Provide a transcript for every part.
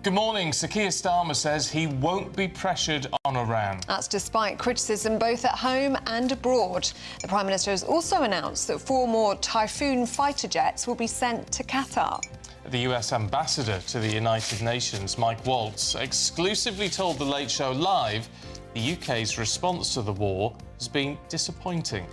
Good morning. Sir Keir Starmer says he won't be pressured on Iran. That's despite criticism both at home and abroad. The Prime Minister has also announced that 4 more Typhoon fighter jets will be sent to Qatar. The US Ambassador to the United Nations, Mike Waltz, exclusively told The Late Show Live the UK's response to the war has been disappointing.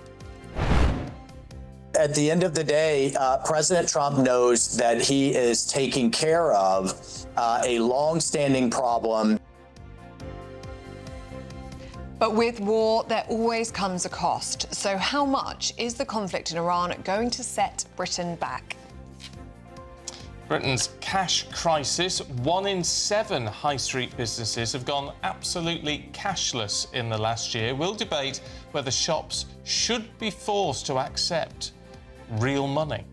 At the end of the day, President Trump knows that he is taking care of a long-standing problem. But with war, there always comes a cost. So how much is the conflict in Iran going to set Britain back? Britain's cash crisis. 1 in 7 high street businesses have gone absolutely cashless in the last year. We'll debate whether shops should be forced to accept real money.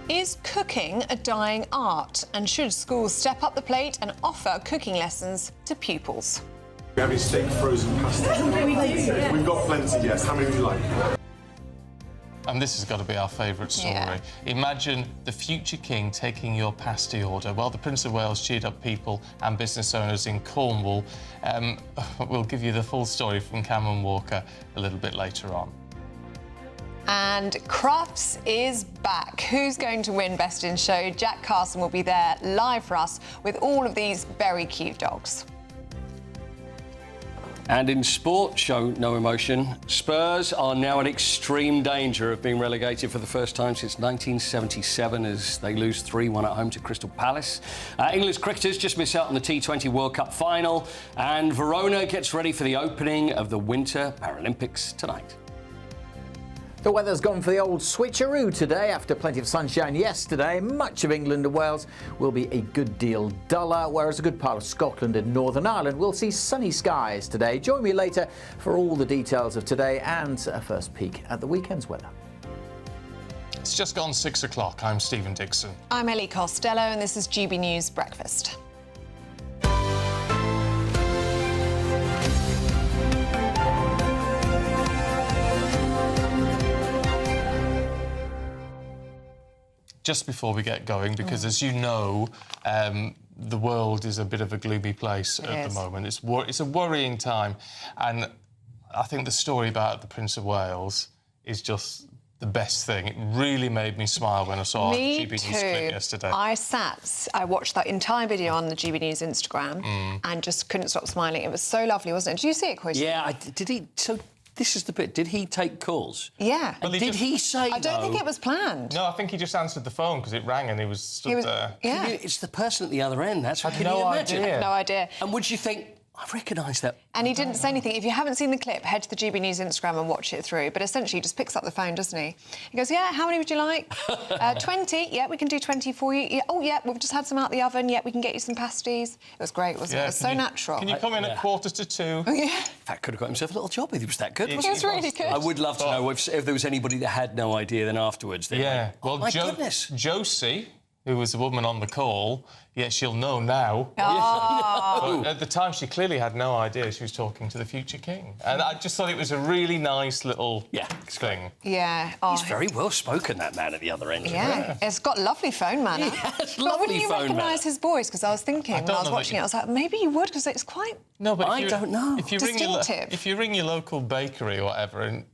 Is cooking a dying art? And should schools step up the plate and offer cooking lessons to pupils? We have any steak frozen pasta? We've got plenty, yes. How many would you like? And this has got to be our favourite story. Yeah. Imagine the future king taking your pasty order. Well, the Prince of Wales cheered up people and business owners in Cornwall. We'll give you the full story from Cameron Walker a little bit later on. And Crufts is back. Who's going to win Best in Show? Jack Carson will be there live for us with all of these very cute dogs. And in sport, show no emotion, Spurs are now in extreme danger of being relegated for the first time since 1977 as they lose 3-1 at home to Crystal Palace. England's cricketers just miss out on the T20 World Cup final, and Verona gets ready for the opening of the Winter Paralympics tonight. The weather's gone for the old switcheroo today. After plenty of sunshine yesterday, much of England and Wales will be a good deal duller, whereas a good part of Scotland and Northern Ireland will see sunny skies today. Join me later for all the details of today and a first peek at the weekend's weather. It's just gone 6 o'clock. I'm Stephen Dixon. I'm Ellie Costello, and this is GB News Breakfast. Just before we get going, because as you know, the world is a bit of a gloomy place at the moment. It's a worrying time, and I think the story about the Prince of Wales is just the best thing. It really made me smile when I saw GB News clip yesterday. I watched that entire video on the GB News Instagram and just couldn't stop smiling. It was so lovely, wasn't it? Did you see it, Costello? Yeah, did he? So this is the bit. Did he take calls? Yeah. Well, Did he say? I don't think it was planned. No, I think he just answered the phone because it rang and he was stood there. Yeah. It's the person at the other end. That's what. I had Can no you imagine? idea. No idea. And would you think? I recognise that. And he didn't say anything. If you haven't seen the clip, head to the GB News Instagram and watch it through. But essentially, he just picks up the phone, doesn't he? He goes, yeah, how many would you like? 20? Yeah, we can do 20 for you. Yeah, oh, yeah, we've just had some out the oven. Yeah, we can get you some pasties. It was great, wasn't it? It was so natural. Can you come in at 1:45? Oh, yeah. That could have got himself a little job if he was that good. It was really good. I would love to know if there was anybody that had no idea then afterwards. Yeah. Like, Well, my goodness. Josie, who was the woman on the call, she'll know now. Oh. But at the time, she clearly had no idea she was talking to the future king. And I just thought it was a really nice little thing. Yeah. Oh, He's very well spoken, that man at the other end. yeah. It's got lovely phone manner. Yeah, it's But lovely wouldn't you phone recognise manner. his voice? Because I was thinking when I was know watching it, I was like, maybe you would, because it's quite... No, but I don't know. If you Distinctive. ring your local bakery or whatever, and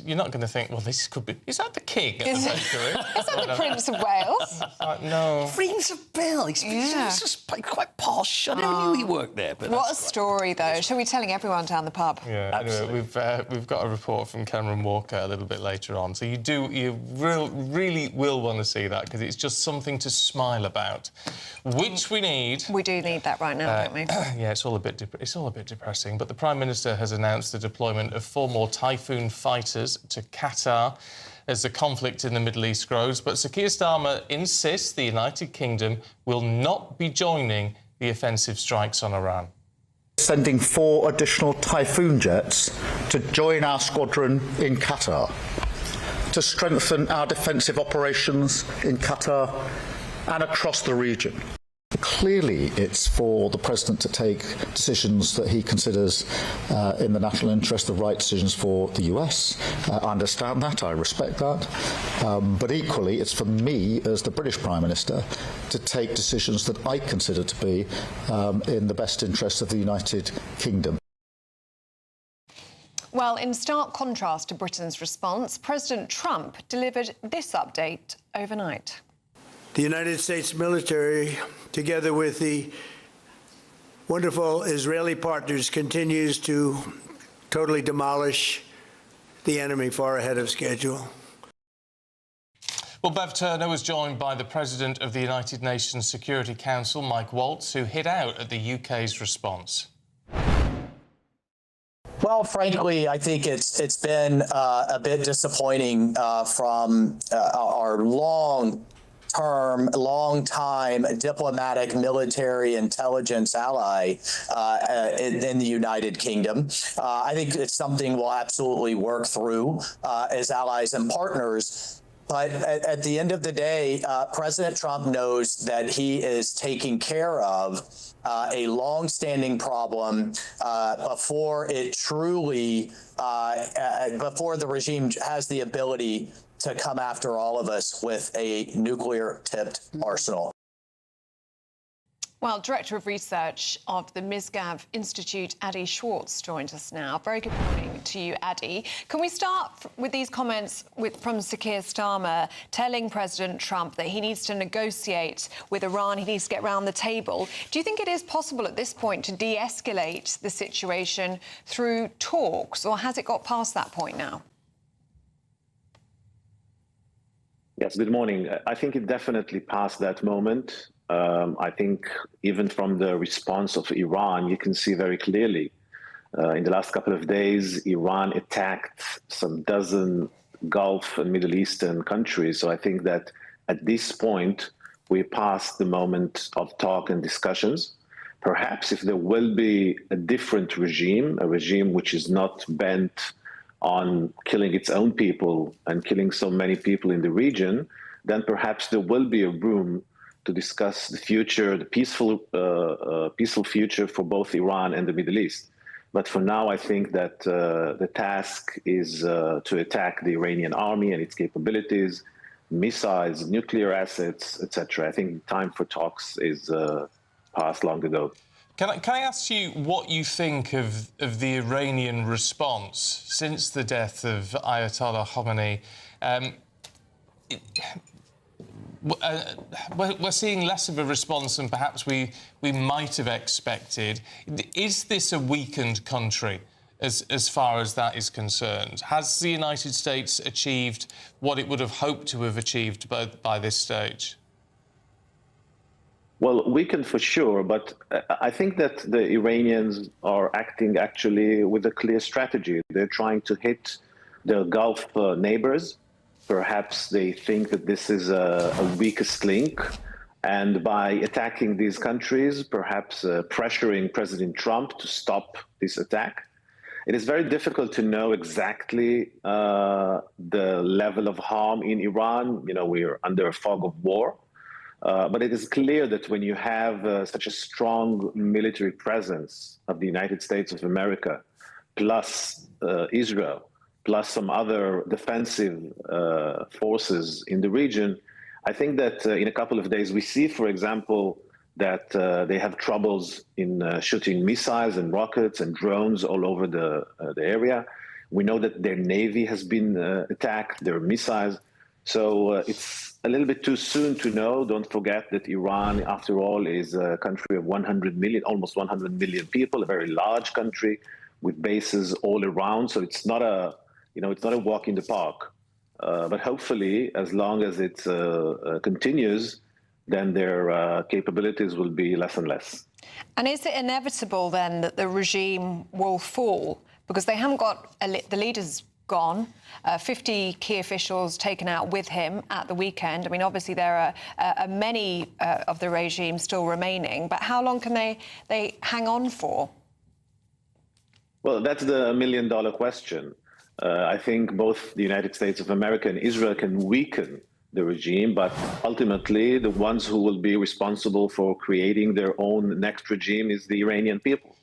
you're not going to think, well, this could be... Is that the king at the bakery? Is that the Prince of Wales? No. Rings a bell. He's just quite posh. I never knew he worked there. But What a story, though. Shall we be telling everyone down the pub? Yeah, anyway, we've got a report from Cameron Walker a little bit later on. So you really will want to see that, because it's just something to smile about, which we need. We do need that right now, don't we? Yeah, it's all a bit depressing. But the Prime Minister has announced the deployment of 4 more Typhoon fighters to Qatar as the conflict in the Middle East grows. But Sir Keir Starmer insists the United Kingdom will not be joining the offensive strikes on Iran. Sending 4 additional Typhoon jets to join our squadron in Qatar, to strengthen our defensive operations in Qatar and across the region. Clearly, it's for the president to take decisions that he considers in the national interest, the right decisions for the US. I understand that, I respect that. But equally, it's for me, as the British Prime Minister, to take decisions that I consider to be in the best interest of the United Kingdom. Well, in stark contrast to Britain's response, President Trump delivered this update overnight. The United States military, together with the wonderful Israeli partners, continues to totally demolish the enemy far ahead of schedule. Well, Bev Turner was joined by the President of the United Nations Security Council, Mike Waltz, who hit out at the UK's response. Well, frankly, I think it's been a bit disappointing from our long-time diplomatic, military, intelligence ally in the United Kingdom. I think it's something we'll absolutely work through as allies and partners. But at the end of the day, President Trump knows that he is taking care of a long-standing problem before it truly, before the regime has the ability to come after all of us with a nuclear-tipped arsenal. Well, Director of Research of the Misgav Institute, Adi Schwartz, joins us now. Very good morning to you, Adi. Can we start with these comments from Sir Keir Starmer telling President Trump that he needs to negotiate with Iran, he needs to get round the table? Do you think it is possible at this point to de-escalate the situation through talks, or has it got past that point now? Yes, good morning. I think it definitely passed that moment. I think even from the response of Iran, you can see very clearly in the last couple of days, Iran attacked some dozen Gulf and Middle Eastern countries. So I think that at this point, we're past the moment of talk and discussions. Perhaps if there will be a different regime, a regime which is not bent on killing its own people and killing so many people in the region, then perhaps there will be a room to discuss the future, the peaceful future for both Iran and the Middle East. But for now, I think that the task is to attack the Iranian army and its capabilities, missiles, nuclear assets, etc. I think time for talks is passed long ago. Can I ask you what you think of the Iranian response since the death of Ayatollah Khamenei? We're seeing less of a response than perhaps we might have expected. Is this a weakened country as far as that is concerned? Has the United States achieved what it would have hoped to have achieved by this stage? Well, weakened for sure, but I think that the Iranians are acting actually with a clear strategy. They're trying to hit their Gulf neighbors. Perhaps they think that this is a weakest link. And by attacking these countries, perhaps pressuring President Trump to stop this attack. It is very difficult to know exactly the level of harm in Iran. You know, we're under a fog of war. But it is clear that when you have such a strong military presence of the United States of America, plus Israel, plus some other defensive forces in the region, I think that in a couple of days we see, for example, that they have troubles in shooting missiles and rockets and drones all over the area. We know that their navy has been attacked, their missiles. So it's a little bit too soon to know. Don't forget that Iran, after all, is a country of 100 million, almost 100 million people, a very large country with bases all around. So it's not a, it's not a walk in the park. But hopefully, as long as it continues, then their capabilities will be less and less. And is it inevitable then that the regime will fall? Because they haven't got the leaders gone, 50 key officials taken out with him at the weekend. I mean, obviously there are many of the regime still remaining, but how long can they hang on for? Well, that's the million-dollar question. I think both the United States of America and Israel can weaken the regime, but ultimately the ones who will be responsible for creating their own next regime is the Iranian people.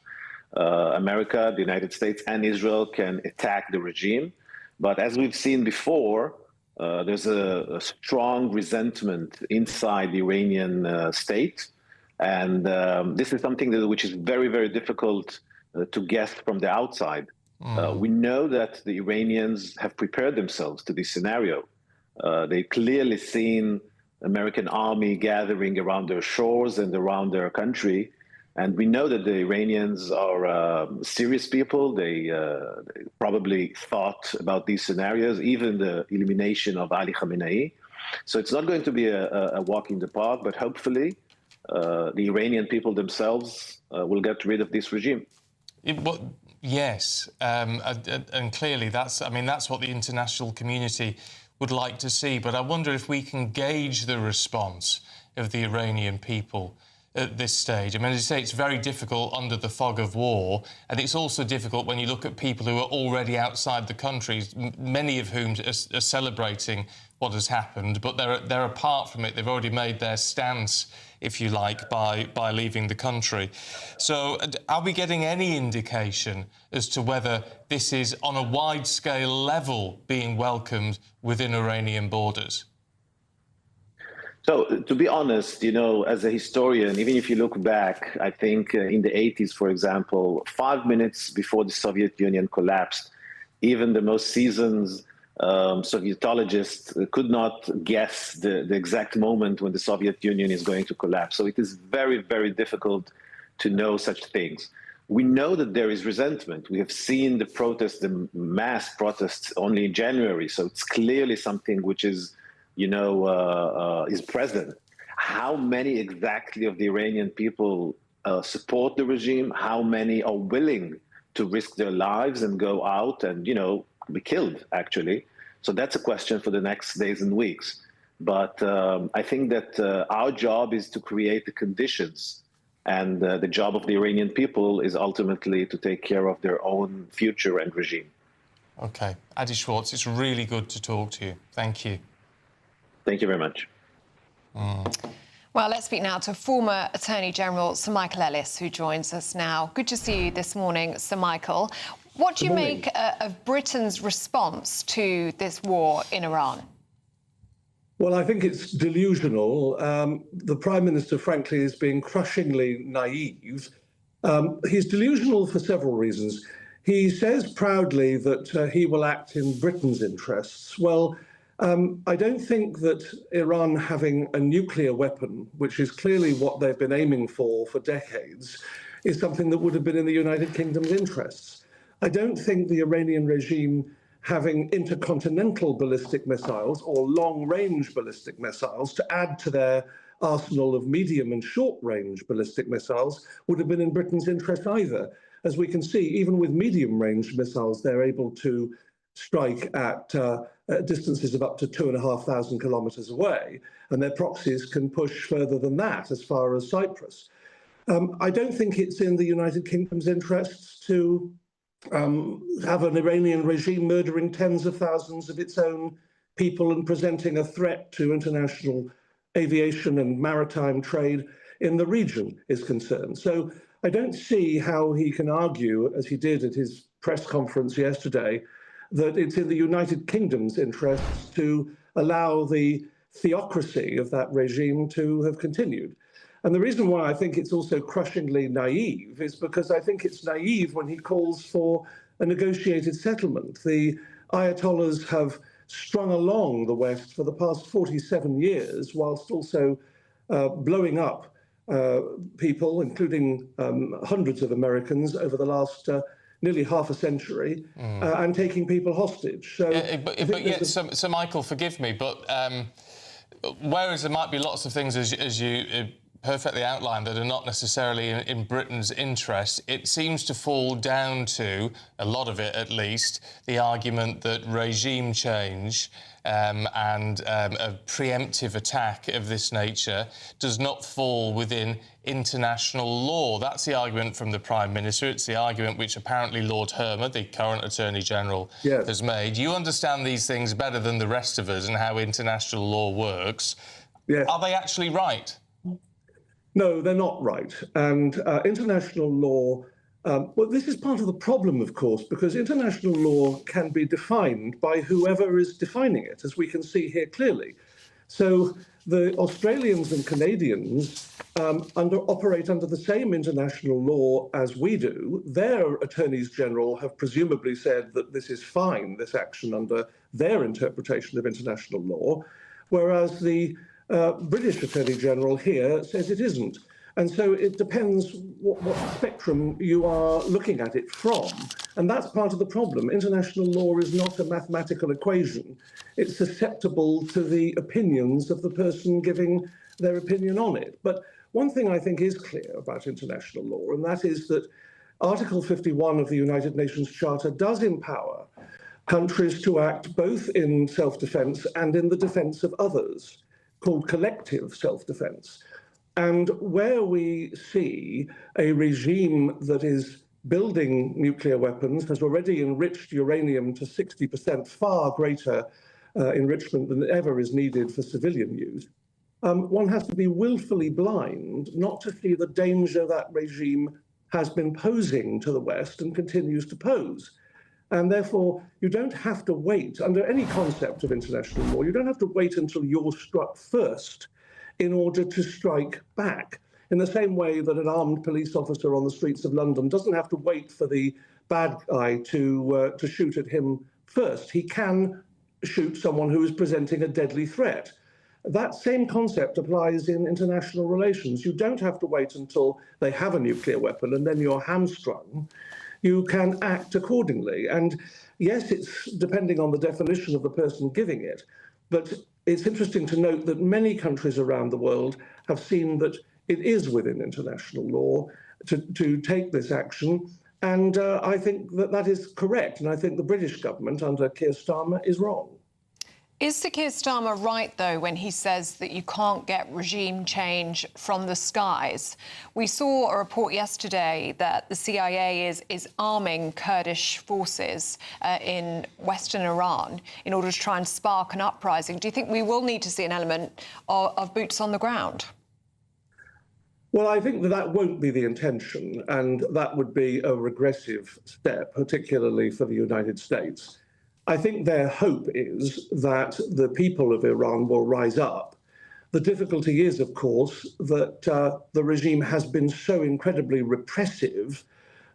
America, the United States, and Israel can attack the regime, but as we've seen before, there's a strong resentment inside the Iranian state, and this is something which is very, very difficult to guess from the outside. We know that the Iranians have prepared themselves to this scenario. They've clearly seen American army gathering around their shores and around their country. And we know that the Iranians are serious people. They probably thought about these scenarios, even the elimination of Ali Khamenei. So it's not going to be a walk in the park, but hopefully the Iranian people themselves will get rid of this regime. Yes, and clearly that's what the international community would like to see. But I wonder if we can gauge the response of the Iranian people at this stage. I mean, as you say, it's very difficult under the fog of war, and it's also difficult when you look at people who are already outside the country, many of whom are celebrating what has happened, but they're apart from it. They've already made their stance, if you like, by leaving the country. So are we getting any indication as to whether this is on a wide-scale level being welcomed within Iranian borders? So, to be honest, you know, as a historian, even if you look back, I think in the 80s, for example, 5 minutes before the Soviet Union collapsed, even the most seasoned Sovietologists could not guess the exact moment when the Soviet Union is going to collapse. So it is very, very difficult to know such things. We know that there is resentment. We have seen the protests, the mass protests only in January. So it's clearly something which is, you know, is present. How many exactly of the Iranian people support the regime? How many are willing to risk their lives and go out and, you know, be killed, actually? So that's a question for the next days and weeks. But I think that our job is to create the conditions, and the job of the Iranian people is ultimately to take care of their own future and regime. OK. Adi Schwartz, it's really good to talk to you. Thank you. Thank you very much. Well, let's speak now to former Attorney General Sir Michael Ellis, who joins us now. Good to see you this morning, Sir Michael. What do you make of Britain's response to this war in Iran? Well, I think it's delusional. The Prime Minister, frankly, is being crushingly naive. He's delusional for several reasons. He says proudly that he will act in Britain's interests. Well, I don't think that Iran having a nuclear weapon, which is clearly what they've been aiming for decades, is something that would have been in the United Kingdom's interests. I don't think the Iranian regime having intercontinental ballistic missiles or long-range ballistic missiles to add to their arsenal of medium and short-range ballistic missiles would have been in Britain's interest either. As we can see, even with medium-range missiles, they're able to strike at distances of up to 2,500 kilometres away, and their proxies can push further than that, as far as Cyprus. I don't think it's in the United Kingdom's interests to have an Iranian regime murdering tens of thousands of its own people and presenting a threat to international aviation and maritime trade in the region is concerned. So I don't see how he can argue, as he did at his press conference yesterday, that it's in the United Kingdom's interests to allow the theocracy of that regime to have continued. And the reason why I think it's also crushingly naive is because I think it's naive when he calls for a negotiated settlement. The Ayatollahs have strung along the West for the past 47 years, whilst also blowing up people, including hundreds of Americans over the last nearly half a century, and taking people hostage. So, but yet, so Michael, forgive me, but whereas there might be lots of things, as you perfectly outlined that are not necessarily in Britain's interest, it seems to fall down to, a lot of it at least, the argument that regime change and a preemptive attack of this nature does not fall within international law. That's the argument from the Prime Minister. It's the argument which apparently Lord Hermer, the current Attorney General, has made. You understand these things better than the rest of us and how international law works. Are they actually right? No, they're not right. And international law, well, this is part of the problem, of course, because international law can be defined by whoever is defining it, as we can see here clearly. So the Australians and Canadians operate under the same international law as we do. Their attorneys general have presumably said that this is fine, this action under their interpretation of international law, whereas the British Attorney General here says it isn't. And so it depends what spectrum you are looking at it from. And that's part of the problem. International law is not a mathematical equation. It's susceptible to the opinions of the person giving their opinion on it. But one thing I think is clear about international law, and that is that Article 51 of the United Nations Charter does empower countries to act both in self-defense and in the defense of others, called collective self-defense. And where we see a regime that is building nuclear weapons, has already enriched uranium to 60%, far greater enrichment than ever is needed for civilian use, one has to be willfully blind not to see the danger that regime has been posing to the West and continues to pose. And therefore, you don't have to wait, under any concept of international law, you don't have to wait until you're struck first in order to strike back. In the same way that an armed police officer on the streets of London doesn't have to wait for the bad guy to shoot at him first. He can shoot someone who is presenting a deadly threat. That same concept applies in international relations. You don't have to wait until they have a nuclear weapon and then you're hamstrung. You can act accordingly. And yes, it's depending on the definition of the person giving it, but it's interesting to note that many countries around the world have seen that it is within international law to take this action. And I think that that is correct. And I think the British government under Keir Starmer is wrong. Is Sir Keir Starmer right, though, when he says that you can't get regime change from the skies? We saw a report yesterday that the CIA is arming Kurdish forces in western Iran in order to try and spark an uprising. Do you think we will need to see an element of boots on the ground? Well, I think that won't be the intention, and that would be a regressive step, particularly for the United States. I think their hope is that the people of Iran will rise up. The difficulty is, of course, that the regime has been so incredibly repressive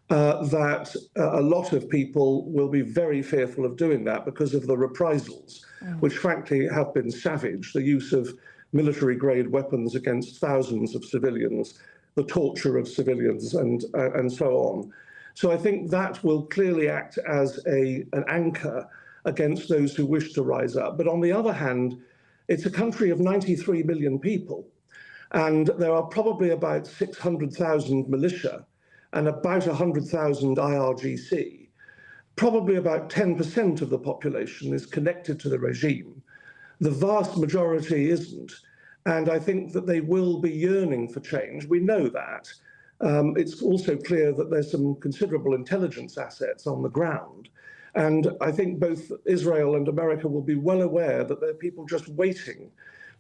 that a lot of people will be very fearful of doing that because of the reprisals, which frankly have been savage. The use of military-grade weapons against thousands of civilians, the torture of civilians, and so on. So I think that will clearly act as an anchor against those who wish to rise up. But on the other hand, it's a country of 93 million people, and there are probably about 600,000 militia and about 100,000 IRGC. Probably about 10% of the population is connected to the regime. The vast majority isn't, and I think that they will be yearning for change. We know that. It's also clear that there's some considerable intelligence assets on the ground. And I think both Israel and America will be well aware that there are people just waiting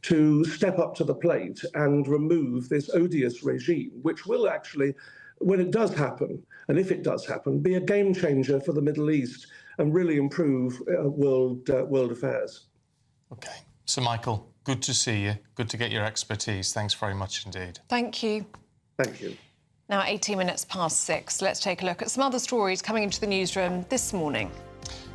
to step up to the plate and remove this odious regime, which will actually, when it does happen, and if it does happen, be a game changer for the Middle East and really improve world affairs. OK. So, Michael, good to see you. Good to get your expertise. Thanks very much indeed. Thank you. Thank you. Now, 18 minutes past 6. Let's take a look at some other stories coming into the newsroom this morning.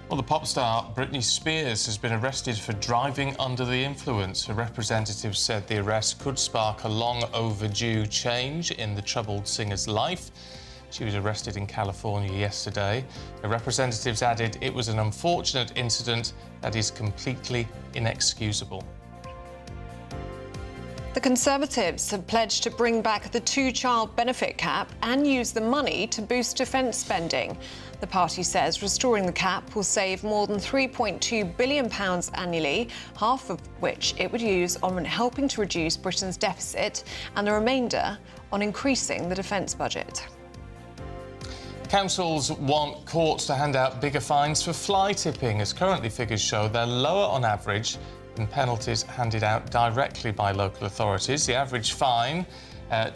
Well, the pop star Britney Spears has been arrested for driving under the influence. Her representatives said the arrest could spark a long overdue change in the troubled singer's life. She was arrested in California yesterday. Her representatives added it was an unfortunate incident that is completely inexcusable. The Conservatives have pledged to bring back the two-child benefit cap and use the money to boost defence spending. The party says restoring the cap will save more than £3.2 billion annually, half of which it would use on helping to reduce Britain's deficit and the remainder on increasing the defence budget. Councils want courts to hand out bigger fines for fly tipping, as currently figures show they're lower on average than penalties handed out directly by local authorities. The average fine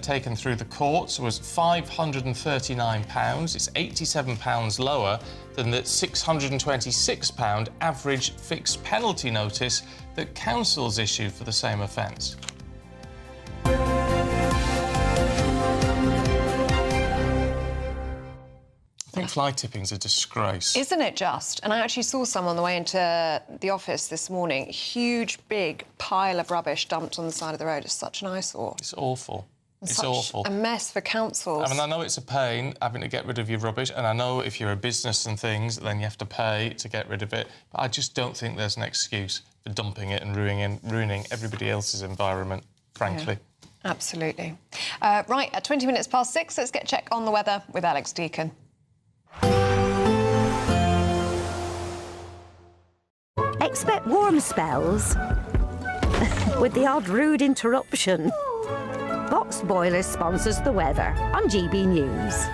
taken through the courts was £539. It's £87 lower than the £626 average fixed penalty notice that councils issued for the same offence. I think fly tipping's a disgrace. Isn't it just? And I actually saw some on the way into the office this morning. Huge, big pile of rubbish dumped on the side of the road. It's such an eyesore. It's awful. It's such awful. a mess for councils. I mean, I know it's a pain having to get rid of your rubbish, and I know if you're a business and things, then you have to pay to get rid of it. But I just don't think there's an excuse for dumping it and ruining everybody else's environment, frankly. Yeah, absolutely. Right, at 20 minutes past 6, let's get a check on the weather with Alex Deacon. Expect warm spells with the odd rude interruption. Box Boilers sponsors the weather on GB News.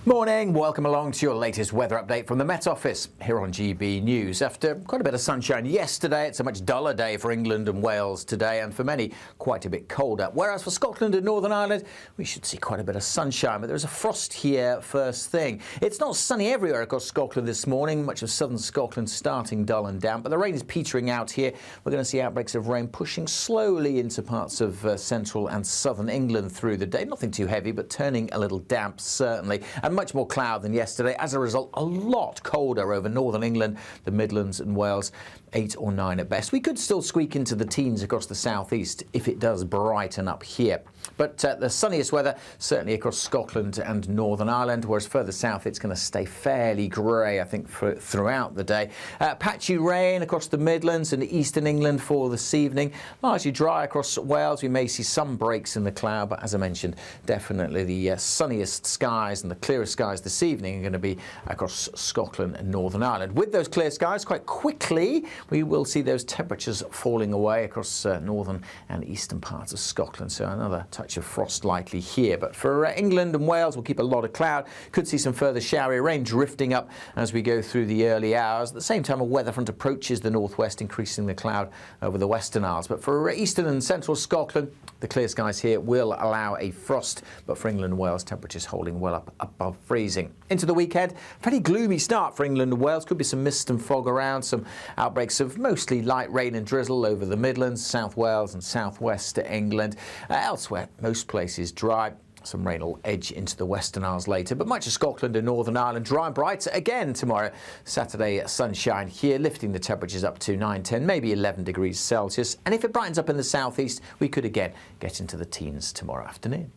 Morning, welcome along to your latest weather update from the Met Office here on GB News. After quite a bit of sunshine yesterday, it's a much duller day for England and Wales today, and for many, quite a bit colder. Whereas for Scotland and Northern Ireland, we should see quite a bit of sunshine, but there's a frost here first thing. It's not sunny everywhere across Scotland this morning, much of southern Scotland starting dull and damp, but the rain is petering out here. We're going to see outbreaks of rain pushing slowly into parts of central and southern England through the day. Nothing too heavy, but turning a little damp, certainly. And much more cloud than yesterday. As a result, a lot colder over northern England, the Midlands and Wales, 8 or 9 at best. We could still squeak into the teens across the southeast if it does brighten up here. But the sunniest weather certainly across Scotland and Northern Ireland, whereas further south it's going to stay fairly grey, I think, throughout the day. Patchy rain across the Midlands and eastern England for this evening. Largely dry across Wales. We may see some breaks in the cloud, but as I mentioned, definitely the sunniest skies and the clearest skies this evening are going to be across Scotland and Northern Ireland. With those clear skies, quite quickly we will see those temperatures falling away across northern and eastern parts of Scotland. So another touch of frost likely here. But for England and Wales, we'll keep a lot of cloud. Could see some further showery rain drifting up as we go through the early hours. At the same time, a weather front approaches the northwest, increasing the cloud over the Western Isles. But for eastern and central Scotland, the clear skies here will allow a frost. But for England and Wales, temperatures holding well up above freezing. Into the weekend, fairly gloomy start for England and Wales. Could be some mist and fog around, some outbreaks of mostly light rain and drizzle over the Midlands, South Wales and southwest England. Elsewhere, most places dry. Some rain will edge into the Western Isles later, but much of Scotland and Northern Ireland dry and bright again tomorrow. Saturday, sunshine here, lifting the temperatures up to 9, 10, maybe 11 degrees Celsius. And if it brightens up in the southeast, we could again get into the teens tomorrow afternoon.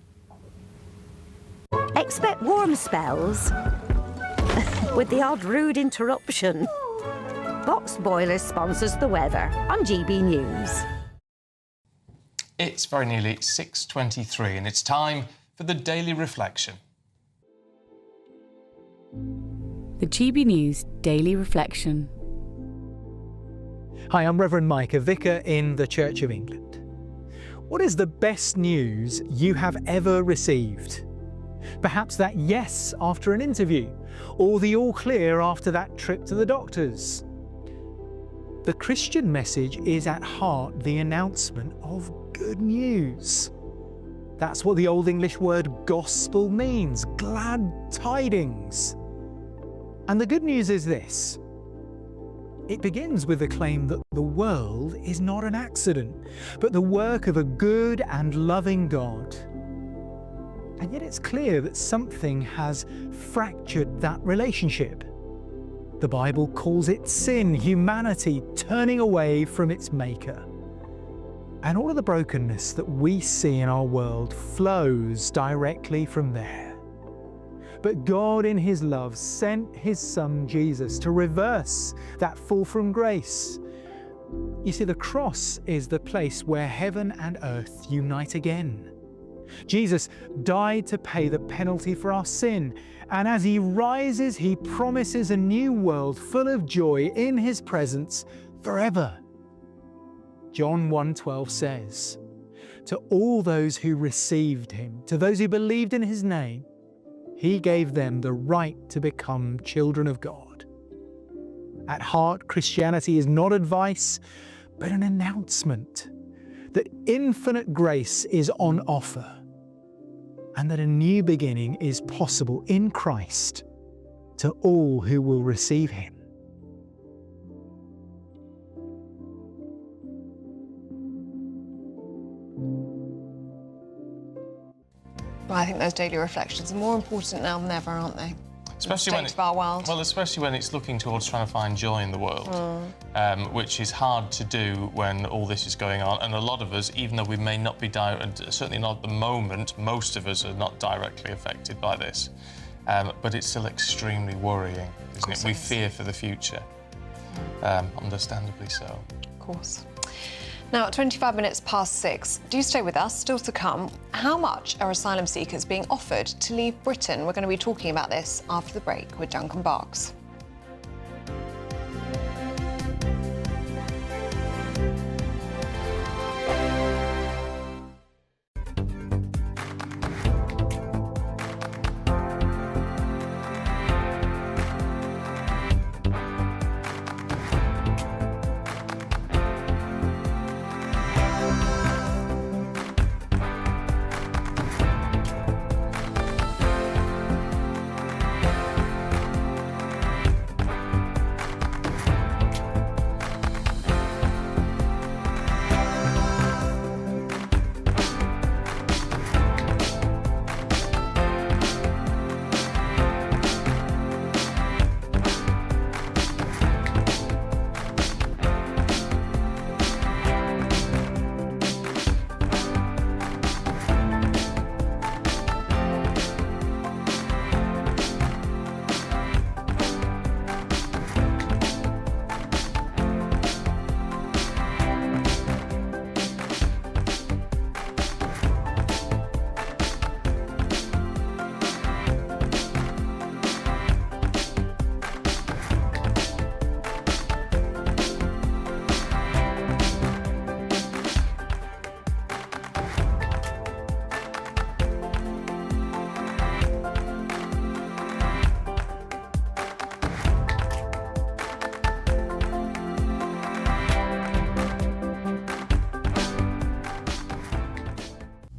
Expect warm spells with the odd rude interruption. Box Boilers sponsors the weather on GB News. It's very nearly 6:23 and it's time for the Daily Reflection. The GB News Daily Reflection. Hi, I'm Reverend Mike, a vicar in the Church of England. What is the best news you have ever received? Perhaps that yes after an interview, or the all clear after that trip to the doctors. The Christian message is at heart the announcement of good news. That's what the Old English word gospel means, glad tidings. And the good news is this. It begins with the claim that the world is not an accident, but the work of a good and loving God. And yet it's clear that something has fractured that relationship. The Bible calls it sin, humanity turning away from its maker. And all of the brokenness that we see in our world flows directly from there. But God in his love sent his son Jesus to reverse that fall from grace, You see, the cross is the place where heaven and earth unite again. Jesus died to pay the penalty for our sin, and as he rises, he promises a new world full of joy in his presence forever. John 1:12 says, "To all those who received him, to those who believed in his name, he gave them the right to become children of God." At heart, Christianity is not advice, but an announcement that infinite grace is on offer, and that a new beginning is possible in Christ to all who will receive him. Well, I think those daily reflections are more important now than ever, aren't they? Especially when of our world. Well, especially when it's looking towards trying to find joy in the world, which is hard to do when all this is going on. And a lot of us, even though we may not be certainly not at the moment, most of us are not directly affected by this. But it's still extremely worrying, isn't it? We fear for the future, understandably so. Of course. Now, at 25 minutes past 6, do stay with us, still to come. How much are asylum seekers being offered to leave Britain? We're going to be talking about this after the break with Duncan Barks.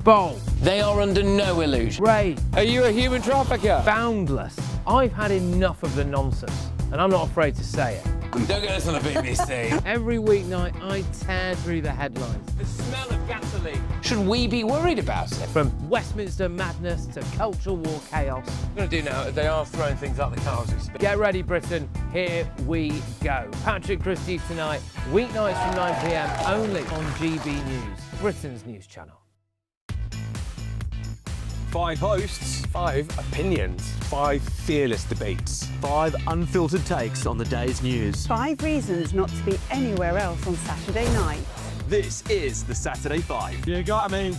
Bold. They are under no illusion. Ray. Are you a human trafficker? Boundless. I've had enough of the nonsense, and I'm not afraid to say it. Don't get us on the BBC. Every weeknight, I tear through the headlines. The smell of gasoline. Should we be worried about it? From Westminster madness to cultural war chaos. What I'm going to do now is they are throwing things out the car as we speak. Get ready, Britain. Here we go. Patrick Christie tonight, weeknights from 9 p.m. only on GB News, Britain's news channel. 5 hosts, 5 opinions, 5 fearless debates, 5 unfiltered takes on the day's news. 5 reasons not to be anywhere else on Saturday night. This is the Saturday 5. You got me.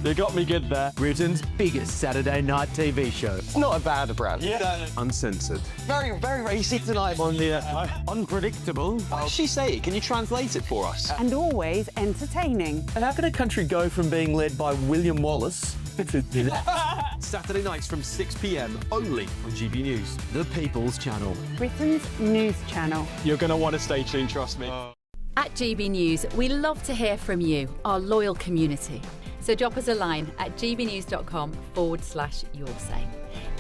You got me good there. Britain's biggest Saturday night TV show. It's not a bad brand. Yeah. Uncensored. Very, very racy tonight on the unpredictable. What did she say? Can you translate it for us? And always entertaining. And how can a country go from being led by William Wallace Saturday nights from 6 p.m. only on GB News, the People's Channel. Britain's news channel. You're going to want to stay tuned, trust me. At GB News, we love to hear from you, our loyal community. So drop us a line at gbnews.com/yoursay.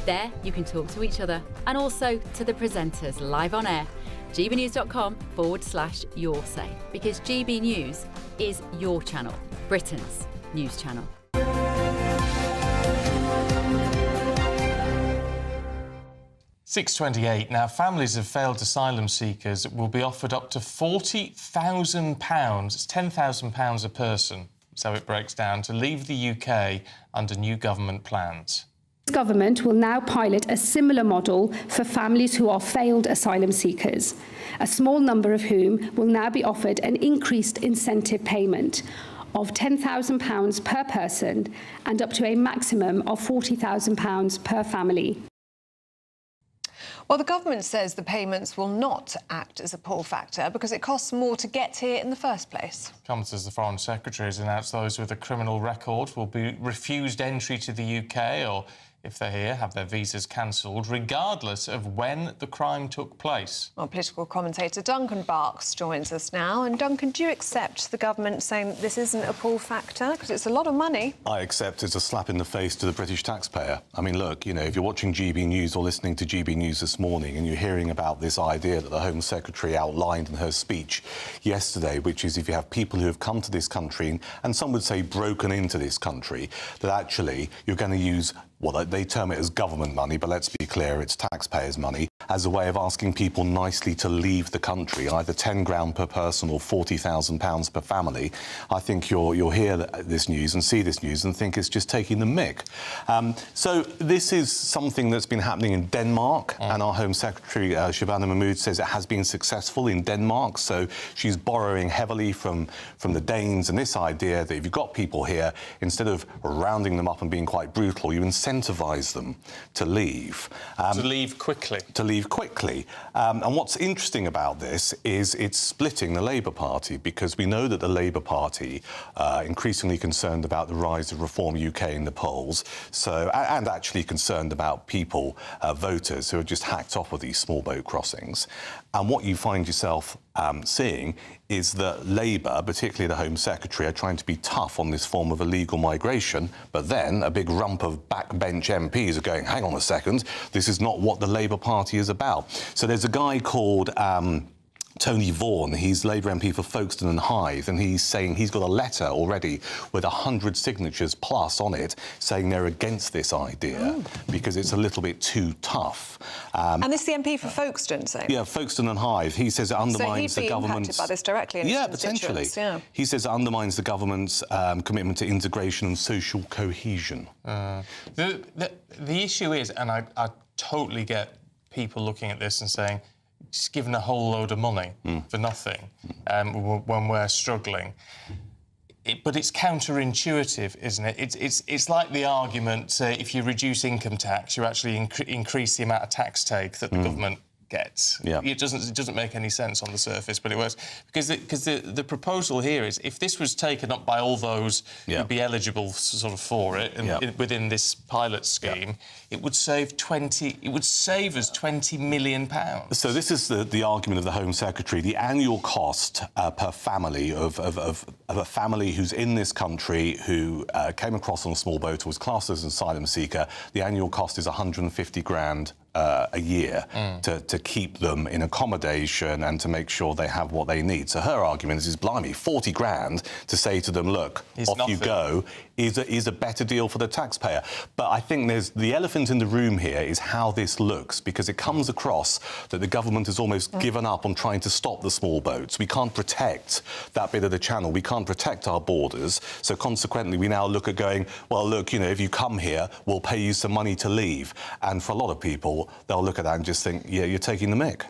There you can talk to each other and also to the presenters live on air. gbnews.com/yoursay, because GB News is your channel, Britain's news channel. 6:28. Now, families of failed asylum seekers will be offered up to £40,000. It's £10,000 a person, so it breaks down, to leave the UK under new government plans. Government will now pilot a similar model for families who are failed asylum seekers, a small number of whom will now be offered an increased incentive payment of £10,000 per person and up to a maximum of £40,000 per family. Well, the government says the payments will not act as a pull factor because it costs more to get here in the first place. Comes as the Foreign Secretary has announced those with a criminal record will be refused entry to the UK or, if they're here, have their visas cancelled, regardless of when the crime took place. Well, political commentator Duncan Barks joins us now. And Duncan, do you accept the government saying this isn't a pull factor? Because it's a lot of money. I accept it's a slap in the face to the British taxpayer. I mean, look, you know, if you're watching GB News or listening to GB News this morning and you're hearing about this idea that the Home Secretary outlined in her speech yesterday, which is if you have people who have come to this country, and some would say broken into this country, that actually you're going to use, well, they term it as government money, but let's be clear, it's taxpayers' money, as a way of asking people nicely to leave the country, either 10 grand per person or £40,000 per family. I think you'll hear this news and see this news and think it's just taking the mick. So this is something that's been happening in Denmark, and our Home Secretary, Shabana Mahmood, says it has been successful in Denmark, so she's borrowing heavily from the Danes and this idea that if you've got people here, instead of rounding them up and being quite brutal, you incentivise them to leave. To leave quickly. To leave quickly. And what's interesting about this is it's splitting the Labour Party, because we know that the Labour Party increasingly concerned about the rise of Reform UK in the polls, so and actually concerned about people, voters, who are just hacked off of these small boat crossings. And what you find yourself seeing is that Labour, particularly the Home Secretary, are trying to be tough on this form of illegal migration, but then a big rump of backbench MPs are going, hang on a second, this is not what the Labour Party is about. So there's a guy called Tony Vaughan, he's Labour MP for Folkestone and Hythe, and he's saying he's got a letter already with 100 signatures plus on it saying they're against this idea because it's a little bit too tough. And this is the MP for Folkestone, saying? Yeah, Folkestone and Hythe. He says it undermines the government's... impacted by this directly in his potentially. Yeah. He says it undermines the government's commitment to integration and social cohesion. The issue is, and I totally get people looking at this and saying, just given a whole load of money for nothing when we're struggling. But it's counterintuitive, isn't it? It's like the argument, if you reduce income tax, you actually increase the amount of tax take that the government gets. Yeah. It doesn't make any sense on the surface, but it works. Because the proposal here is, if this was taken up by all those who'd be eligible sort of for it, and within this pilot scheme, it would save us £20 million. So this is the argument of the Home Secretary. The annual cost per family of a family who's in this country who came across on a small boat or was classed as an asylum seeker, the annual cost is 150 grand a year to keep them in accommodation and to make sure they have what they need. So her argument is blimey, 40 grand to say to them, look, off you go, is a better deal for the taxpayer. But I think there's the elephant in the room here is how this looks, because it comes across that the government has almost given up on trying to stop the small boats. We can't protect that bit of the channel. We can't protect our borders. So consequently, we now look at going, well, look, you know, if you come here, we'll pay you some money to leave. And for a lot of people, they'll look at that and just think, yeah, you're taking the mick.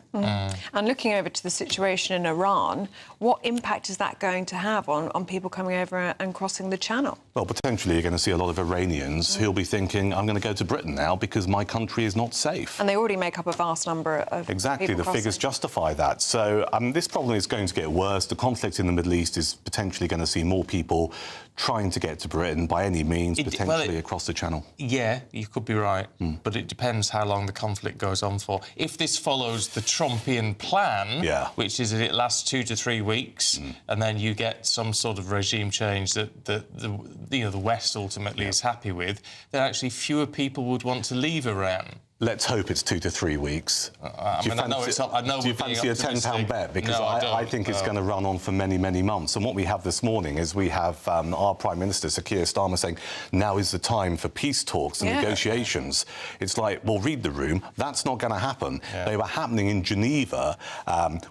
And looking over to the situation in Iran, what impact is that going to have on people coming over and crossing the channel? Well, potentially you're going to see a lot of Iranians who'll be thinking, I'm going to go to Britain now because my country is not safe. And they already make up a vast number of Exactly, people the crossing. figures justify that. So this problem is going to get worse. The conflict in the Middle East is potentially going to see more people trying to get to Britain by any means, potentially across the channel. Yeah, you could be right, but it depends how long the conflict goes on for. If this follows the Trumpian plan, which is that it lasts 2 to 3 weeks, and then you get some sort of regime change that the West ultimately is happy with, then actually fewer people would want to leave Iran. Let's hope it's 2 to 3 weeks. I know it's up. I know do you fancy a £10 bet? Because I think it's going to run on for many, many months. And what we have this morning is we have our Prime Minister, Sir Keir Starmer, saying now is the time for peace talks and negotiations. It's like, well, read the room. That's not going to happen. They were happening in Geneva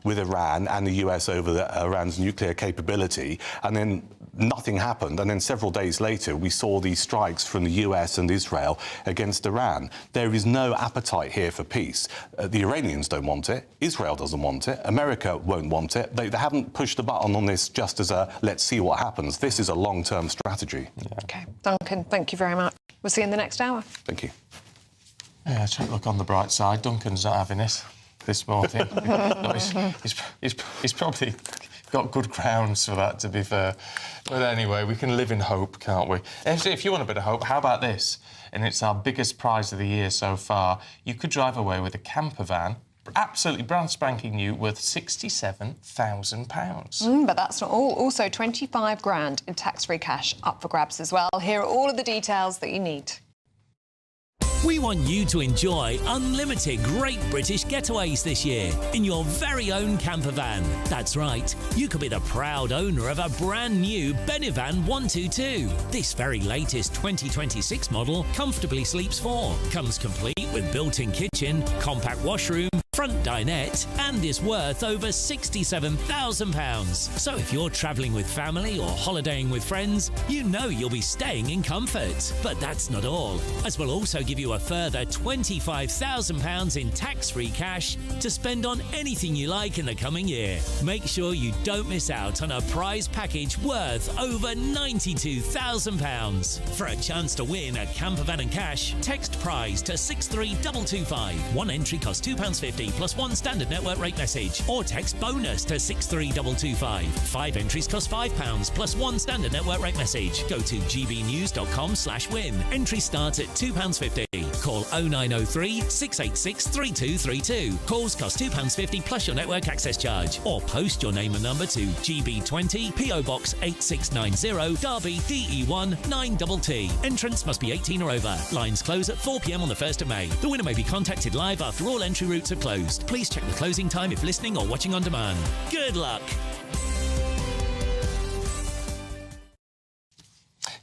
with Iran and the US over Iran's nuclear capability, and then nothing happened. And then several days later, we saw these strikes from the US and Israel against Iran. There is no appetite here for peace. The Iranians don't want it. Israel doesn't want it. America won't want it. They haven't pushed the button on this just as a let's see what happens. This is a long-term strategy. OK. Duncan, thank you very much. We'll see you in the next hour. Thank you. Yeah, try to look on the bright side. Duncan's not having it this morning. No, he's probably got good grounds for that, to be fair. But anyway, we can live in hope, can't we? If you want a bit of hope, how about this? And it's our biggest prize of the year so far. You could drive away with a camper van, absolutely brand spanking new, worth £67,000. But that's not all. Also, 25 grand in tax-free cash up for grabs as well. Here are all of the details that you need. We want you to enjoy unlimited Great British Getaways this year in your very own camper van. That's right, you could be the proud owner of a brand new Benivan 122. This very latest 2026 model comfortably sleeps 4, comes complete with built-in kitchen, compact washroom, front dinette, and is worth over £67,000. So if you're travelling with family or holidaying with friends, you know you'll be staying in comfort. But that's not all, as we'll also give you a further £25,000 in tax-free cash to spend on anything you like in the coming year. Make sure you don't miss out on a prize package worth over £92,000. For a chance to win a camper van and cash, text prize to 63225. One entry costs £2.50 plus one standard network rate message, or text bonus to 63225. 5 entries cost £5 plus one standard network rate message. Go to gbnews.com/win. Entry starts at £2.50. Call 0903 686 3232. Calls cost £2.50 plus your network access charge. Or post your name and number to GB20 PO Box 8690 Derby DE1 9TT. Entrance must be 18 or over. Lines close at 4 p.m. on the 1st of May. The winner may be contacted live after all entry routes are closed. Please check the closing time if listening or watching on demand. Good luck.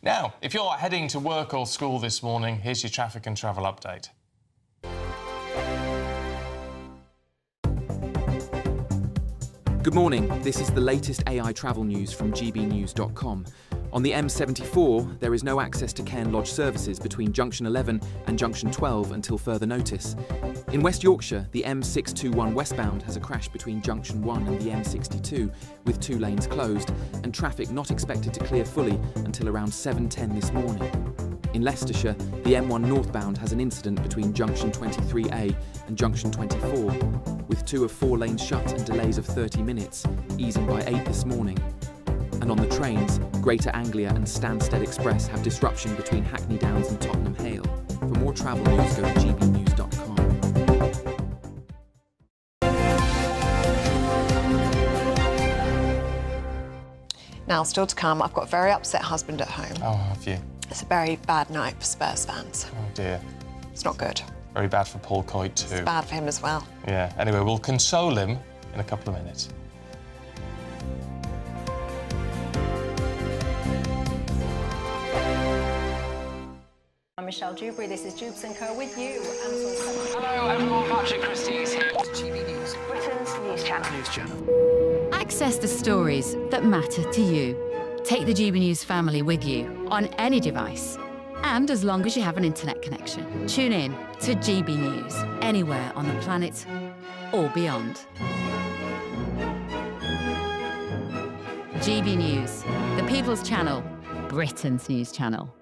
Now, if you're heading to work or school this morning, here's your traffic and travel update. Good morning. This is the latest AI travel news from gbnews.com. On the M74, there is no access to Cairn Lodge services between Junction 11 and Junction 12 until further notice. In West Yorkshire, the M621 westbound has a crash between Junction 1 and the M62, with 2 lanes closed, and traffic not expected to clear fully until around 7:10 this morning. In Leicestershire, the M1 northbound has an incident between Junction 23A and Junction 24, with 2 of 4 lanes shut and delays of 30 minutes, easing by 8 this morning. And on the trains, Greater Anglia and Stansted Express have disruption between Hackney Downs and Tottenham Hale. For more travel news, go to gbnews.com. Now, still to come, I've got a very upset husband at home. Oh, have you? It's a very bad night for Spurs fans. Oh, dear. It's not good. Very bad for Paul Coyte too. It's bad for him as well. Yeah. Anyway, we'll console him in a couple of minutes. I'm Michelle Dewberry, this is Jubes & Co with you. Hello everyone, Patrick Christie is here. GB News. Britain's news channel. Access the stories that matter to you. Take the GB News family with you on any device. And as long as you have an internet connection. Tune in to GB News, anywhere on the planet or beyond. GB News, the People's Channel, Britain's news channel.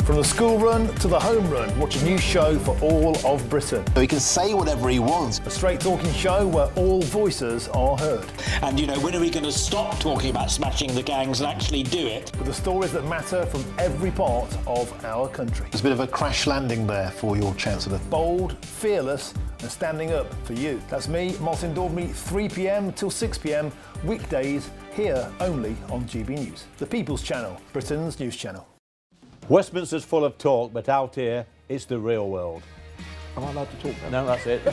From the school run to the home run, watch a new show for all of Britain. So he can say whatever he wants. A straight talking show where all voices are heard. And, you know, when are we going to stop talking about smashing the gangs and actually do it? With the stories that matter from every part of our country. There's a bit of a crash landing there for your Chancellor. Bold, fearless and standing up for you. That's me, Martin Daubney, 3 p.m. till 6 p.m, weekdays, here only on GB News. The People's Channel, Britain's news channel. Westminster's full of talk, but out here, It's the real world. Am I allowed to talk now? No, that's it.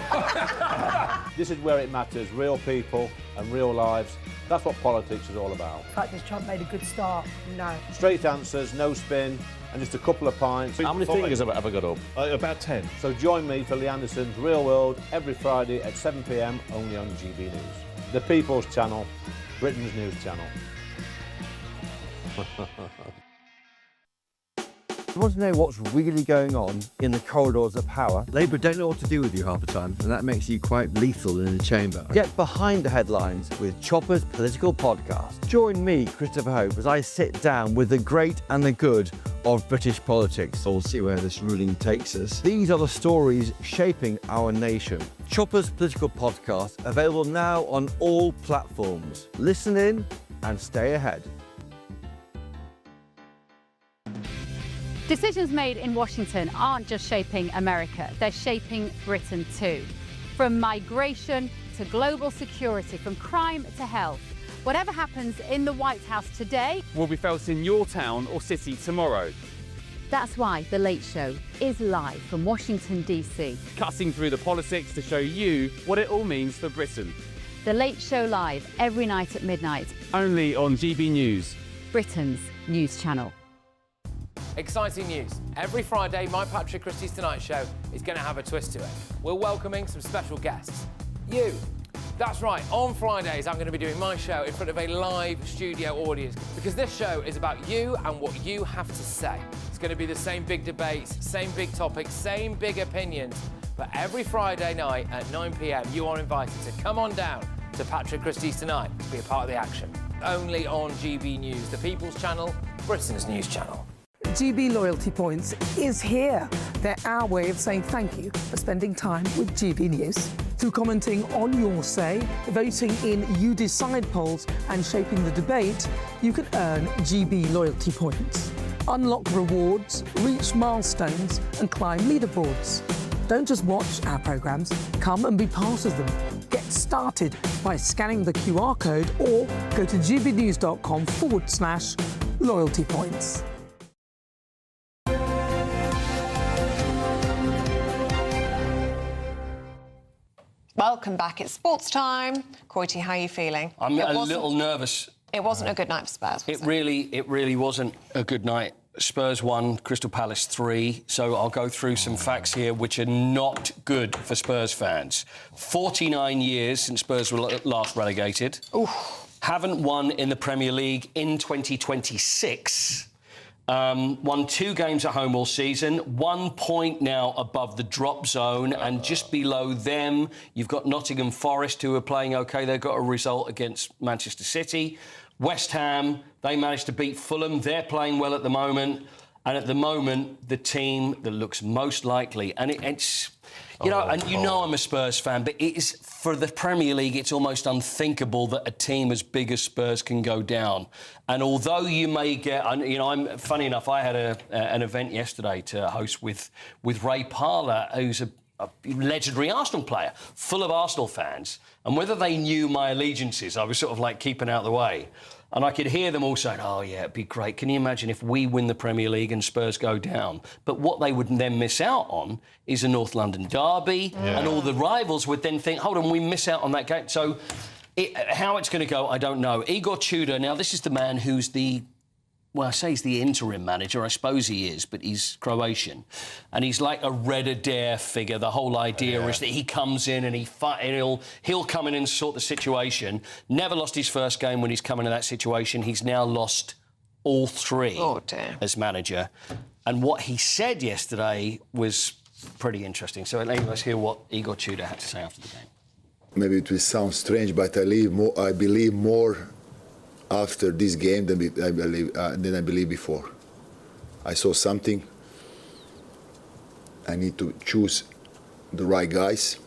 This is where it matters, real people and real lives. That's what politics is all about. In fact, has Trump made a good start? No. Straight answers, no spin, and just a couple of pints. How many fingers have I ever got up? About 10. So join me for Lee Anderson's Real World every Friday at 7 p.m. only on GB News. The People's Channel, Britain's news channel. You want to know what's really going on in the corridors of power? Labour don't know what to do with you half the time, and that makes you quite lethal in the chamber. Get behind the headlines with Chopper's Political Podcast. Join me, Christopher Hope, as I sit down with the great and the good of British politics. We'll see where this ruling takes us. These are the stories shaping our nation. Chopper's Political Podcast, available now on all platforms. Listen in and stay ahead. Decisions made in Washington aren't just shaping America, they're shaping Britain too. From migration to global security, from crime to health. Whatever happens in the White House today will be felt in your town or city tomorrow. That's why The Late Show is live from Washington, DC. Cutting through the politics to show you what it all means for Britain. The Late Show live every night at midnight. Only on GB News, Britain's news channel. Exciting news. Every Friday, my Patrick Christie's Tonight Show is going to have a twist to it. We're welcoming some special guests. You. That's right, on Fridays I'm going to be doing my show in front of a live studio audience because this show is about you and what you have to say. It's going to be the same big debates, same big topics, same big opinions. But every Friday night at 9 p.m, you are invited to come on down to Patrick Christie's Tonight to be a part of the action. Only on GB News, the People's Channel, Britain's news channel. GB Loyalty Points is here. They're our way of saying thank you for spending time with GB News. Through commenting on your say, voting in You Decide polls and shaping the debate, you can earn GB Loyalty Points. Unlock rewards, reach milestones and climb leaderboards. Don't just watch our programmes, come and be part of them. Get started by scanning the QR code or go to gbnews.com/loyalty points. Welcome back. It's sports time. Coity, how are you feeling? I'm a little nervous. It wasn't a good night for Spurs, was it? It really wasn't a good night. Spurs 1, Crystal Palace 3. So I'll go through some facts here which are not good for Spurs fans. 49 years since Spurs were last relegated. Ooh. Haven't won in the Premier League in 2026. Won 2 games at home all season, 1 point now above the drop zone, and just below them, you've got Nottingham Forest, who are playing OK. They've got a result against Manchester City. West Ham, they managed to beat Fulham. They're playing well at the moment. And at the moment, the team that looks most likely, and it's... You know, I'm a Spurs fan, but it is, for the Premier League, it's almost unthinkable that a team as big as Spurs can go down. And although you may get, funny enough, I had an event yesterday to host with Ray Parlour, who's a legendary Arsenal player, full of Arsenal fans. And whether they knew my allegiances, I was sort of like keeping out of the way. And I could hear them all saying, oh, yeah, it'd be great. Can you imagine if we win the Premier League and Spurs go down? But what they would then miss out on is a North London derby, and all the rivals would then think, hold on, we miss out on that game. So how it's going to go, I don't know. Igor Tudor, now, this is the man who's well, I say he's the interim manager. I suppose he is, but he's Croatian. And he's like a Red Adair figure. The whole idea is that he comes in and he'll come in and sort the situation. Never lost his first game when he's come into that situation. He's now lost all 3 as manager. And what he said yesterday was pretty interesting. So let's hear what Igor Tudor had to say after the game. Maybe it will sound strange, but I believe more after this game than I believe before. I saw something. I need to choose the right guys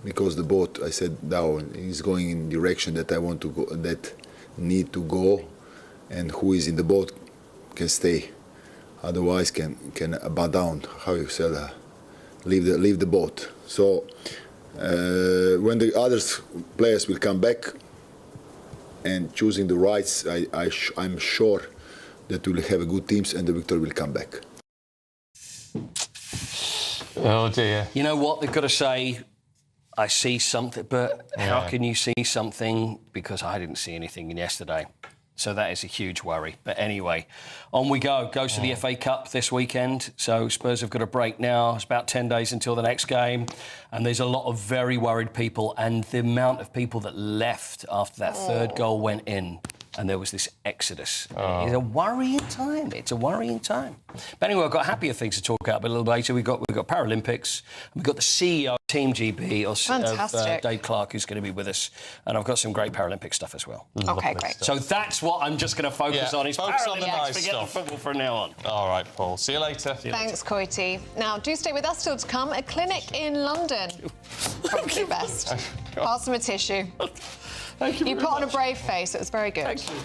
because the boat, I said, down is going in the direction that I want to go, that need to go, and who is in the boat can stay. Otherwise, can bow down. How you say that? Leave the boat. So when the other players will come back, and choosing the rights, I'm sure that we'll have a good teams and the victory will come back. Oh, dear. You know what? They've got to say, I see something, but how can you see something? Because I didn't see anything yesterday. So that is a huge worry. But anyway, on we go. Goes to the FA Cup this weekend. So Spurs have got a break now. It's about 10 days until the next game. And there's a lot of very worried people. And the amount of people that left after that third goal went in. And there was this exodus. It's a worrying time. It's a worrying time. But anyway, I've got happier things to talk about a little later. We've got Paralympics. We've got the CEO of Team GB of Dave Clark, who's going to be with us. And I've got some great Paralympic stuff as well. OK, great. So that's what I'm just going to focus on. Is focus on the Paralympics. nice Forget stuff. the football from now on. All right, Paul. See you later. Thanks, Coity. Now, do stay with us still to come. A clinic in London. Probably best. Pass them a tissue. Thank you. You put on a brave face. It was very good. Thank you.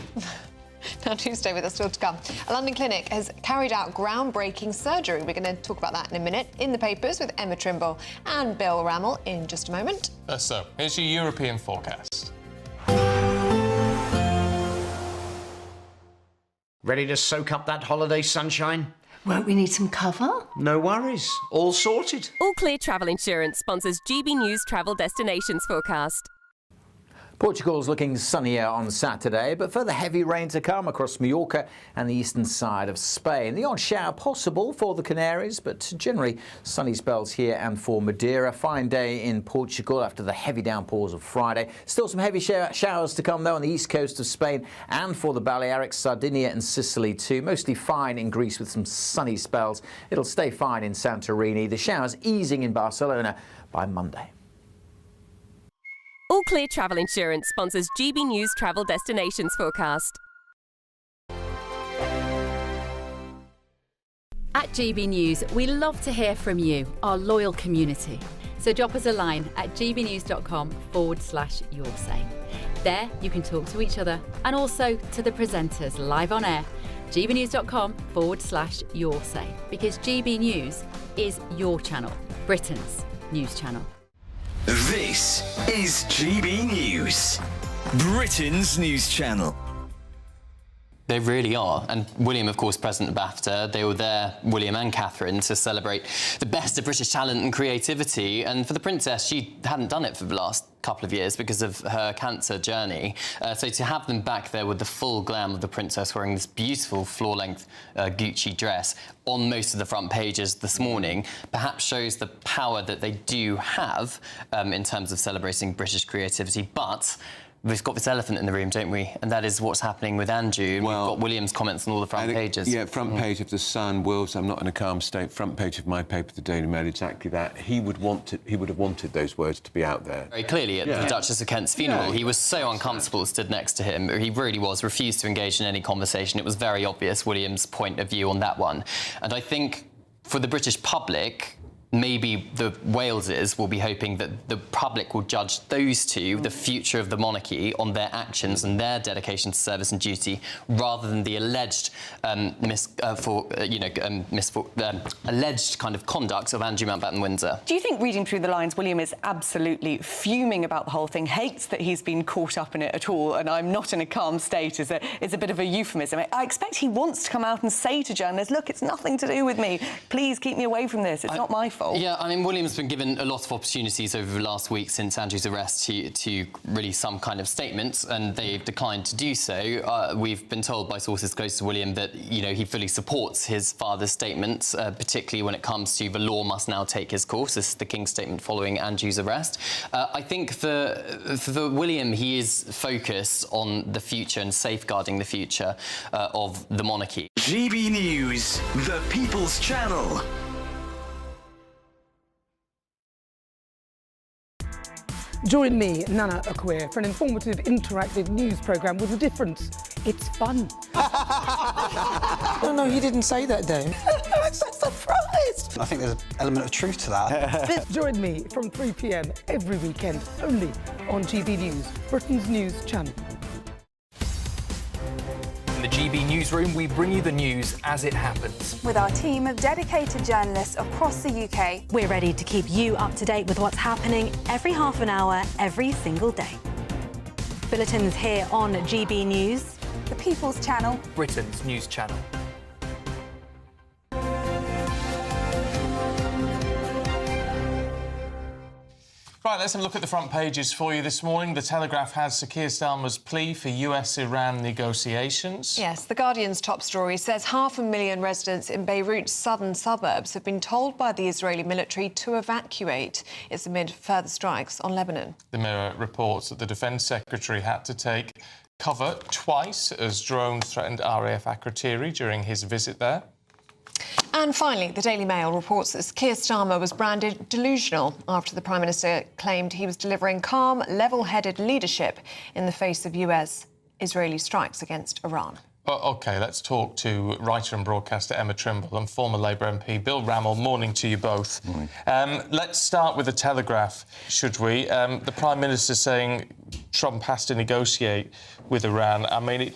Now, Tuesday with us still to come. A London clinic has carried out groundbreaking surgery. We're going to talk about that in a minute. In the papers with Emma Trimble and Bill Rammell in just a moment. So, here's your European forecast. Ready to soak up that holiday sunshine? Won't we need some cover? No worries. All sorted. All Clear Travel Insurance sponsors GB News Travel Destinations Forecast. Portugal's looking sunnier on Saturday, but further heavy rain to come across Mallorca and the eastern side of Spain. The odd shower possible for the Canaries, but generally sunny spells here and for Madeira. Fine day in Portugal after the heavy downpours of Friday. Still some heavy showers to come, though, on the east coast of Spain and for the Balearics, Sardinia and Sicily too. Mostly fine in Greece with some sunny spells. It'll stay fine in Santorini. The showers easing in Barcelona by Monday. All Clear Travel Insurance sponsors GB News Travel Destinations Forecast. At GB News, we love to hear from you, our loyal community. So drop us a line at gbnews.com/yoursay. There you can talk to each other and also to the presenters live on air. gbnews.com/yoursay, because GB News is your channel, Britain's news channel. This is GB News, Britain's news channel. They really are. And William, of course, president of BAFTA, they were there, William and Catherine, to celebrate the best of British talent and creativity. And for the Princess, she hadn't done it for the last couple of years because of her cancer journey. So to have them back there with the full glam of the Princess wearing this beautiful floor-length Gucci dress on most of the front pages this morning perhaps shows the power that they do have in terms of celebrating British creativity. But we've got this elephant in the room, don't we? And that is what's happening with Andrew. Well, we've got William's comments on all the front pages. Yeah, front page of The Sun, Will's I'm not in a calm state, front page of my paper, The Daily Mail, exactly that. He would have wanted those words to be out there. Very clearly at the Duchess of Kent's funeral, he was so uncomfortable stood next to him. He really was, refused to engage in any conversation. It was very obvious William's point of view on that one. And I think for the British public, maybe the Waleses will be hoping that the public will judge those two, the future of the monarchy, on their actions and their dedication to service and duty, rather than the alleged alleged kind of conduct of Andrew Mountbatten Windsor. Do you think, reading through the lines, William is absolutely fuming about the whole thing, hates that he's been caught up in it at all, and I'm not in a calm state is a bit of a euphemism? I expect he wants to come out and say to journalists, look, it's nothing to do with me. Please keep me away from this. It's not my fault. Yeah, I mean, William's been given a lot of opportunities over the last week since Andrew's arrest to release some kind of statement, and they've declined to do so. We've been told by sources close to William that, you know, he fully supports his father's statement, particularly when it comes to the law must now take his course. This is the King's statement following Andrew's arrest. I think for William, he is focused on the future and safeguarding the future of the monarchy. GB News, the People's Channel. Join me, Nana Akwe, for an informative, interactive news programme with a difference. It's fun. No, he didn't say that, though. I'm so surprised. I think there's an element of truth to that. Join me from 3 p.m. every weekend, only on GB News, Britain's news channel. In the GB Newsroom, we bring you the news as it happens. With our team of dedicated journalists across the UK, we're ready to keep you up to date with what's happening every half an hour, every single day. Bulletins here on GB News, the People's Channel, Britain's news channel. Right, let's have a look at the front pages for you this morning. The Telegraph has Sir Keir Starmer's plea for US-Iran negotiations. Yes, The Guardian's top story says 500,000 residents in Beirut's southern suburbs have been told by the Israeli military to evacuate. It's amid further strikes on Lebanon. The Mirror reports that the Defence Secretary had to take cover twice as drones threatened RAF Akrotiri during his visit there. And finally, the Daily Mail reports that Keir Starmer was branded delusional after the Prime Minister claimed he was delivering calm, level-headed leadership in the face of US-Israeli strikes against Iran. Well, OK, let's talk to writer and broadcaster Emma Trimble and former Labour MP Bill Rammell. Morning to you both. Morning. Let's start with the Telegraph, should we? The Prime Minister saying Trump has to negotiate with Iran. I mean,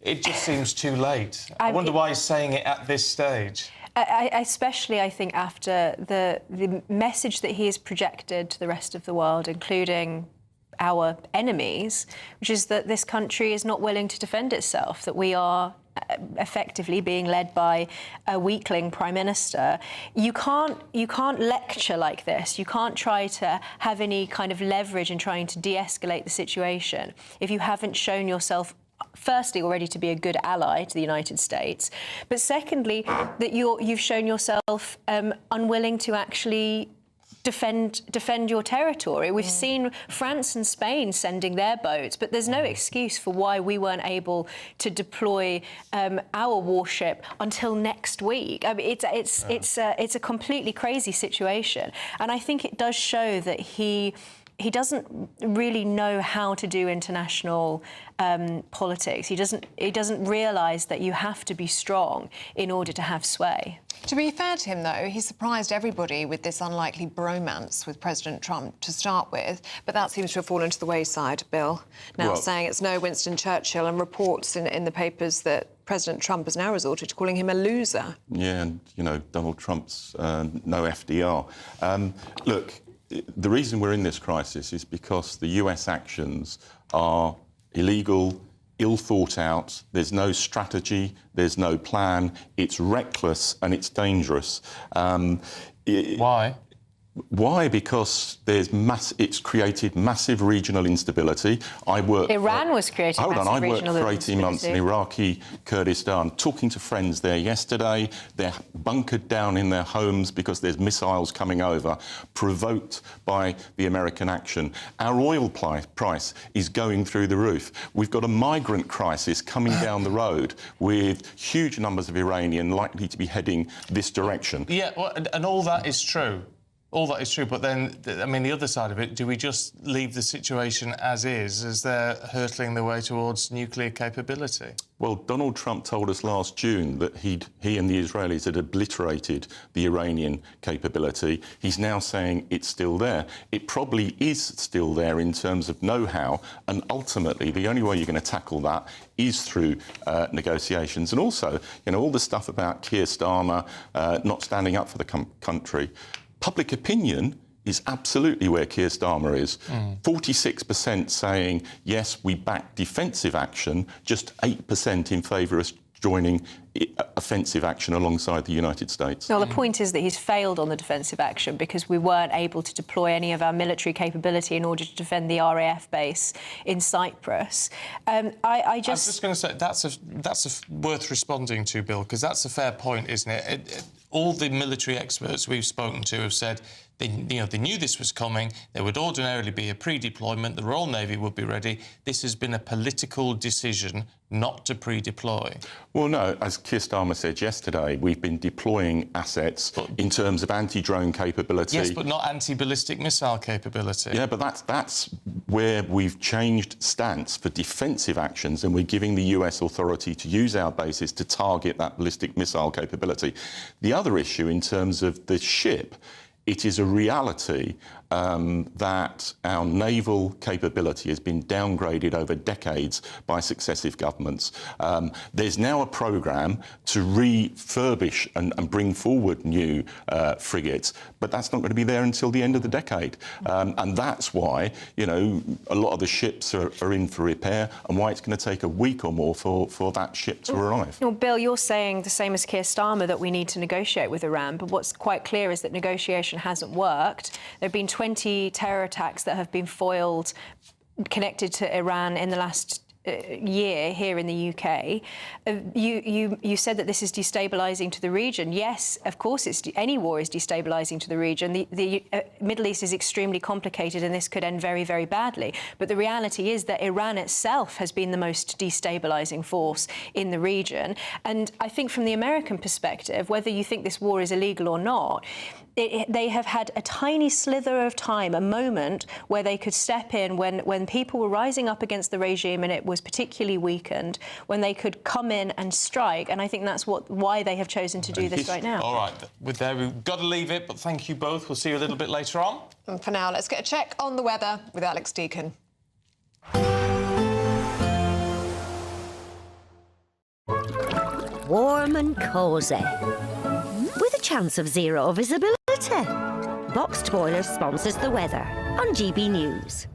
it just seems too late. I wonder why he's saying it at this stage. Especially, I think, after the message that he has projected to the rest of the world, including our enemies, which is that this country is not willing to defend itself, that we are effectively being led by a weakling prime minister. You can't lecture like this. You can't try to have any kind of leverage in trying to de-escalate the situation if you haven't shown yourself, firstly, already to be a good ally to the United States, but secondly, that you've shown yourself unwilling to actually defend your territory. We've seen France and Spain sending their boats, but there's no excuse for why we weren't able to deploy our warship until next week. I mean, it's a completely crazy situation, and I think it does show that he doesn't really know how to do international politics. He doesn't realise that you have to be strong in order to have sway. To be fair to him, though, he surprised everybody with this unlikely bromance with President Trump to start with, but that seems to have fallen to the wayside, Bill. Now saying it's no Winston Churchill, and reports in the papers that President Trump has now resorted to calling him a loser. Yeah, and, you know, Donald Trump's no FDR. Look, the reason we're in this crisis is because the US actions are illegal, ill thought out, there's no strategy, there's no plan, it's reckless and it's dangerous. Why? Why? Because it's created massive regional instability. Iran was creating massive I worked regional for 18 months in Iraqi Kurdistan, talking to friends there yesterday. They're bunkered down in their homes because there's missiles coming over, provoked by the American action. Our oil price is going through the roof. We've got a migrant crisis coming down the road with huge numbers of Iranian likely to be heading this direction. Yeah, well, and all that is true. All that is true, but then, I mean, the other side of it, do we just leave the situation as they're hurtling their way towards nuclear capability? Well, Donald Trump told us last June that he and the Israelis had obliterated the Iranian capability. He's now saying it's still there. It probably is still there in terms of know-how, and ultimately the only way you're going to tackle that is through negotiations. And also, you know, all the stuff about Keir Starmer not standing up for the country. Public opinion is absolutely where Keir Starmer is. 46% saying, yes, we back defensive action, just 8% in favour of joining offensive action alongside the United States. Well, the point is that he's failed on the defensive action because we weren't able to deploy any of our military capability in order to defend the RAF base in Cyprus. I was just going to say, that's worth responding to, Bill, because that's a fair point, isn't it? All the military experts we've spoken to have said they knew this was coming. There would ordinarily be a pre-deployment. The Royal Navy would be ready. This has been a political decision not to pre-deploy. Well, no, as Keir Starmer said yesterday, we've been deploying assets in terms of anti-drone capability. Yes, but not anti-ballistic missile capability. Yeah, but that's where we've changed stance for defensive actions, and we're giving the US authority to use our bases to target that ballistic missile capability. The other issue in terms of the ship, it is a reality that our naval capability has been downgraded over decades by successive governments. There's now a programme to refurbish and bring forward new frigates, but that's not going to be there until the end of the decade. And that's why, you know, a lot of the ships are in for repair, and why it's going to take a week or more for that ship to arrive. Well, Bill, you're saying the same as Keir Starmer that we need to negotiate with Iran, but what's quite clear is that negotiation hasn't worked. There have been 20 terror attacks that have been foiled connected to Iran in the last year here in the UK. You said that this is destabilising to the region. Yes, of course, any war is destabilising to the region. The Middle East is extremely complicated, and this could end very, very badly. But the reality is that Iran itself has been the most destabilising force in the region. And I think from the American perspective, whether you think this war is illegal or not, they have had a tiny slither of time, a moment where they could step in when people were rising up against the regime and it was particularly weakened, when they could come in and strike. And I think that's why they have chosen to do this right now. All right, we've got to leave it, but thank you both. We'll see you a little bit later on. And for now, let's get a check on the weather with Alex Deacon. Warm and cosy, with a chance of zero visibility. Boxed Boiler sponsors the weather on GB News.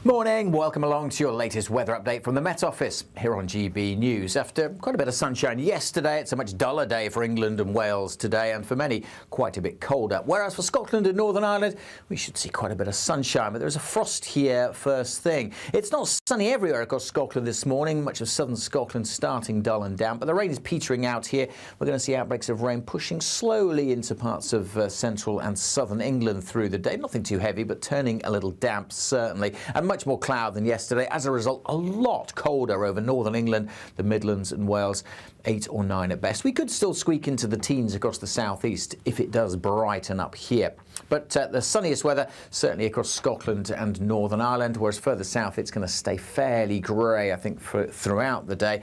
Morning, welcome along to your latest weather update from the Met Office here on GB News. After quite a bit of sunshine yesterday, it's a much duller day for England and Wales today, and for many, quite a bit colder. Whereas for Scotland and Northern Ireland, we should see quite a bit of sunshine, but there's a frost here first thing. It's not sunny everywhere across Scotland this morning, much of southern Scotland starting dull and damp, but the rain is petering out here. We're going to see outbreaks of rain pushing slowly into parts of central and southern England through the day. Nothing too heavy, but turning a little damp, certainly, and much more cloud than yesterday. As a result, a lot colder over northern England, the Midlands and Wales, 8 or 9 at best. We could still squeak into the teens across the southeast if it does brighten up here. But the sunniest weather certainly across Scotland and Northern Ireland, whereas further south it's going to stay fairly grey, I think, throughout the day.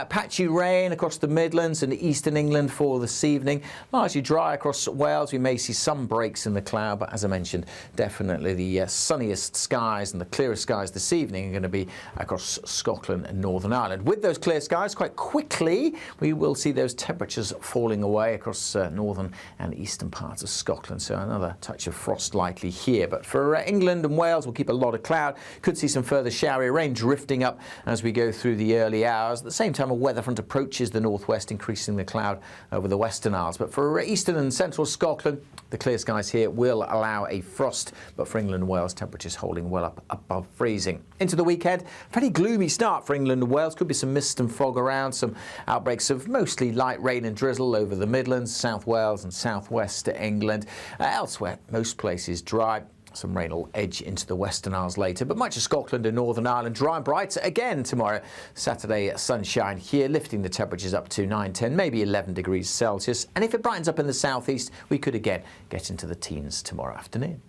Patchy rain across the Midlands and eastern England for this evening. Largely dry across Wales. We may see some breaks in the cloud, but as I mentioned, definitely the sunniest skies and the clearest skies this evening are going to be across Scotland and Northern Ireland. With those clear skies, quite quickly we will see those temperatures falling away across northern and eastern parts of Scotland. So another touch of frost likely here. But for England and Wales, we'll keep a lot of cloud. Could see some further showery rain drifting up as we go through the early hours. At the same time, a weather front approaches the northwest, increasing the cloud over the Western Isles. But for eastern and central Scotland, the clear skies here will allow a frost. But for England and Wales, temperatures holding well up above freezing. Into the weekend, fairly gloomy start for England and Wales. Could be some mist and fog around, some outbreaks of mostly light rain and drizzle over the Midlands, South Wales and southwest England. Elsewhere, most places dry. Some rain will edge into the Western Isles later, but much of Scotland and Northern Ireland dry and bright again tomorrow. Saturday, sunshine here, lifting the temperatures up to 9, 10, maybe 11 degrees Celsius. And if it brightens up in the southeast, we could again get into the teens tomorrow afternoon.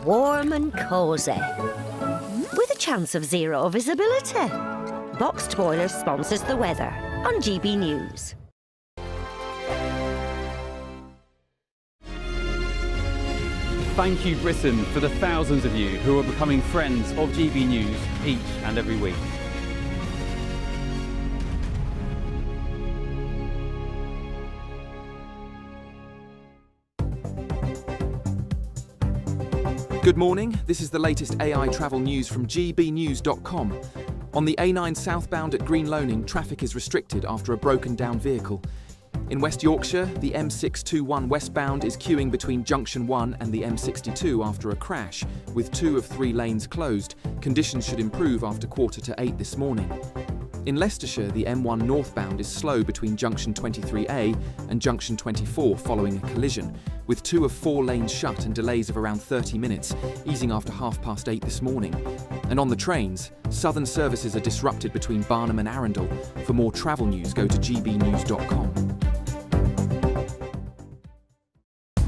Warm and cosy, with a chance of zero visibility. Boxed Boiler sponsors the weather on GB News. Thank you, Britain, for the thousands of you who are becoming friends of GB News each and every week. Good morning, this is the latest AI travel news from gbnews.com. On the A9 southbound at Green Loaning, traffic is restricted after a broken down vehicle. In West Yorkshire, the M621 westbound is queuing between Junction 1 and the M62 after a crash, with 2 of 3 lanes closed. Conditions should improve after 7:45 this morning. In Leicestershire, the M1 northbound is slow between Junction 23A and Junction 24 following a collision, with 2 of 4 lanes shut and delays of around 30 minutes, easing after 8:30 this morning. And on the trains, southern services are disrupted between Barnham and Arundel. For more travel news, go to gbnews.com.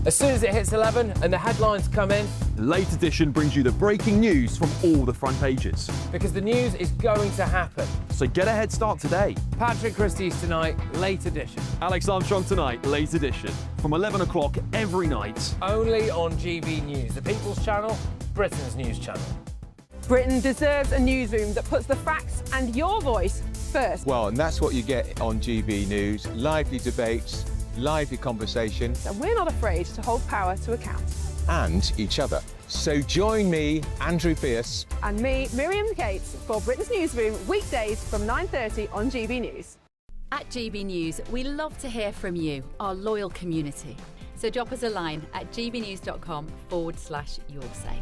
As soon as it hits 11 and the headlines come in, Late Edition brings you the breaking news from all the front pages. because the news is going to happen. So get a head start today. Patrick Christie's tonight, Late Edition. Alex Armstrong tonight, Late Edition. From 11 o'clock every night. Only on GB News, the People's Channel, Britain's news channel. Britain deserves a newsroom that puts the facts and your voice first. Well, and that's what you get on GB News. Lively debates, lively conversation. And we're not afraid to hold power to account. And each other. So join me, Andrew Pierce. And me, Miriam Gates, for Britain's Newsroom, weekdays from 9:30 on GB News. At GB News, we love to hear from you, our loyal community. So drop us a line at gbnews.com/yoursay.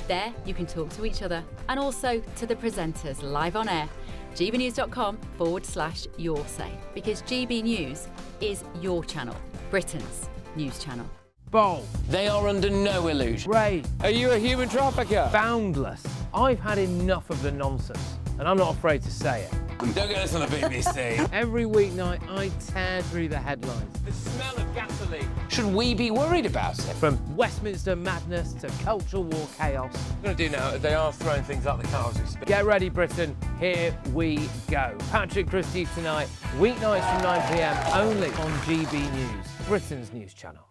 There you can talk to each other and also to the presenters live on air. gbnews.com/yoursay, because GB News is your channel, Britain's news channel. Bold. They are under no illusion. Ray. Are you a human trafficker? Boundless. I've had enough of the nonsense, and I'm not afraid to say it. Don't get this on the BBC. Every weeknight, I tear through the headlines. The smell of gasoline. Should we be worried about it? From Westminster madness to cultural war chaos. What I'm going to do now, they are throwing things out the car as we speak. Get ready, Britain. Here we go. Patrick Christie's tonight, weeknights from 9 p.m, only on GB News, Britain's news channel.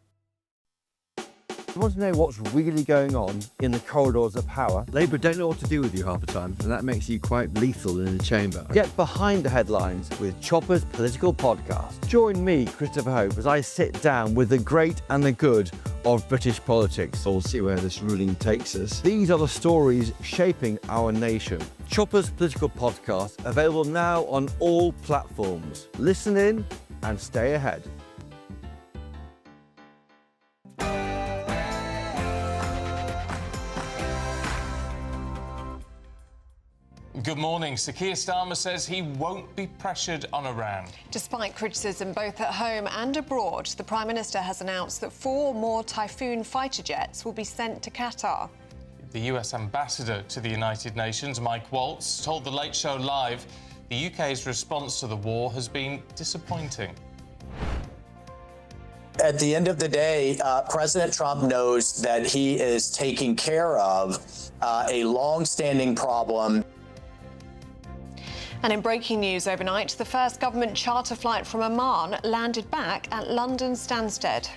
You want to know what's really going on in the corridors of power? Labour don't know what to do with you half the time, and that makes you quite lethal in the chamber. Get behind the headlines with Chopper's Political Podcast. Join me, Christopher Hope, as I sit down with the great and the good of British politics. We'll see where this ruling takes us. These are the stories shaping our nation. Chopper's Political Podcast, available now on all platforms. Listen in and stay ahead. Good morning. Sir Keir Starmer says he won't be pressured on Iran. Despite criticism both at home and abroad, the Prime Minister has announced that 4 more Typhoon fighter jets will be sent to Qatar. The US Ambassador to the United Nations, Mike Waltz, told The Late Show Live the UK's response to the war has been disappointing. At the end of the day, President Trump knows that he is taking care of a long-standing problem. And in breaking news overnight, the first government charter flight from Oman landed back at London Stansted.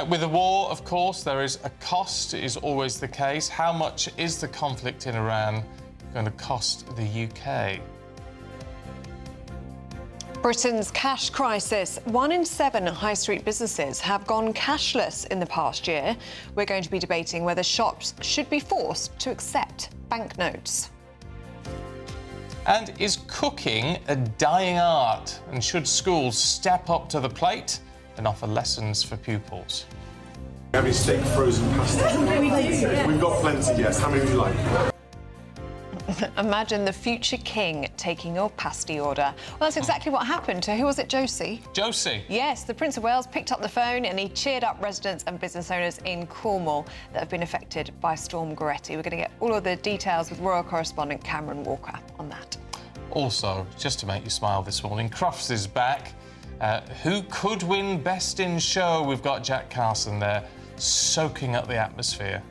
With a war, of course, there is a cost. It is always the case. How much is the conflict in Iran going to cost the UK? Britain's cash crisis. 1 in 7 high street businesses have gone cashless in the past year. We're going to be debating whether shops should be forced to accept banknotes. And is cooking a dying art? And should schools step up to the plate and offer lessons for pupils? Having steak, frozen pasta. We do, yeah. We've got plenty, yes. How many would you like? Imagine the future king taking your pasty order. Well, that's exactly what happened to, who was it, Josie? Josie? Yes, the Prince of Wales picked up the phone and he cheered up residents and business owners in Cornwall that have been affected by Storm Goretti. We're going to get all of the details with royal correspondent Cameron Walker on that. Also, just to make you smile this morning, Crufts is back. Who could win Best in Show? We've got Jack Carson there, soaking up the atmosphere.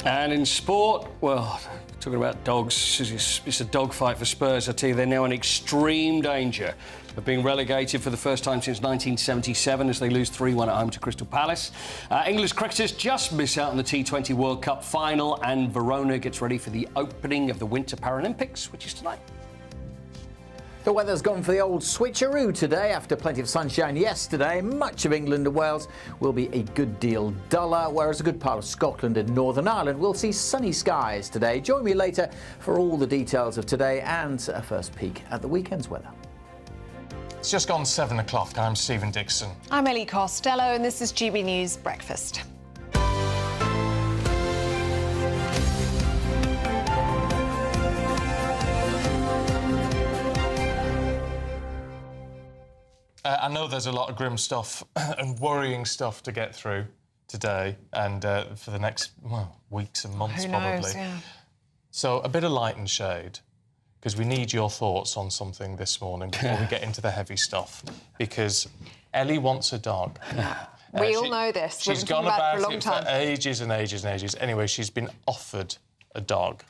And in sport, well, talking about dogs, it's a dogfight for Spurs. I tell you, they're now in extreme danger of being relegated for the first time since 1977 as they lose 3-1 at home to Crystal Palace. English cricketers just miss out on the T20 World Cup final, and Verona gets ready for the opening of the Winter Paralympics, which is tonight. The weather's gone for the old switcheroo today. After plenty of sunshine yesterday, much of England and Wales will be a good deal duller, whereas a good part of Scotland and Northern Ireland will see sunny skies today. Join me later for all the details of today and a first peek at the weekend's weather. It's just gone 7 o'clock. I'm Stephen Dixon. I'm Ellie Costello and this is GB News Breakfast. I know there's a lot of grim stuff and worrying stuff to get through today and for the next, well, weeks and months. Who probably. knows, yeah. So a bit of light and shade, because we need your thoughts on something this morning before we get into the heavy stuff, because Ellie wants a dog. We all know this. She's We've been gone talking about it for a long it time. for ages and ages and ages. Anyway, she's been offered a dog.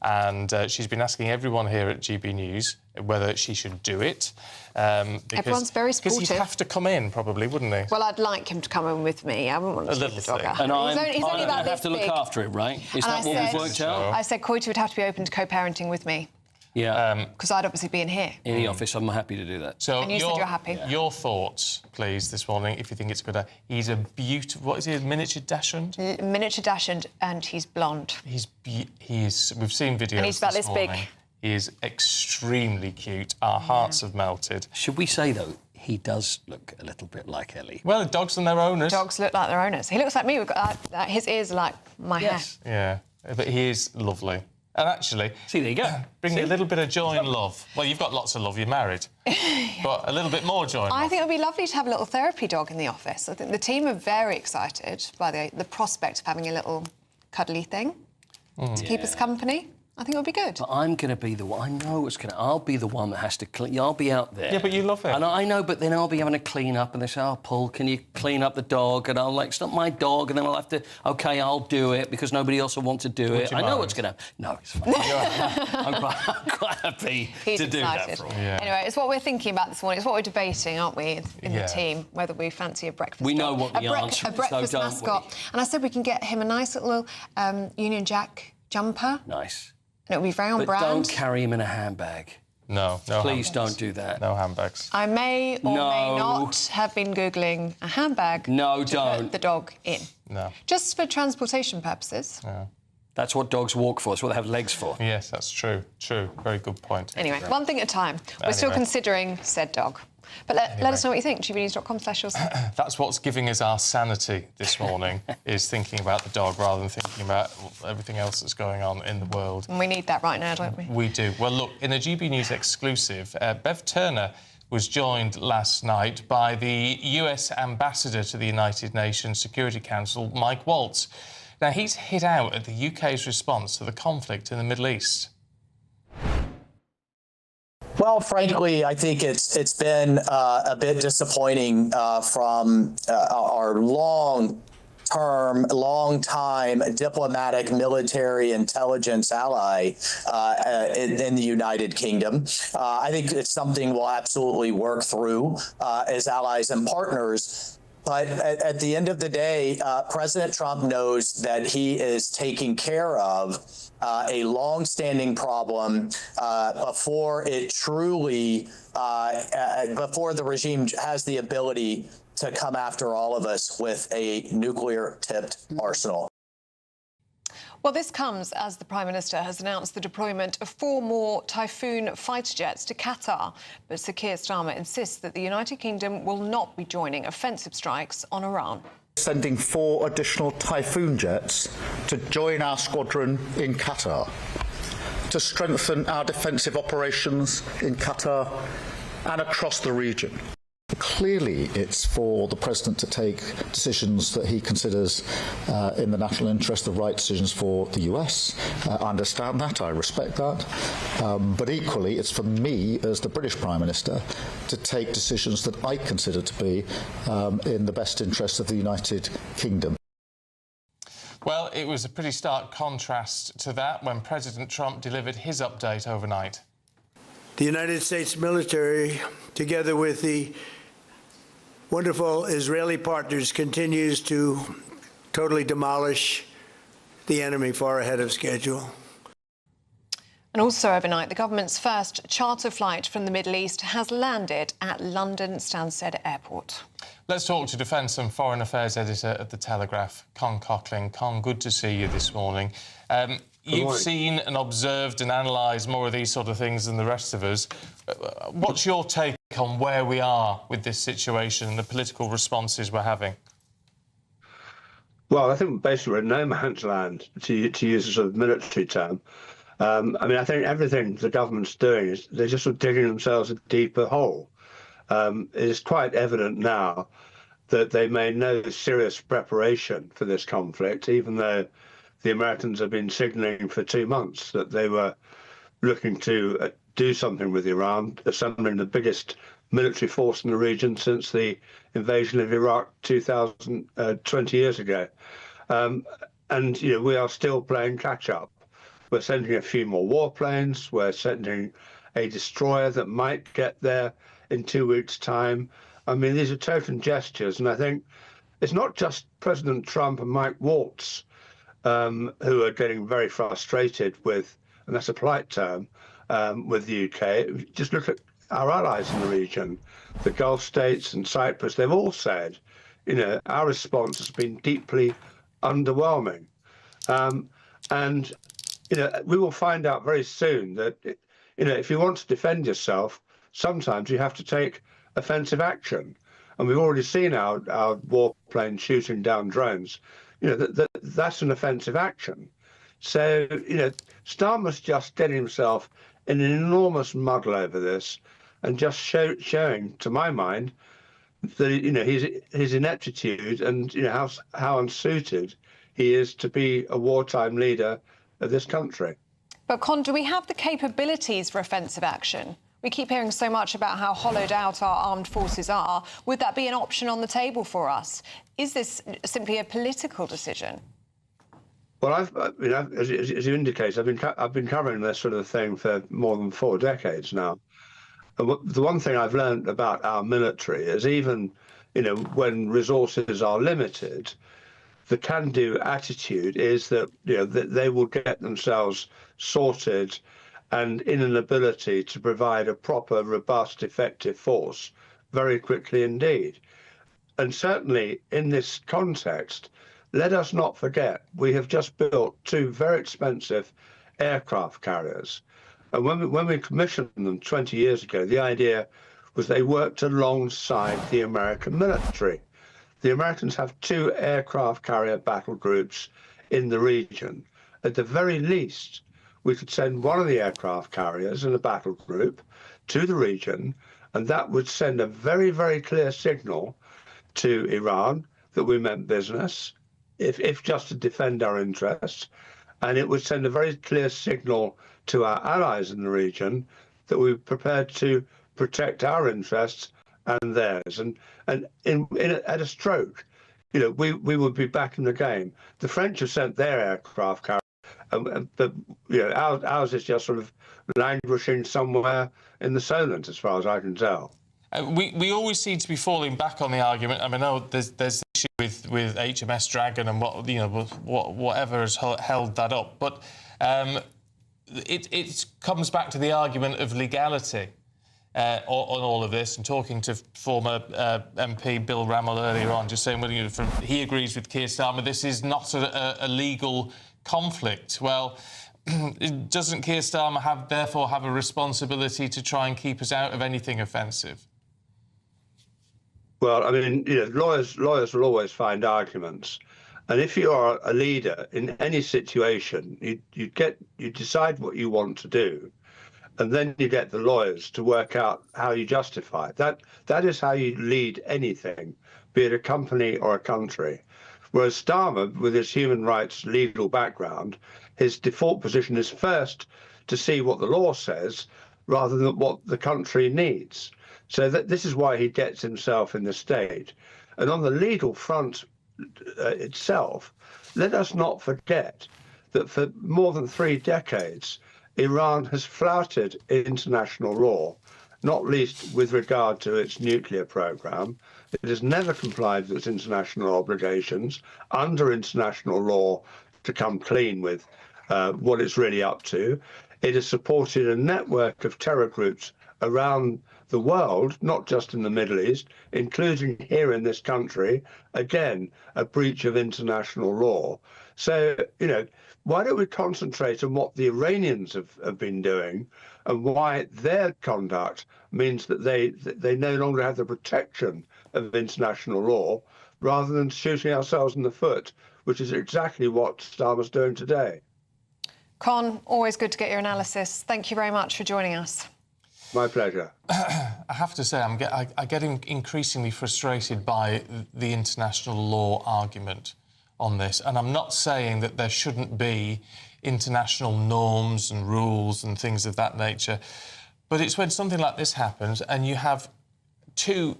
And she's been asking everyone here at GB News whether she should do it. Everyone's very supportive. Because he'd have to come in, probably, wouldn't he? Well, I'd like him to come in with me. I wouldn't want to take the dog out. And He's only about I this have to look big. after him, right? Is And that what we've worked out? I said Coity would have to be open to co-parenting with me. Yeah. Because I'd obviously be in here. In the office, I'm happy to do that. So And you said you're happy. Your thoughts, please, this morning, if you think it's a good idea. He's a beautiful... What is he, a miniature dachshund? Miniature dachshund, and he's blonde. We've seen videos And he's about this big. morning. He is extremely cute. Our hearts have melted. Should we say, though, he does look a little bit like Ellie. Well, the dogs and their owners. Dogs look like their owners. He looks like me. We've got his ears are like my hair. Yeah, but he is lovely. And actually... See, there you go. Bring a little bit of joy and love. Well, you've got lots of love, you're married. But a little bit more joy and love. I think it would be lovely to have a little therapy dog in the office. I think the team are very excited by the prospect of having a little cuddly thing to keep us company. I think it would be good. But I'm going to be the one. I know what's going to... I'll be the one that has to clean... I'll be out there. Yeah, but you love it. And I know, but then I'll be having to clean up, and they say, oh, Paul, can you clean up the dog? And I'll like, it's not my dog, and then I'll have to... OK, I'll do it, because nobody else will want to do it. I know what's going to happen. No, it's fine. I'm quite happy to do that for all. Anyway, it's what we're thinking about this morning. It's what we're debating, aren't we, in the team, whether we fancy a breakfast We know dog. what the answer is, A breakfast though, don't mascot. we? And I said we can get him a nice little Union Jack jumper. Nice. And it'll be very on brand. But don't carry him in a handbag. No Please handbags. don't do that. No handbags. I may or may not have been Googling a handbag to put the dog in. No. Just for transportation purposes. Yeah. That's what dogs walk for. It's what they have legs for. Yes, that's true. True. Very good point. Anyway, one thing at a time. We're still considering said dog. But let us know what you think. gbnews.com/yours. That's what's giving us our sanity this morning, is thinking about the dog rather than thinking about everything else that's going on in the world. And we need that right now, don't we? We do. Well, look, in a GB News exclusive, Bev Turner was joined last night by the US Ambassador to the United Nations Security Council, Mike Waltz. Now, he's hit out at the UK's response to the conflict in the Middle East. Well, frankly, I think it's been a bit disappointing from our long-time diplomatic, military, intelligence ally in the United Kingdom. I think it's something we'll absolutely work through as allies and partners. But at the end of the day, President Trump knows that he is taking care of a long-standing problem before it truly, before the regime has the ability to come after all of us with a nuclear-tipped arsenal. Well, this comes as the Prime Minister has announced the deployment of 4 more Typhoon fighter jets to Qatar. But Sir Keir Starmer insists that the United Kingdom will not be joining offensive strikes on Iran. Sending 4 additional Typhoon jets to join our squadron in Qatar, to strengthen our defensive operations in Qatar and across the region. Clearly, it's for the President to take decisions that he considers in the national interest, the right decisions for the US. I understand that, I respect that. But equally, it's for me, as the British Prime Minister, to take decisions that I consider to be in the best interest of the United Kingdom. Well, it was a pretty stark contrast to that when President Trump delivered his update overnight. The United States military, together with the wonderful Israeli partners, continues to totally demolish the enemy far ahead of schedule. And also overnight, the government's first charter flight from the Middle East has landed at London Stansted Airport. Let's talk to Defence and Foreign Affairs Editor at The Telegraph, Con Coughlin. Con, good to see you this morning. You've seen and observed and analysed more of these sort of things than the rest of us. What's your take on where we are with this situation and the political responses we're having? Well, I think basically we're in no man's land, to use a sort of military term. I mean, I think everything the government's doing is they're just sort of digging themselves a deeper hole. It's quite evident now that they made no serious preparation for this conflict, even though the Americans have been signalling for 2 months that they were looking to do something with Iran, assembling the biggest military force in the region since the invasion of Iraq 20 years ago. And, you know, we are still playing catch-up. We're sending a few more warplanes. We're sending a destroyer that might get there in 2 weeks' time. I mean, these are token gestures. And I think it's not just President Trump and Mike Waltz who are getting very frustrated with, and that's a polite term, with the UK. Just look at our allies in the region, the Gulf states and Cyprus. They've all said, you know, our response has been deeply underwhelming. And, you know, we will find out very soon that, you know, if you want to defend yourself, sometimes you have to take offensive action. And we've already seen our warplanes shooting down drones. You know, that's an offensive action. So, you know, Starmer's just getting himself in an enormous muddle over this and just showing, to my mind, that, you know, his ineptitude and, you know, how unsuited he is to be a wartime leader of this country. But, Con, do we have the capabilities for offensive action? We keep hearing so much about how hollowed out our armed forces are. Would that be an option on the table for us? Is this simply a political decision? Well, as you indicate, I've been covering this sort of thing for more than 4 decades now. And the one thing I've learned about our military is even, you know, when resources are limited, the can-do attitude is that, you know, that they will get themselves sorted and in an ability to provide a proper, robust, effective force very quickly indeed. And certainly in this context, let us not forget, we have just built 2 very expensive aircraft carriers. And when we commissioned them 20 years ago, the idea was they worked alongside the American military. The Americans have 2 aircraft carrier battle groups in the region. At the very least, we could send one of the aircraft carriers in a battle group to the region, and that would send a very, very clear signal to Iran that we meant business, if just to defend our interests, and it would send a very clear signal to our allies in the region that we were prepared to protect our interests and theirs. And at a stroke, you know, we would be back in the game. The French have sent their aircraft carrier, but you know, ours is just sort of languishing somewhere in the Solent, as far as I can tell. We always seem to be falling back on the argument. I mean, I know there's the issue with HMS Dragon and whatever has held that up, but it comes back to the argument of legality on all of this. And talking to former MP Bill Rammell earlier on, just saying, well, you know, he agrees with Keir Starmer, this is not a legal conflict. Well, doesn't Keir Starmer therefore have a responsibility to try and keep us out of anything offensive? Well, I mean, you know, lawyers will always find arguments, and if you are a leader in any situation, you decide what you want to do, and then you get the lawyers to work out how you justify it. That is how you lead anything, be it a company or a country. Whereas Starmer, with his human rights legal background, his default position is first to see what the law says rather than what the country needs. So this is why he gets himself in the state. And on the legal front itself, let us not forget that for more than 3 decades, Iran has flouted international law, not least with regard to its nuclear program. It has never complied with its international obligations under international law to come clean with what it's really up to. It has supported a network of terror groups around the world, not just in the Middle East, including here in this country, again, a breach of international law. So, you know, why don't we concentrate on what the Iranians have been doing and why their conduct means that they no longer have the protection of international law, rather than shooting ourselves in the foot, which is exactly what Starmer's doing today. Con, always good to get your analysis. Thank you very much for joining us. My pleasure. I have to say, I get increasingly frustrated by the international law argument on this, and I'm not saying that there shouldn't be international norms and rules and things of that nature, but it's when something like this happens and you have 2,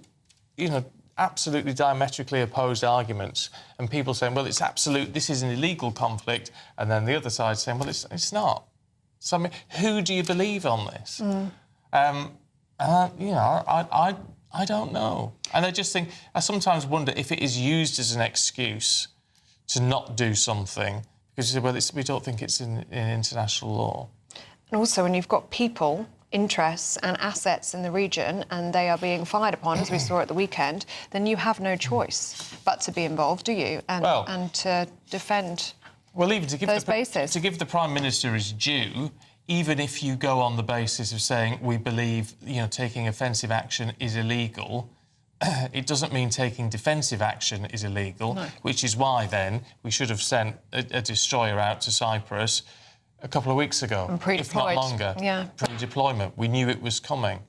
you know, absolutely diametrically opposed arguments, and people saying, well, it's absolute, this is an illegal conflict, and then the other side saying, well, it's not. So, I mean, who do you believe on this? You know, I don't know. And I just think, I sometimes wonder if it is used as an excuse to not do something, because well, we don't think it's in international law. And also, when you've got people, interests and assets in the region and they are being fired upon, as we saw at the weekend, then you have no choice but to be involved, do you? And to defend well, even to give those bases. To give the Prime Minister his due, even if you go on the basis of saying we believe, taking offensive action is illegal, it doesn't mean taking defensive action is illegal, which is why then we should have sent a destroyer out to Cyprus a couple of weeks ago, if not longer. Yeah. Pre-deployment. We knew it was coming.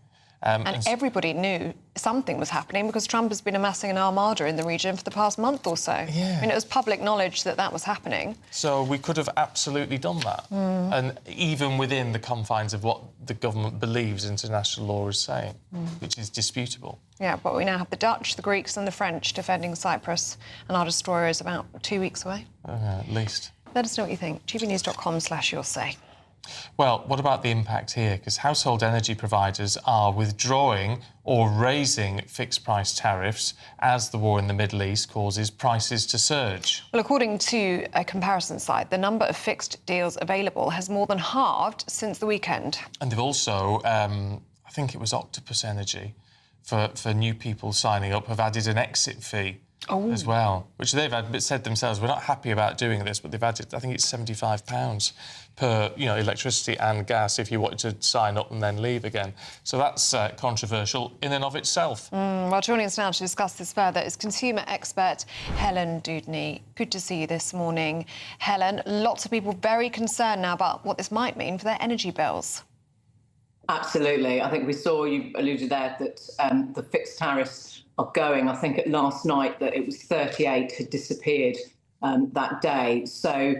And everybody knew something was happening because Trump has been amassing an armada in the region for the past month or so. Yeah. I mean, it was public knowledge that was happening. So we could have absolutely done that. And even within the confines of what the government believes international law is saying, which is disputable. Yeah, but we now have the Dutch, the Greeks and the French defending Cyprus, and our destroyer is about 2 weeks away. At least. Let us know what you think. gbnews.com/yoursay. Well, what about the impact here? Because household energy providers are withdrawing or raising fixed-price tariffs as the war in the Middle East causes prices to surge. Well, according to a comparison site, the number of fixed deals available has more than halved since the weekend. And they've also, I think it was Octopus Energy, for new people signing up, have added an exit fee as well, which they've said themselves, we're not happy about doing this, but they've added, I think it's £75 per, electricity and gas if you wanted to sign up and then leave again. So that's controversial in and of itself. Well, joining us now to discuss this further is consumer expert Helen Dudney. Good to see you this morning. Helen, lots of people very concerned now about what this might mean for their energy bills. Absolutely. I think we saw, you alluded there, that the fixed tariffs are going. I think last night that it was 38 had disappeared that day. So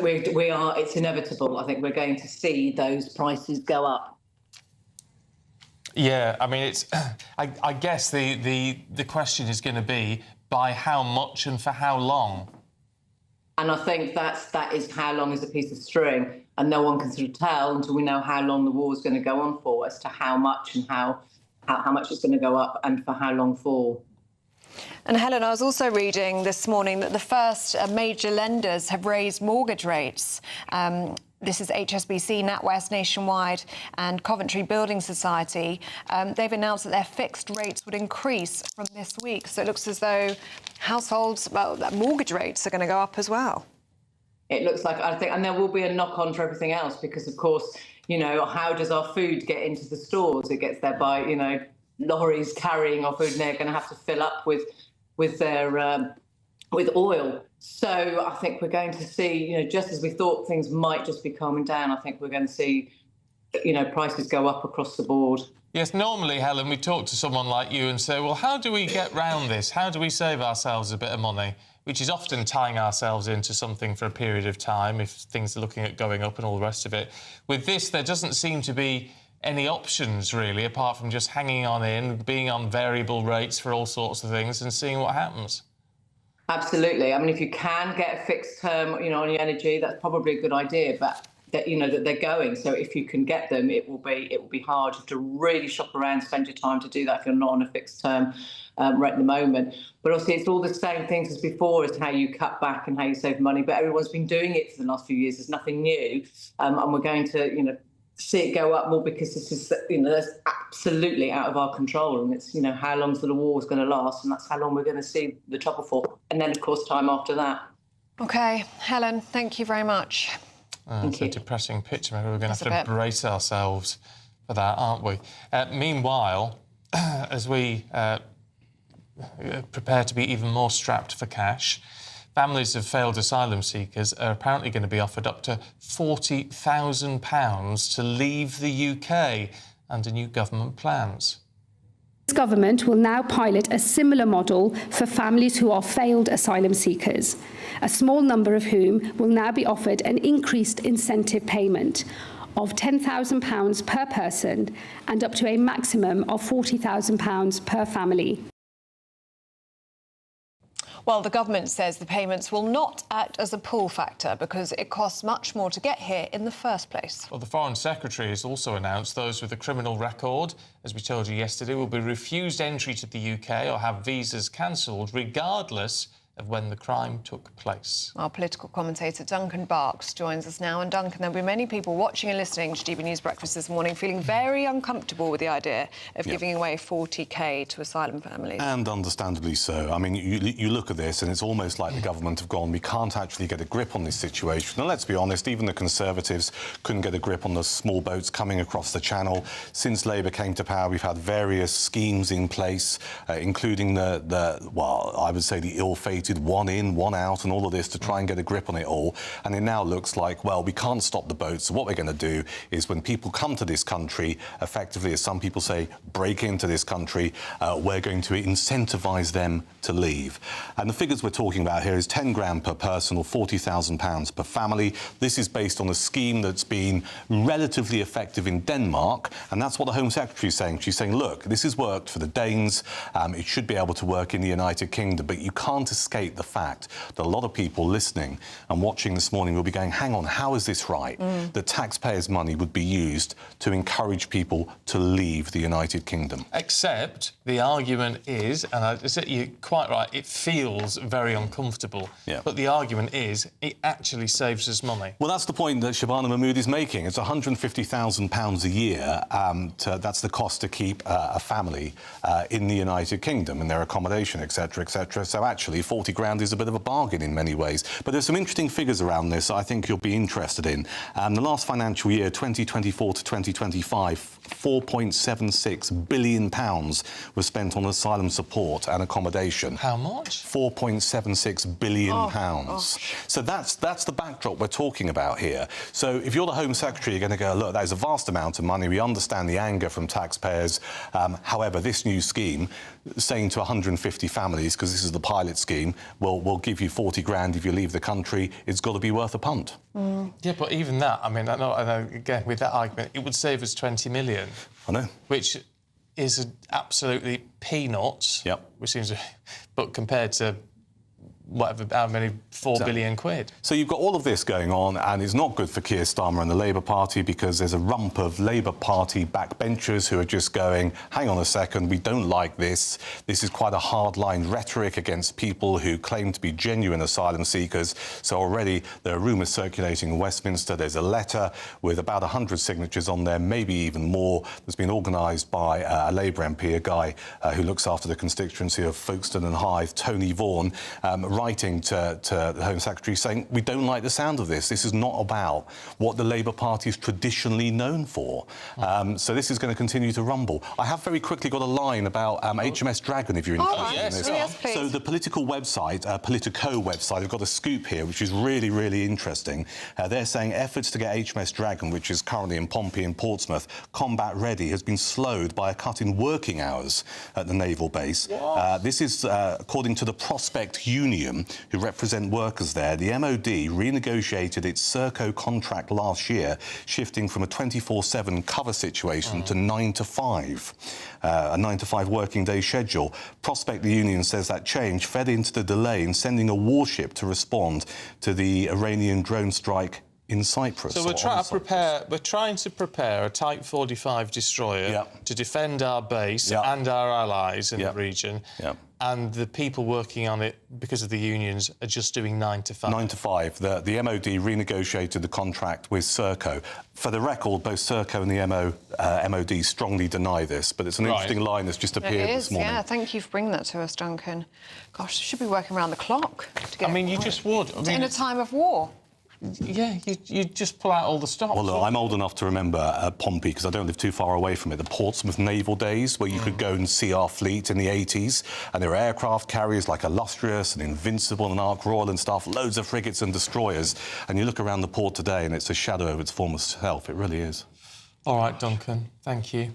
we are, it's inevitable. I think we're going to see those prices go up. Yeah, I mean, it's. I guess the question is going to be by how much and for how long. And I think that is how long is a piece of string, and no one can sort of tell until we know how long the war is going to go on for, as to how much and how much it's going to go up and for how long for. And Helen, I was also reading this morning that the first major lenders have raised mortgage rates. This is HSBC, NatWest, Nationwide and Coventry Building Society. They've announced that their fixed rates would increase from this week. So it looks as though households, mortgage rates are going to go up as well. It looks like, I think, and there will be a knock-on for everything else because, of course, how does our food get into the stores? It gets there by, lorries carrying our food, and they're going to have to fill up with oil. So I think we're going to see, just as we thought things might just be calming down, I think we're going to see, prices go up across the board. Yes, normally, Helen, we talk to someone like you and say, well, how do we get round this? How do we save ourselves a bit of money? Which is often tying ourselves into something for a period of time if things are looking at going up and all the rest of it. With this, there doesn't seem to be any options, really, apart from just hanging on in, being on variable rates for all sorts of things and seeing what happens. Absolutely. I mean, if you can get a fixed term, on your energy, that's probably a good idea, but that, that they're going. So if you can get them, it will be hard. You have to really shop around, spend your time to do that if you're not on a fixed term right at the moment. But obviously, it's all the same things as before as to how you cut back and how you save money. But everyone's been doing it for the last few years. There's nothing new. And we're going to, see it go up more because this is, that's absolutely out of our control. And it's, how long the war is going to last. And that's how long we're going to see the trouble for. And then, of course, time after that. OK, Helen, thank you very much. It's a depressing picture. Maybe we're going to have to brace ourselves for that, aren't we? Meanwhile, as we prepare to be even more strapped for cash, families of failed asylum seekers are apparently going to be offered up to £40,000 to leave the UK under new government plans. This government will now pilot a similar model for families who are failed asylum seekers, a small number of whom will now be offered an increased incentive payment of £10,000 per person and up to a maximum of £40,000 per family. Well, the government says the payments will not act as a pull factor because it costs much more to get here in the first place. Well, the Foreign Secretary has also announced those with a criminal record, as we told you yesterday, will be refused entry to the UK or have visas cancelled regardless of when the crime took place. Our political commentator Duncan Barks joins us now. And Duncan, there'll be many people watching and listening to GB News Breakfast this morning feeling very uncomfortable with the idea of giving away 40k to asylum families. And understandably so. I mean, you look at this and it's almost like the government have gone, we can't actually get a grip on this situation. And let's be honest, even the Conservatives couldn't get a grip on the small boats coming across the Channel. Since Labour came to power, we've had various schemes in place, including well, I would say the ill-fated one in, one out, and all of this to try and get a grip on it all. And it now looks like, well, we can't stop the boats. So what we're going to do is when people come to this country, effectively, as some people say, break into this country, we're going to incentivise them to leave. And the figures we're talking about here is 10 grand per person or £40,000 per family. This is based on a scheme that's been relatively effective in Denmark, and that's what the Home Secretary is saying. She's saying, look, this has worked for the Danes, it should be able to work in the United Kingdom, but you can't escape the fact that a lot of people listening and watching this morning will be going, hang on, how is this right? The taxpayers' money would be used to encourage people to leave the United Kingdom. Except the argument is, and you're quite right, it feels very uncomfortable, but the argument is it actually saves us money. Well, that's the point that Shabana Mahmood is making. It's £150,000 a year. That's the cost to keep a family in the United Kingdom and their accommodation, etc., etc. So actually, 40 grand is a bit of a bargain in many ways. But there's some interesting figures around this I think you'll be interested in. The last financial year, 2024 to 2025, £4.76 billion was spent on asylum support and accommodation. How much? £4.76 billion. So that's the backdrop we're talking about here. So if you're the Home Secretary, you're going to go, look, that is a vast amount of money. We understand the anger from taxpayers. However, this new scheme, saying to 150 families, because this is the pilot scheme, we'll give you 40 grand if you leave the country, it's got to be worth a punt. Yeah, but even that, I mean, I know, again, with that argument, it would save us 20 million. I know. Which is absolutely peanuts. Yep. Which seems, but compared to whatever, how many, 4 billion quid. So you've got all of this going on, and it's not good for Keir Starmer and the Labour Party because there's a rump of Labour Party backbenchers who are just going, hang on a second, we don't like this. This is quite a hard-line rhetoric against people who claim to be genuine asylum seekers. So already there are rumours circulating in Westminster. There's a letter with about 100 signatures on there, maybe even more, that's been organised by a Labour MP, a guy who looks after the constituency of Folkestone and Hythe, Tony Vaughan, writing to the Home Secretary saying, we don't like the sound of this. This is not about what the Labour Party is traditionally known for. So this is going to continue to rumble. I have very quickly got a line about HMS Dragon, if you're interested in this. Yes, please. So the political website, Politico website, have got a scoop here, which is really, really interesting. They're saying efforts to get HMS Dragon, which is currently in Pompey and Portsmouth, combat ready, has been slowed by a cut in working hours at the naval base. This is according to the Prospect Union, who represent workers there. The MOD renegotiated its Serco contract last year, shifting from a 24/7 cover situation to 9 to 5, a 9 to 5 working day schedule. Prospect, the union, says that change fed into the delay in sending a warship to respond to the Iranian drone strike in Cyprus. So we're trying to prepare a Type 45 destroyer to defend our base and our allies in the region. And the people working on it, because of the unions, are just doing 9 to 5. 9 to 5. The MOD renegotiated the contract with Serco. For the record, both Serco and the MOD strongly deny this, but it's an interesting line that's just appeared this morning. Yeah, thank you for bringing that to us, Duncan. Gosh, should be working around the clock to get you just would. in a time of war. Yeah, you just pull out all the stops. Well, look, I'm old enough to remember Pompey, because I don't live too far away from it, the Portsmouth naval days, where you could go and see our fleet in the 80s, and there were aircraft carriers like Illustrious and Invincible and Ark Royal and stuff, loads of frigates and destroyers, and you look around the port today and it's a shadow of its former self. It really is. All right, Duncan, thank you.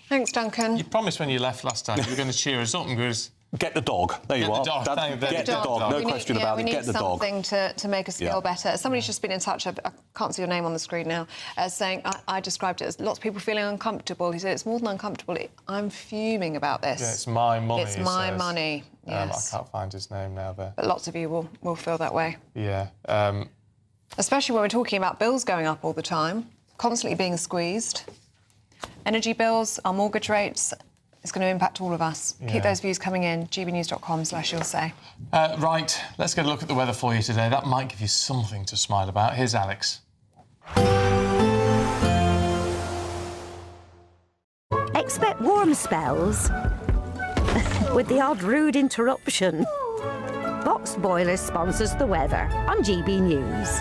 Thanks, Duncan. You promised when you left last time you were going to cheer us up and go... Get the dog. There you are. Get the dog. No question about it. Get the dog. We need something to make us feel better. Somebody's just been in touch, I can't see your name on the screen now, saying, I described it as lots of people feeling uncomfortable. He said, it's more than uncomfortable. I'm fuming about this. Yeah, it's my money. It's my money, yes. I can't find his name now there. But lots of you will feel that way. Yeah. Especially when we're talking about bills going up all the time, constantly being squeezed. Energy bills, our mortgage rates... It's going to impact all of us. Yeah. Keep those views coming in. gbnews.com/you'll say. Right, let's get a look at the weather for you today. That might give you something to smile about. Here's Alex. Expect warm spells with the odd rude interruption. Box Boilers sponsors the weather on GB News.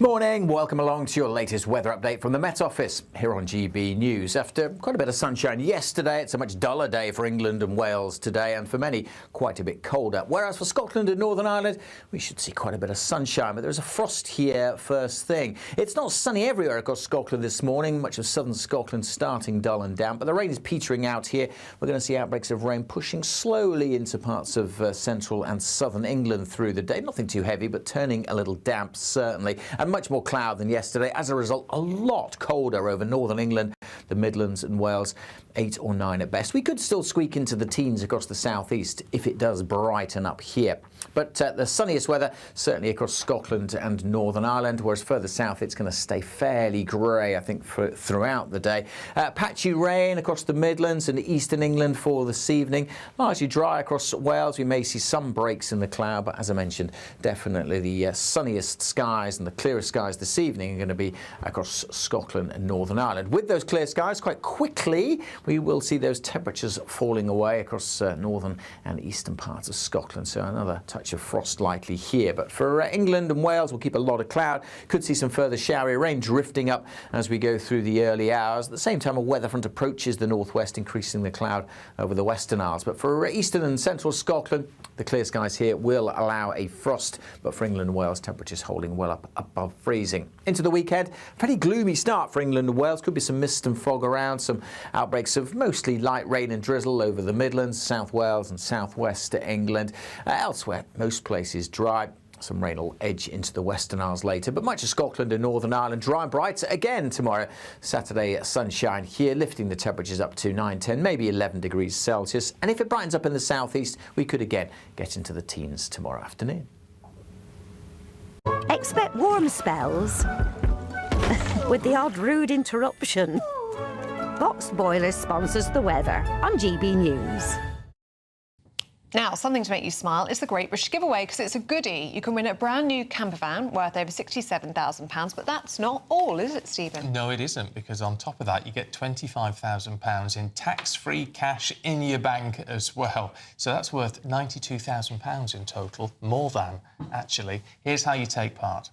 Morning, welcome along to your latest weather update from the Met Office here on GB News. After quite a bit of sunshine yesterday, it's a much duller day for England and Wales today, and for many, quite a bit colder. Whereas for Scotland and Northern Ireland, we should see quite a bit of sunshine, but there's a frost here first thing. It's not sunny everywhere across Scotland this morning, much of southern Scotland starting dull and damp, but the rain is petering out here. We're going to see outbreaks of rain pushing slowly into parts of central and southern England through the day. Nothing too heavy, but turning a little damp, certainly. And much more cloud than yesterday. As a result, a lot colder over northern England, the Midlands and Wales, 8 or 9 at best. We could still squeak into the teens across the southeast if it does brighten up here. But the sunniest weather certainly across Scotland and Northern Ireland, whereas further south it's going to stay fairly grey, I think, throughout the day. Patchy rain across the Midlands and eastern England for this evening. Largely dry across Wales. We may see some breaks in the cloud, but as I mentioned, definitely the sunniest skies and the clearest skies this evening are going to be across Scotland and Northern Ireland. With those clear skies, quite quickly we will see those temperatures falling away across northern and eastern parts of Scotland. So another touch of frost likely here. But for England and Wales, we'll keep a lot of cloud. Could see some further showery rain drifting up as we go through the early hours. At the same time, a weather front approaches the northwest, increasing the cloud over the Western Isles. But for eastern and central Scotland, the clear skies here will allow a frost. But for England and Wales, temperatures holding well up above freezing. Into the weekend, fairly gloomy start for England and Wales. Could be some mist and fog around, some outbreaks of mostly light rain and drizzle over the Midlands, South Wales and southwest England. Elsewhere, most places dry. Some rain will edge into the Western Isles later, but much of Scotland and Northern Ireland dry and bright again tomorrow. Saturday, sunshine here, lifting the temperatures up to 9, 10, maybe 11 degrees Celsius. And if it brightens up in the southeast, we could again get into the teens tomorrow afternoon. Expect warm spells with the odd rude interruption. Box Boilers sponsors the weather on GB News. Now, something to make you smile is the Great British Giveaway, because it's a goodie. You can win a brand new camper van worth over £67,000, but that's not all, is it, Stephen? No, it isn't, because on top of that, you get £25,000 in tax-free cash in your bank as well. So that's worth £92,000 in total, more than, actually. Here's how you take part.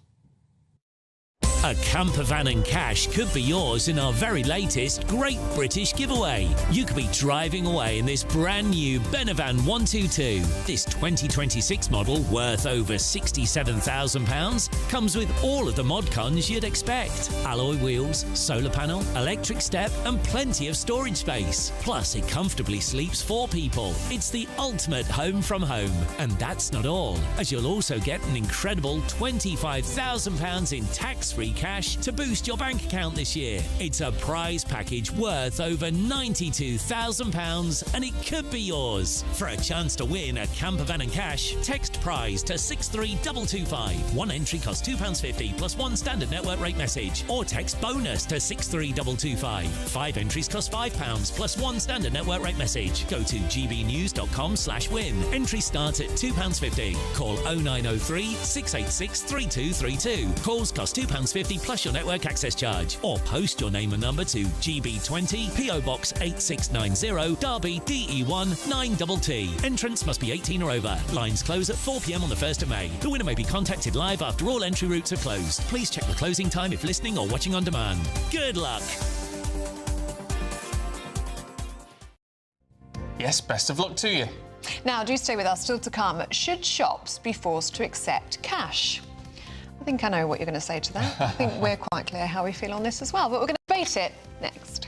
A camper van and cash could be yours in our very latest Great British Giveaway. You could be driving away in this brand new Benavan 122. This 2026 model, worth over £67,000, comes with all of the mod cons you'd expect. Alloy wheels, solar panel, electric step and plenty of storage space. Plus, it comfortably sleeps 4 people. It's the ultimate home from home. And that's not all, as you'll also get an incredible £25,000 in tax-free cash to boost your bank account this year. It's a prize package worth over £92,000 and it could be yours. For a chance to win a camper van and cash, text prize to 63225. One entry costs £2.50 plus one standard network rate message, or text bonus to 63225. 5 entries cost £5 plus one standard network rate message. Go to gbnews.com/win. Entry start at £2.50. Call 0903 686 3232. Calls cost £2.50 plus your network access charge, or post your name and number to GB20 PO Box 8690 Derby DE1 9TT. Entrance must be 18 or over. Lines close at 4 p.m. on the 1st of May. The winner may be contacted live after all entry routes are closed. Please check the closing time if listening or watching on demand. Good luck. Yes, best of luck to you. Now, do stay with us. Still to come, should shops be forced to accept cash? I think I know what you're going to say to that. I think we're quite clear how we feel on this as well, but we're going to debate it next.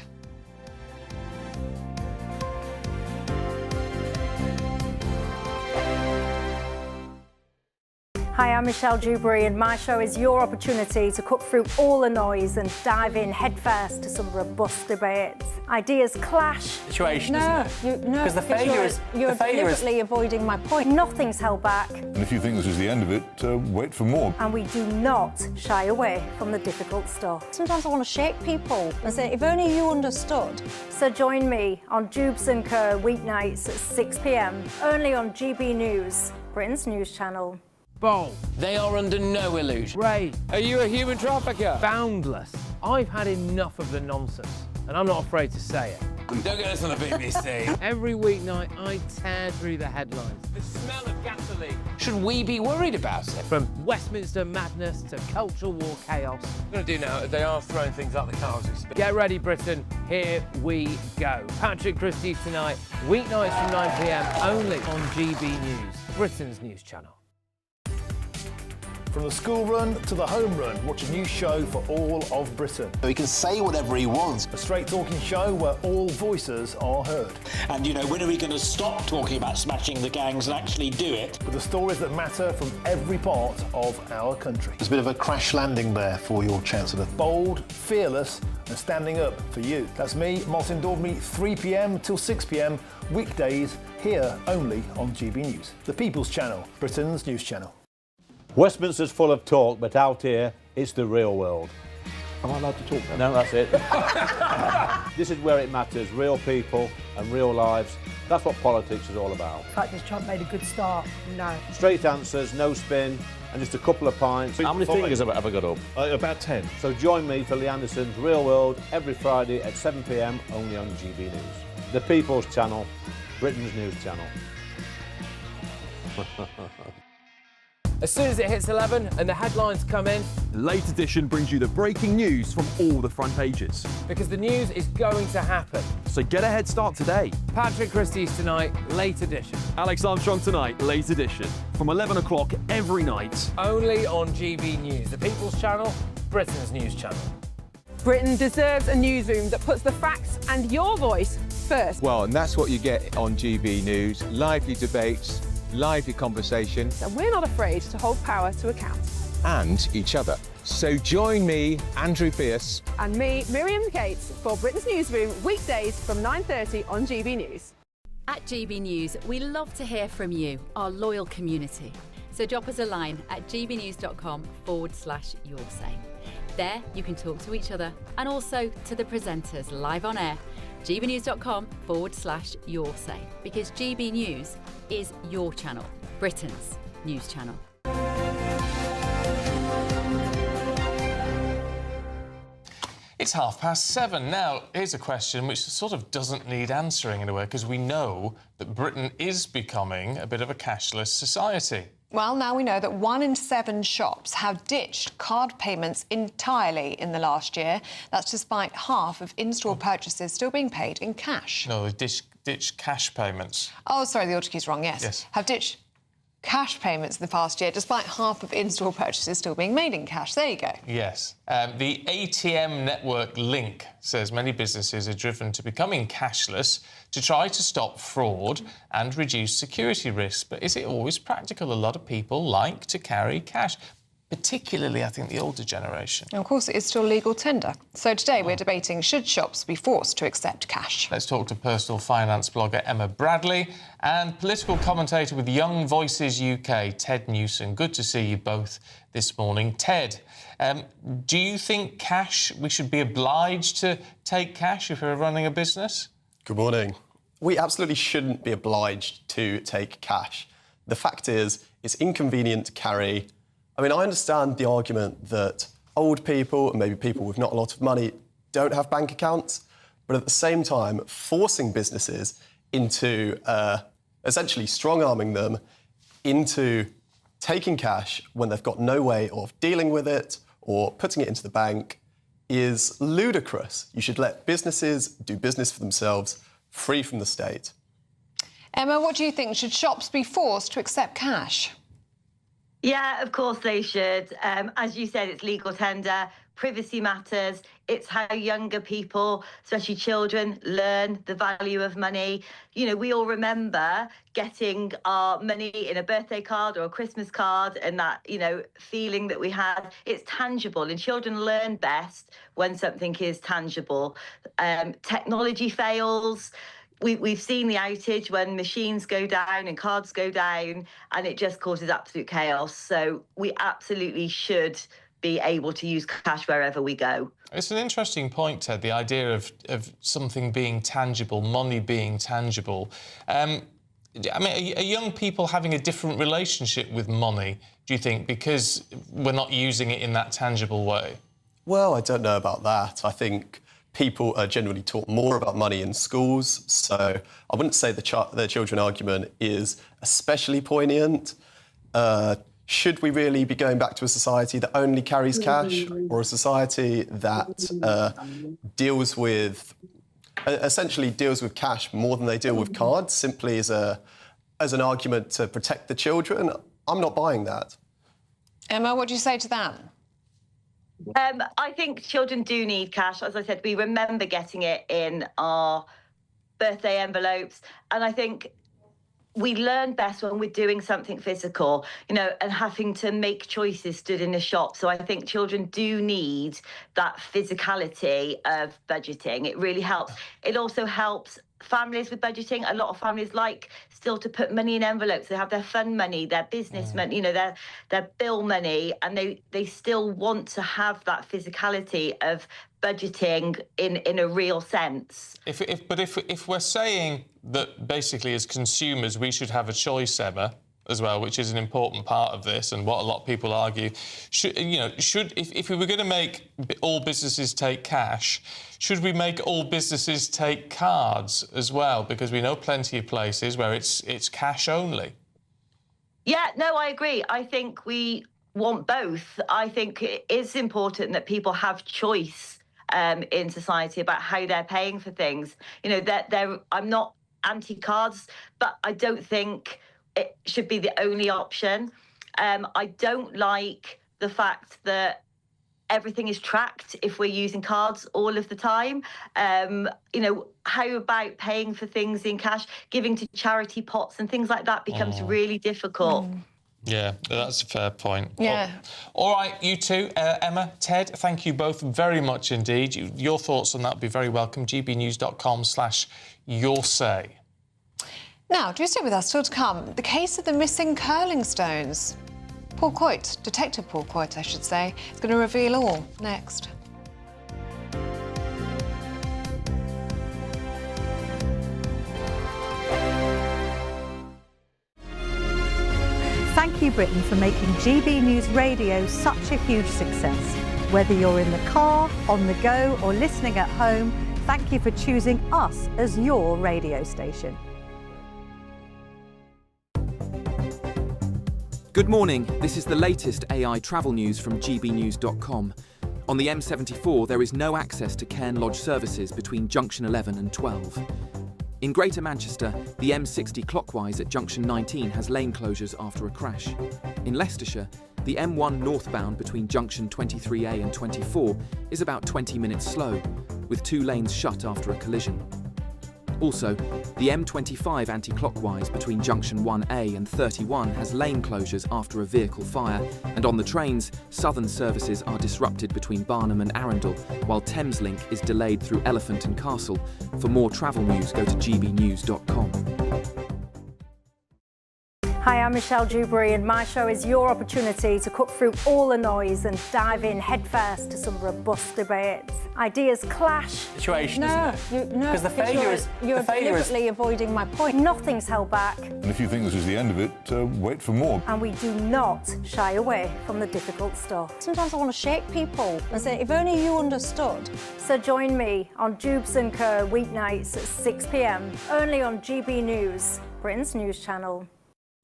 Hi, I'm Michelle Dewberry, and my show is your opportunity to cut through all the noise and dive in headfirst to some robust debates. Ideas clash. Situation, No, isn't it? no, Because the failure is... you're the failure is... deliberately avoiding my point. Nothing's held back. And if you think this is the end of it, wait for more. And we do not shy away from the difficult stuff. Sometimes I want to shake people and say, if only you understood. So join me on Jubes & Co. weeknights at 6 p.m, only on GB News, Britain's news channel. Bold. They are under no illusion. Brave. Are you a human trafficker? Boundless. I've had enough of the nonsense, and I'm not afraid to say it. Don't get us on the BBC. Every weeknight, I tear through the headlines. The smell of gasoline. Should we be worried about it? From Westminster madness to cultural war chaos. What I'm going to do now, they are throwing things out the car as we speak. Get ready, Britain. Here we go. Patrick Christie's tonight, weeknights from 9 p.m, only on GB News, Britain's news channel. From the school run to the home run, watch a new show for all of Britain. So he can say whatever he wants. A straight-talking show where all voices are heard. And, you know, when are we going to stop talking about smashing the gangs and actually do it? With the stories that matter from every part of our country. There's a bit of a crash landing there for your Chancellor. Bold, fearless and standing up for you. That's me, Martin Daubney, 3 p.m. till 6 p.m, weekdays, here only on GB News. The People's Channel, Britain's news channel. Westminster's full of talk, but out here, it's the real world. Am I allowed to talk now? No, that's it. This is where it matters, real people and real lives. That's what politics is all about. In fact, has Trump made a good start? No. Straight answers, no spin, and just a couple of pints. How many fingers have I got up? About 10. So join me for Lee Anderson's Real World every Friday at 7 p.m, only on GB News. The People's Channel, Britain's news channel. As soon as it hits 11 and the headlines come in, Late Edition brings you the breaking news from all the front pages. because the news is going to happen. So get a head start today. Patrick Christie's tonight, Late Edition. Alex Armstrong tonight, Late Edition. From 11 o'clock every night. Only on GB News, the People's Channel, Britain's news channel. Britain deserves a newsroom that puts the facts and your voice first. Well, and that's what you get on GB News. Lively debates, lively conversations. And we're not afraid to hold power to account. And each other. So join me, Andrew Pierce. And me, Miriam Cates, for Britain's Newsroom, weekdays from 9:30 on GB News. At GB News, we love to hear from you, our loyal community. So drop us a line at gbnews.com/yoursay. There you can talk to each other and also to the presenters live on air. gbnews.com/yoursay, because GB News is your channel, Britain's news channel. It's 7:30. Now, here's a question which sort of doesn't need answering in a way, because we know that Britain is becoming a bit of a cashless society. Well, now we know that 1 in 7 shops have ditched card payments entirely in the last year. That's despite half of in-store purchases still being paid in cash. No, they ditched cash payments. Oh, sorry, the autocue's wrong, yes. Have ditched cash payments in the past year, despite half of in-store purchases still being made in cash. There you go. Yes. The ATM network Link says many businesses are driven to becoming cashless to try to stop fraud and reduce security risks. But is it always practical? A lot of people like to carry cash, particularly, I think, the older generation. And of course, it is still legal tender. So today we're debating, should shops be forced to accept cash? Let's talk to personal finance blogger Emma Bradley and political commentator with Young Voices UK, Ted Newson. Good to see you both this morning. Ted, do you think we should be obliged to take cash if we're running a business? Good morning. We absolutely shouldn't be obliged to take cash. The fact is, it's inconvenient to carry. I mean, I understand the argument that old people and maybe people with not a lot of money don't have bank accounts, but at the same time, forcing businesses into essentially strong-arming them into taking cash when they've got no way of dealing with it or putting it into the bank is ludicrous. You should let businesses do business for themselves, free from the state. Emma, what do you think? Should shops be forced to accept cash? Yeah, of course they should. As you said, it's legal tender. privacy matters. It's how younger people, especially children, learn the value of money. You know, we all remember getting our money in a birthday card or a Christmas card, and that, you know, feeling that we had. It's tangible, and children learn best when something is tangible. Technology fails. We've seen the outage when machines go down and cards go down, and it just causes absolute chaos. So we absolutely should be able to use cash wherever we go. It's an interesting point, Ted, the idea of something being tangible, money being tangible. I mean, are young people having a different relationship with money, do you think, because we're not using it in that tangible way? Well, I don't know about that. I think people are generally taught more about money in schools, so I wouldn't say the children argument is especially poignant. Should we really be going back to a society that only carries cash, or a society that essentially deals with cash more than they deal with cards, simply as an argument to protect the children? I'm not buying that. Emma, what do you say to that? I think children do need cash. As I said, we remember getting it in our birthday envelopes, and I think we learn best when we're doing something physical, you know, and having to make choices stood in a shop. So I think children do need that physicality of budgeting. It really helps. It also helps families with budgeting. A lot of families like still to put money in envelopes. They have their fun money, their business money, you know, their bill money, and they still want to have that physicality of budgeting in a real sense. If we're saying that basically as consumers we should have a choice, Emma, as well, which is an important part of this, and what a lot of people argue, if we were going to make all businesses take cash, should we make all businesses take cards as well? Because we know plenty of places where it's cash only. Yeah, no, I agree. I think we want both. I think it is important that people have choice in society about how they're paying for things. You know, I'm not anti-cards, but I don't think it should be the only option. I don't like the fact that everything is tracked if we're using cards all of the time. You know, how about paying for things in cash, giving to charity pots and things like that becomes really difficult. Yeah, that's a fair point. Yeah. All right, you two, Emma, Ted, thank you both very much indeed. Your thoughts on that would be very welcome. gbnews.com/yoursay. Now, do stay with us. Still to come, the case of the missing curling stones. Paul Coit, Detective Paul Coit, I should say, is going to reveal all next. Thank you, Britain, for making GB News Radio such a huge success. Whether you're in the car, on the go, or listening at home, thank you for choosing us as your radio station. Good morning, this is the latest AI travel news from gbnews.com. On the M74, there is no access to Cairn Lodge services between junction 11 and 12. In Greater Manchester, the M60 clockwise at junction 19 has lane closures after a crash. In Leicestershire, the M1 northbound between junction 23A and 24 is about 20 minutes slow, with 2 lanes shut after a collision. Also, the M25 anti-clockwise between junction 1A and 31 has lane closures after a vehicle fire, and on the trains, southern services are disrupted between Barnham and Arundel, while Thameslink is delayed through Elephant and Castle. For more travel news, go to gbnews.com. Hi, I'm Michelle Dewberry, and my show is your opportunity to cut through all the noise and dive in headfirst to some robust debates. Ideas clash. Situation, isn't it? Because the failure is... You're deliberately avoiding my point. Nothing's held back. And if you think this is the end of it, wait for more. And we do not shy away from the difficult stuff. Sometimes I want to shake people and say, if only you understood. So join me on Jubes and Co weeknights at 6 p.m, only on GB News, Britain's news channel.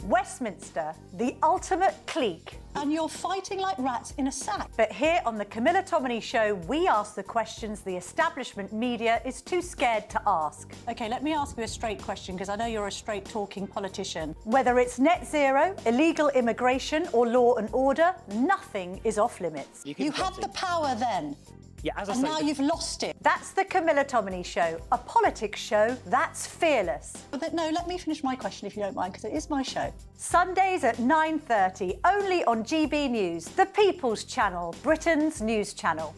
Westminster, the ultimate clique. And you're fighting like rats in a sack. But here on the Camilla Tominey Show, we ask the questions the establishment media is too scared to ask. OK, let me ask you a straight question, because I know you're a straight-talking politician. Whether it's net zero, illegal immigration or law and order, nothing is off limits. You had the power then. Yeah, as I and say, now you've lost it. That's the Camilla Tominey Show, a politics show that's fearless. But no, let me finish my question if you don't mind, because it is my show. Sundays at 9:30, only on GB News, the People's Channel, Britain's news channel.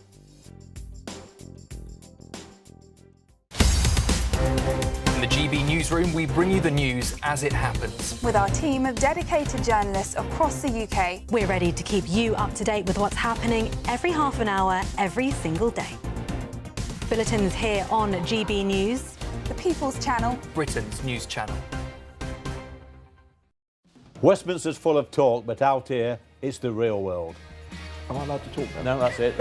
In the GB Newsroom, we bring you the news as it happens. With our team of dedicated journalists across the UK, we're ready to keep you up to date with what's happening every half an hour, every single day. Bulletins here on GB News, the People's Channel, Britain's news channel. Westminster's full of talk, but out here, it's the real world. Am I allowed to talk now? No, that's it.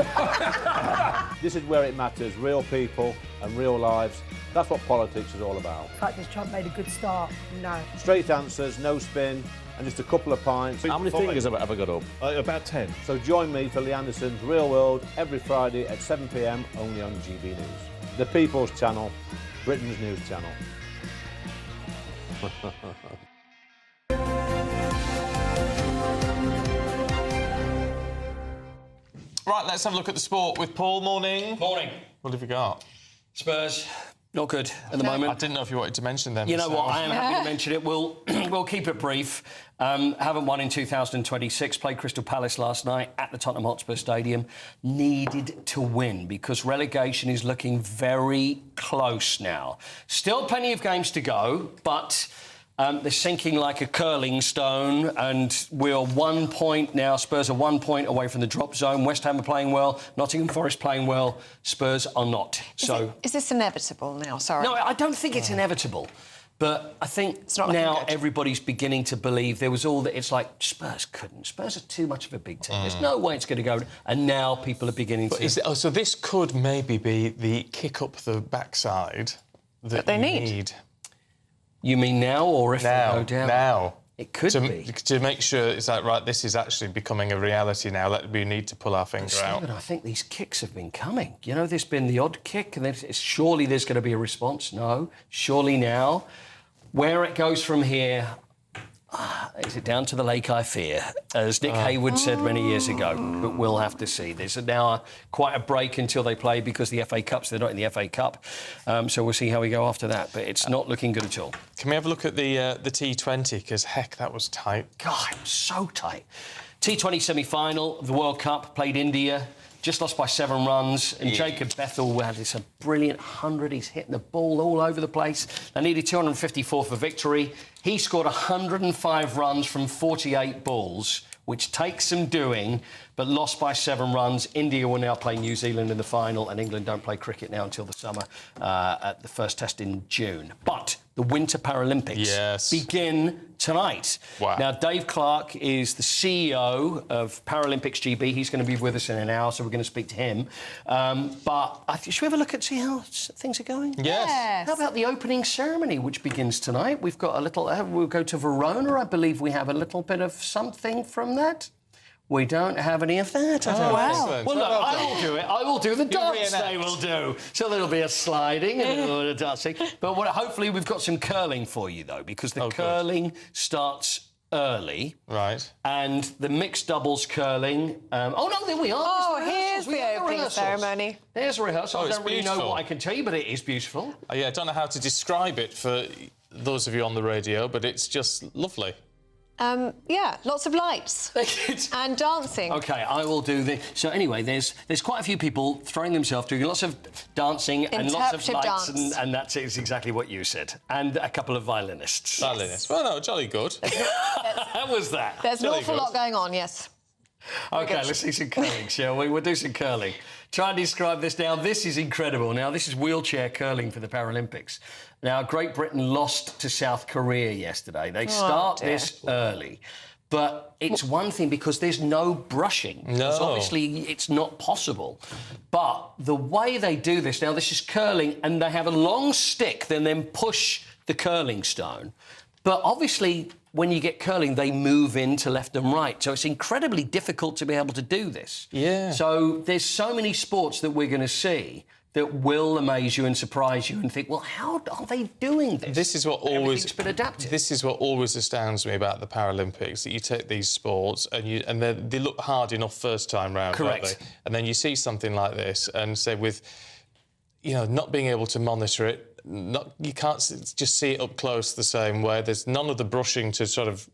This is where it matters, real people and real lives. That's what politics is all about. In fact, has Trump made a good start? No. Straight answers, no spin, and just a couple of pints. How many fingers have I got up? About 10. So join me for Lee Anderson's Real World every Friday at 7 p.m, only on GB News. The People's Channel, Britain's news channel. Right, let's have a look at the sport with Paul. Morning. Morning. What have you got? Spurs, not good at the moment. I didn't know if you wanted to mention them. You know what, I am happy to mention it. We'll keep it brief. Haven't won in 2026. Played Crystal Palace last night at the Tottenham Hotspur Stadium. Needed to win because relegation is looking very close now. Still plenty of games to go, but they're sinking like a curling stone, and we're 1 point now. Spurs are 1 point away from the drop zone. West Ham are playing well. Nottingham Forest playing well. Spurs are not. Is this inevitable now? Sorry. No, I don't think it's inevitable. But I think now everybody's beginning to believe there was all that. It's like Spurs couldn't. Spurs are too much of a big team. There's no way it's going to go. And now people are beginning to. So this could maybe be the kick up the backside that they need. You mean now, or if they go down? Now. It could be. To make sure it's like, right, this is actually becoming a reality now. We need to pull our finger out. I think these kicks have been coming. You know, there's been the odd kick, and surely there's going to be a response. No. Surely now. Where it goes from here, is it down to the lake I fear, as Nick Haywood said many years ago. But we'll have to see. There's now quite a break until they play because the FA Cups, they're not in the FA Cup. So we'll see how we go after that. But it's not looking good at all. Can we have a look at the T20? Because, heck, that was tight. God, it was so tight. T20 semi-final of the World Cup, played India. Just lost by 7 runs, and Jacob Bethel had this brilliant 100. He's hitting the ball all over the place. They needed 254 for victory. He scored 105 runs from 48 balls, which takes some doing, but lost by 7 runs. India will now play New Zealand in the final, and England don't play cricket now until the summer at the first test in June. But the Winter Paralympics begin tonight. Wow. Now, Dave Clark is the CEO of Paralympics GB. He's going to be with us in an hour, so we're going to speak to him. But should we have a look at see how things are going? Yes. How about the opening ceremony, which begins tonight? We've got a little... we'll go to Verona. I believe we have a little bit of something from that. We don't have any of that. Wow. Well, look, I will do it. I will do the dance they will do. So there'll be a sliding and a little bit of dancing. But hopefully we've got some curling for you, though, because the curling starts early. Right. And the mixed doubles curling... oh, no, there we are. Oh, here's the opening ceremony. There's a rehearsal. Oh, I don't really know what I can tell you, but it is beautiful. Yeah, I don't know how to describe it for those of you on the radio, but it's just lovely. Yeah, lots of lights and dancing. OK, I will do the... So, anyway, there's quite a few people throwing themselves, doing lots of dancing and lots of lights, and that's exactly what you said. And a couple of violinists. Violinists. Well, no, jolly good. How was that? There's an awful lot going on, yes. OK, let's see some curling, shall we? We'll do some curling. Try and describe this now. This is incredible. Now, this is wheelchair curling for the Paralympics. Now, Great Britain lost to South Korea yesterday. They start this early. But it's one thing because there's no brushing. No. Obviously, it's not possible. But the way they do this, now, this is curling, and they have a long stick, then push the curling stone. But obviously, when you get curling, they move into left and right. So it's incredibly difficult to be able to do this. Yeah. So there's so many sports that we're going to see that will amaze you and surprise you and think, well, how are they doing this? This is what always been adapted. This is what always astounds me about the Paralympics, that you take these sports and they look hard enough first time round, Correct. don't they? And then you see something like this and say with, you know, not being able to monitor it, you can't just see it up close the same way. There's none of the brushing to sort of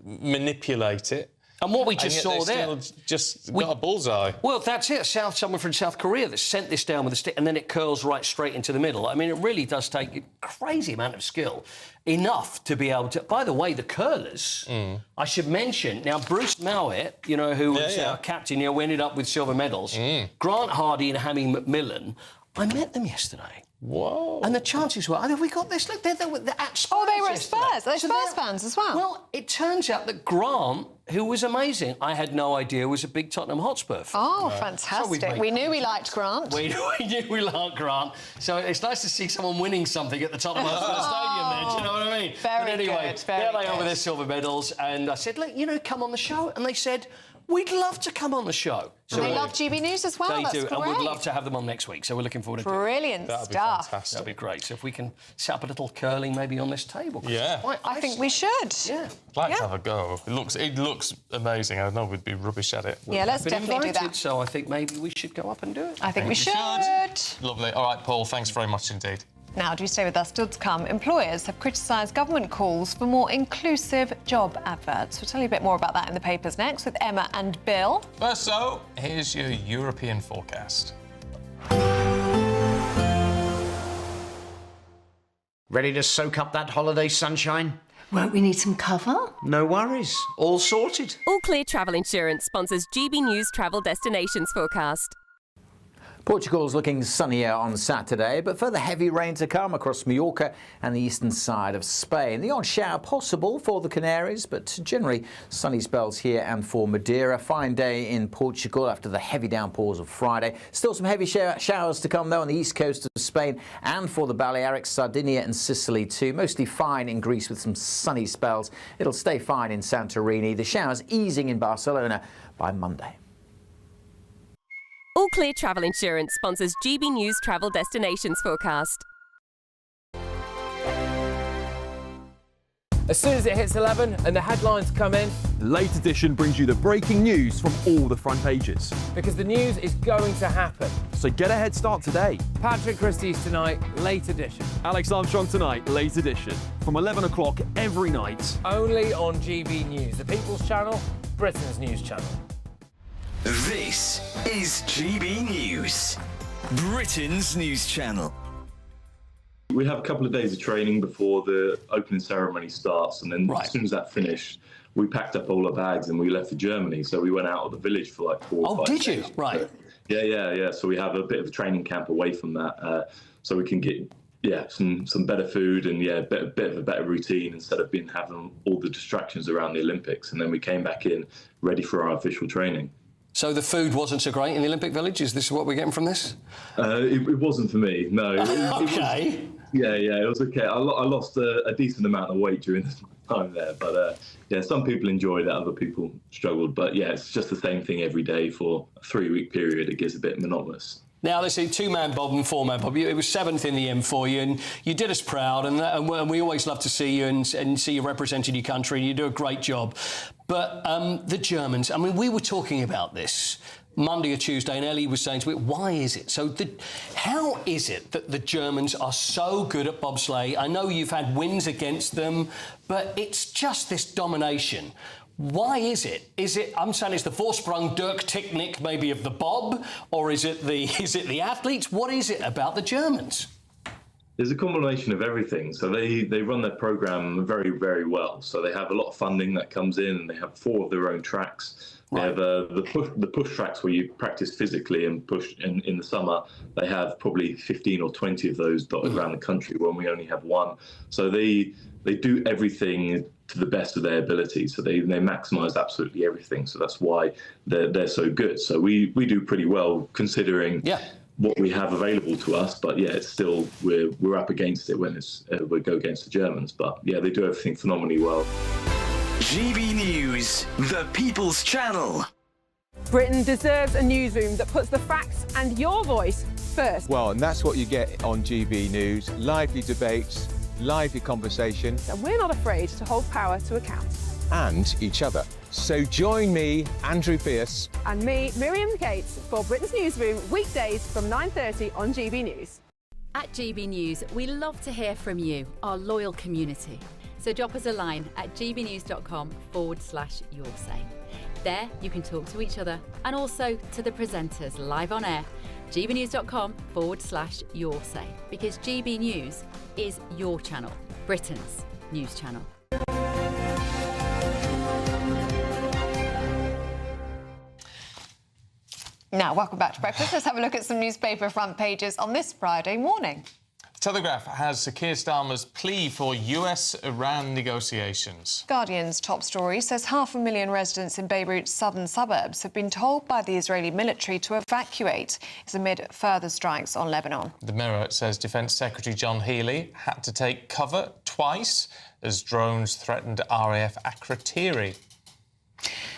manipulate it. And what we just saw there... got a bullseye. Well, that's it. Someone from South Korea that sent this down with a stick and then it curls right straight into the middle. I mean, it really does take a crazy amount of skill. Enough to be able to... By the way, the curlers, I should mention... Now, Bruce Mowat, you know, who was our captain, you know, we ended up with silver medals. Grant Hardy and Hammy McMillan, I met them yesterday. Whoa. And the chances were, have we got this? Look, they're at Spurs. Oh, they were at yesterday. Spurs. They're Spurs fans as well. Well, it turns out that Grant, who was amazing, I had no idea was a big Tottenham Hotspur fan. Oh, fantastic. So we knew we liked Grant. We knew we liked Grant. So it's nice to see someone winning something at the Tottenham Hotspur Stadium there, do you know what I mean? Very but anyway, good, very there they are good. with their silver medals. And I said, look, you know, come on the show. And they said, we'd love to come on the show. So they love GB News as well. They That's do, great. and we'd love to have them on next week. So we're looking forward to it. Brilliant That'd be stuff. fantastic. That'd be great. So if we can set up a little curling maybe on this table. Yeah. I think we should. Yeah. I'd like to have a go. It looks amazing. I know we'd be rubbish at it. Yeah, let's Been definitely invited, do that. So I think maybe we should go up and do it. I think we should. Lovely. All right, Paul, thanks very much indeed. Now, do stay with us. Still to come, employers have criticised government calls for more inclusive job adverts. We'll tell you a bit more about that in the papers next with Emma and Bill. First, so, here's your European forecast. Ready to soak up that holiday sunshine? Won't we need some cover? No worries. All sorted. All Clear Travel Insurance sponsors GB News Travel Destinations Forecast. Portugal's looking sunnier on Saturday, but further heavy rain to come across Mallorca and the eastern side of Spain. The odd shower possible for the Canaries, but generally sunny spells here and for Madeira. Fine day in Portugal after the heavy downpours of Friday. Still some heavy showers to come, though, on the east coast of Spain and for the Balearics, Sardinia and Sicily too. Mostly fine in Greece with some sunny spells. It'll stay fine in Santorini. The showers easing in Barcelona by Monday. All Clear Travel Insurance sponsors GB News Travel Destinations Forecast. As soon as it hits 11 and the headlines come in, the Late Edition brings you the breaking news from all the front pages. because the news is going to happen. So get a head start today. Patrick Christie's tonight, Late Edition. Alex Armstrong tonight, Late Edition. From 11 o'clock every night. Only on GB News, the People's Channel, Britain's news channel. This is GB News, Britain's news channel. We have a couple of days of training before the opening ceremony starts, and then as soon as that finished, we packed up all our bags and we left for Germany. So we went out of the village for like 4 or 5 did days. you? Right. So, yeah. So we have a bit of a training camp away from that, so we can get some better food and a bit of a better routine instead of having all the distractions around the Olympics. And then we came back in ready for our official training. So the food wasn't so great in the Olympic Village? Is this what we're getting from this? It wasn't for me, no. Okay. It was okay. I lost a decent amount of weight during the time there, but some people enjoyed it, other people struggled. But it's just the same thing every day for a 3-week period. It gets a bit monotonous. Now, let's see, 2-man bob and 4-man bob. It was 7th in the end for you, and you did us proud, and we always love to see you and see you representing your country, and you do a great job. But the Germans, I mean, we were talking about this Monday or Tuesday, and Ellie was saying to me, why is it? So how is it that the Germans are so good at bobsleigh? I know you've had wins against them, but it's just this domination. Why is it? I'm saying it's the Vorsprung Dirk Technik maybe of the bob, or is it the athletes? What is it about the Germans? There's a combination of everything. So they run their program very, very well. So they have a lot of funding that comes in, and they have 4 of their own tracks. They have the push tracks where you practice physically and push in the summer. They have probably 15 or 20 of those dotted around the country when we only have 1. So they do everything to the best of their ability. So they maximise absolutely everything. So that's why they're so good. So we do pretty well considering what we have available to us. But yeah, it's still we're up against it when we go against the Germans. But yeah, they do everything phenomenally well. GB News, the People's Channel. Britain deserves a newsroom that puts the facts and your voice first. Well, and that's what you get on GB News. Lively debates, lively conversation. And we're not afraid to hold power to account. And each other. So join me, Andrew Pierce. And me, Miriam Gates, for Britain's Newsroom, weekdays from 9:30 on GB News. At GB News, we love to hear from you, our loyal community. So drop us a line at gbnews.com/yoursay. There you can talk to each other and also to the presenters live on air. gbnews.com/yoursay, because GB News is your channel, Britain's news channel. Now, welcome back to Breakfast. Let's have a look at some newspaper front pages on this Friday morning. Telegraph has Sir Keir Starmer's plea for US-Iran negotiations. Guardian's top story says 500,000 residents in Beirut's southern suburbs have been told by the Israeli military to evacuate. It's amid further strikes on Lebanon. The Mirror says Defence Secretary John Healey had to take cover twice as drones threatened RAF Akrotiri.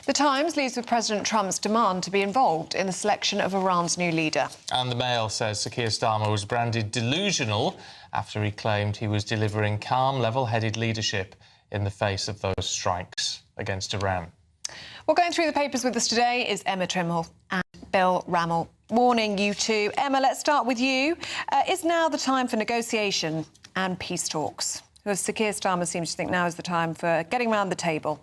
The Times leads with President Trump's demand to be involved in the selection of Iran's new leader. And the Mail says Sir Keir Starmer was branded delusional after he claimed he was delivering calm, level-headed leadership in the face of those strikes against Iran. Well, going through the papers with us today is Emma Trimble and Bill Rammell. Morning, you two. Emma, let's start with you. Is now the time for negotiation and peace talks? Because Sir Keir Starmer seems to think now is the time for getting round the table.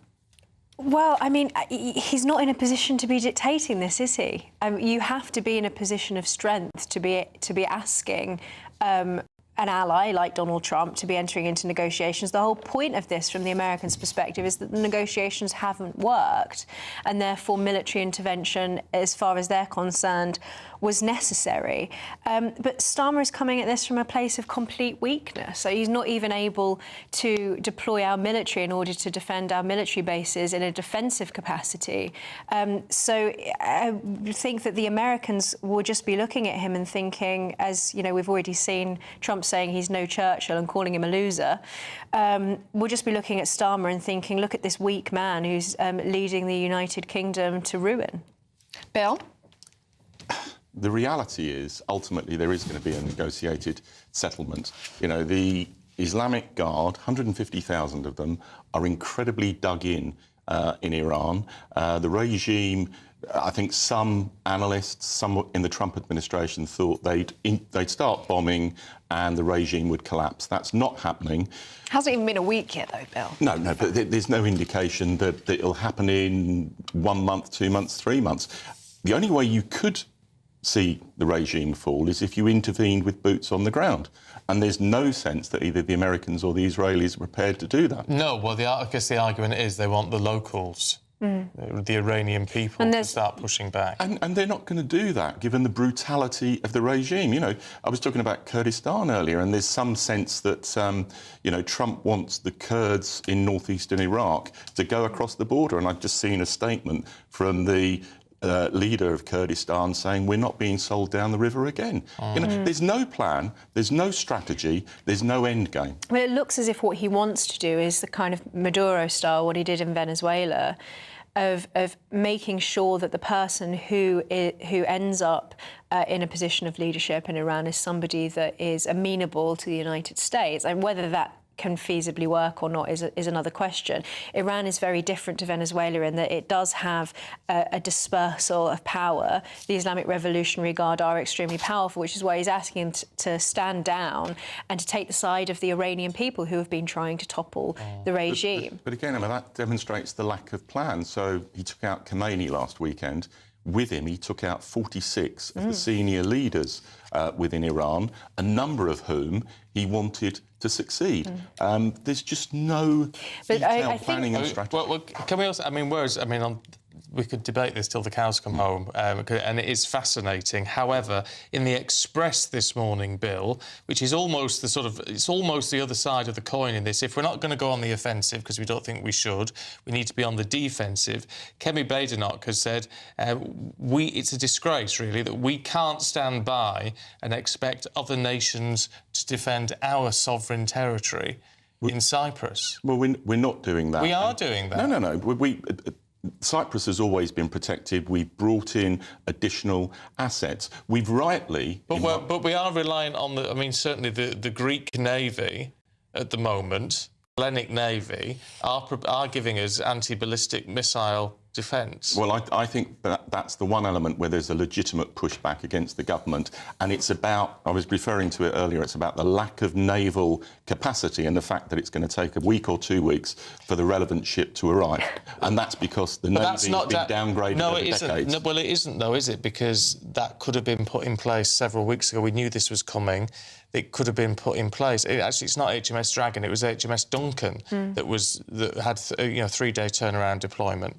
Well, I mean, he's not in a position to be dictating this, is he? You have to be in a position of strength to be asking an ally like Donald Trump to be entering into negotiations. The whole point of this, from the Americans' perspective, is that the negotiations haven't worked, and therefore military intervention, as far as they're concerned, was necessary. But Starmer is coming at this from a place of complete weakness. So he's not even able to deploy our military in order to defend our military bases in a defensive capacity. So I think that the Americans will just be looking at him and thinking, as you know, we've already seen Trump saying he's no Churchill and calling him a loser. We'll just be looking at Starmer and thinking, look at this weak man who's leading the United Kingdom to ruin. Bill? The reality is, ultimately, there is going to be a negotiated settlement. You know, the Islamic Guard, 150,000 of them, are incredibly dug in Iran. The regime, I think some analysts, some in the Trump administration thought they'd start bombing and the regime would collapse. That's not happening. Hasn't even been a week yet, though, Bill. No, but there's no indication that it'll happen in 1 month, 2 months, 3 months. The only way you could see the regime fall is if you intervened with boots on the ground. And there's no sense that either the Americans or the Israelis are prepared to do that. No, well, I guess the argument is they want the locals, the Iranian people, to start pushing back. And they're not going to do that, given the brutality of the regime. You know, I was talking about Kurdistan earlier, and there's some sense that, you know, Trump wants the Kurds in northeastern Iraq to go across the border. And I've just seen a statement from the leader of Kurdistan saying we're not being sold down the river again. You know, there's no plan, there's no strategy, there's no end game. Well, it looks as if what he wants to do is the kind of Maduro style, what he did in Venezuela, of making sure that the person who ends up in a position of leadership in Iran is somebody that is amenable to the United States, and whether that can feasibly work or not is another question. Iran is very different to Venezuela in that it does have a dispersal of power. The Islamic Revolutionary Guard are extremely powerful, which is why he's asking him to stand down and to take the side of the Iranian people who have been trying to topple the regime. But again, I mean, that demonstrates the lack of plan. So he took out Khomeini last weekend. With him, he took out 46 of the senior leaders within Iran, a number of whom he wanted to succeed. There's just no detailed planning and strategy. Well, can we also, I mean, could debate this till the cows come home, and it is fascinating. However, in the Express this morning, Bill, which is almost it's almost the other side of the coin in this. If we're not going to go on the offensive, because we don't think we should, we need to be on the defensive. Kemi Badenoch has said it's a disgrace, really, that we can't stand by and expect other nations to defend our sovereign territory in Cyprus. Well, we're not doing that. We are doing that. No. Cyprus has always been protected. We've brought in additional assets. We've rightly... But we are reliant on certainly the Greek Navy at the moment, Hellenic Navy, are giving us anti-ballistic missile defence. Well, I think that's the one element where there's a legitimate pushback against the government, and it's about, I was referring to it earlier, it's about the lack of naval capacity and the fact that it's going to take a week or 2 weeks for the relevant ship to arrive. And that's because the Navy's been downgraded over decades. No, well, it isn't, though, is it? Because that could have been put in place several weeks ago. We knew this was coming. It could have been put in place. It's not HMS Dragon, it was HMS Duncan that had 3-day turnaround deployment.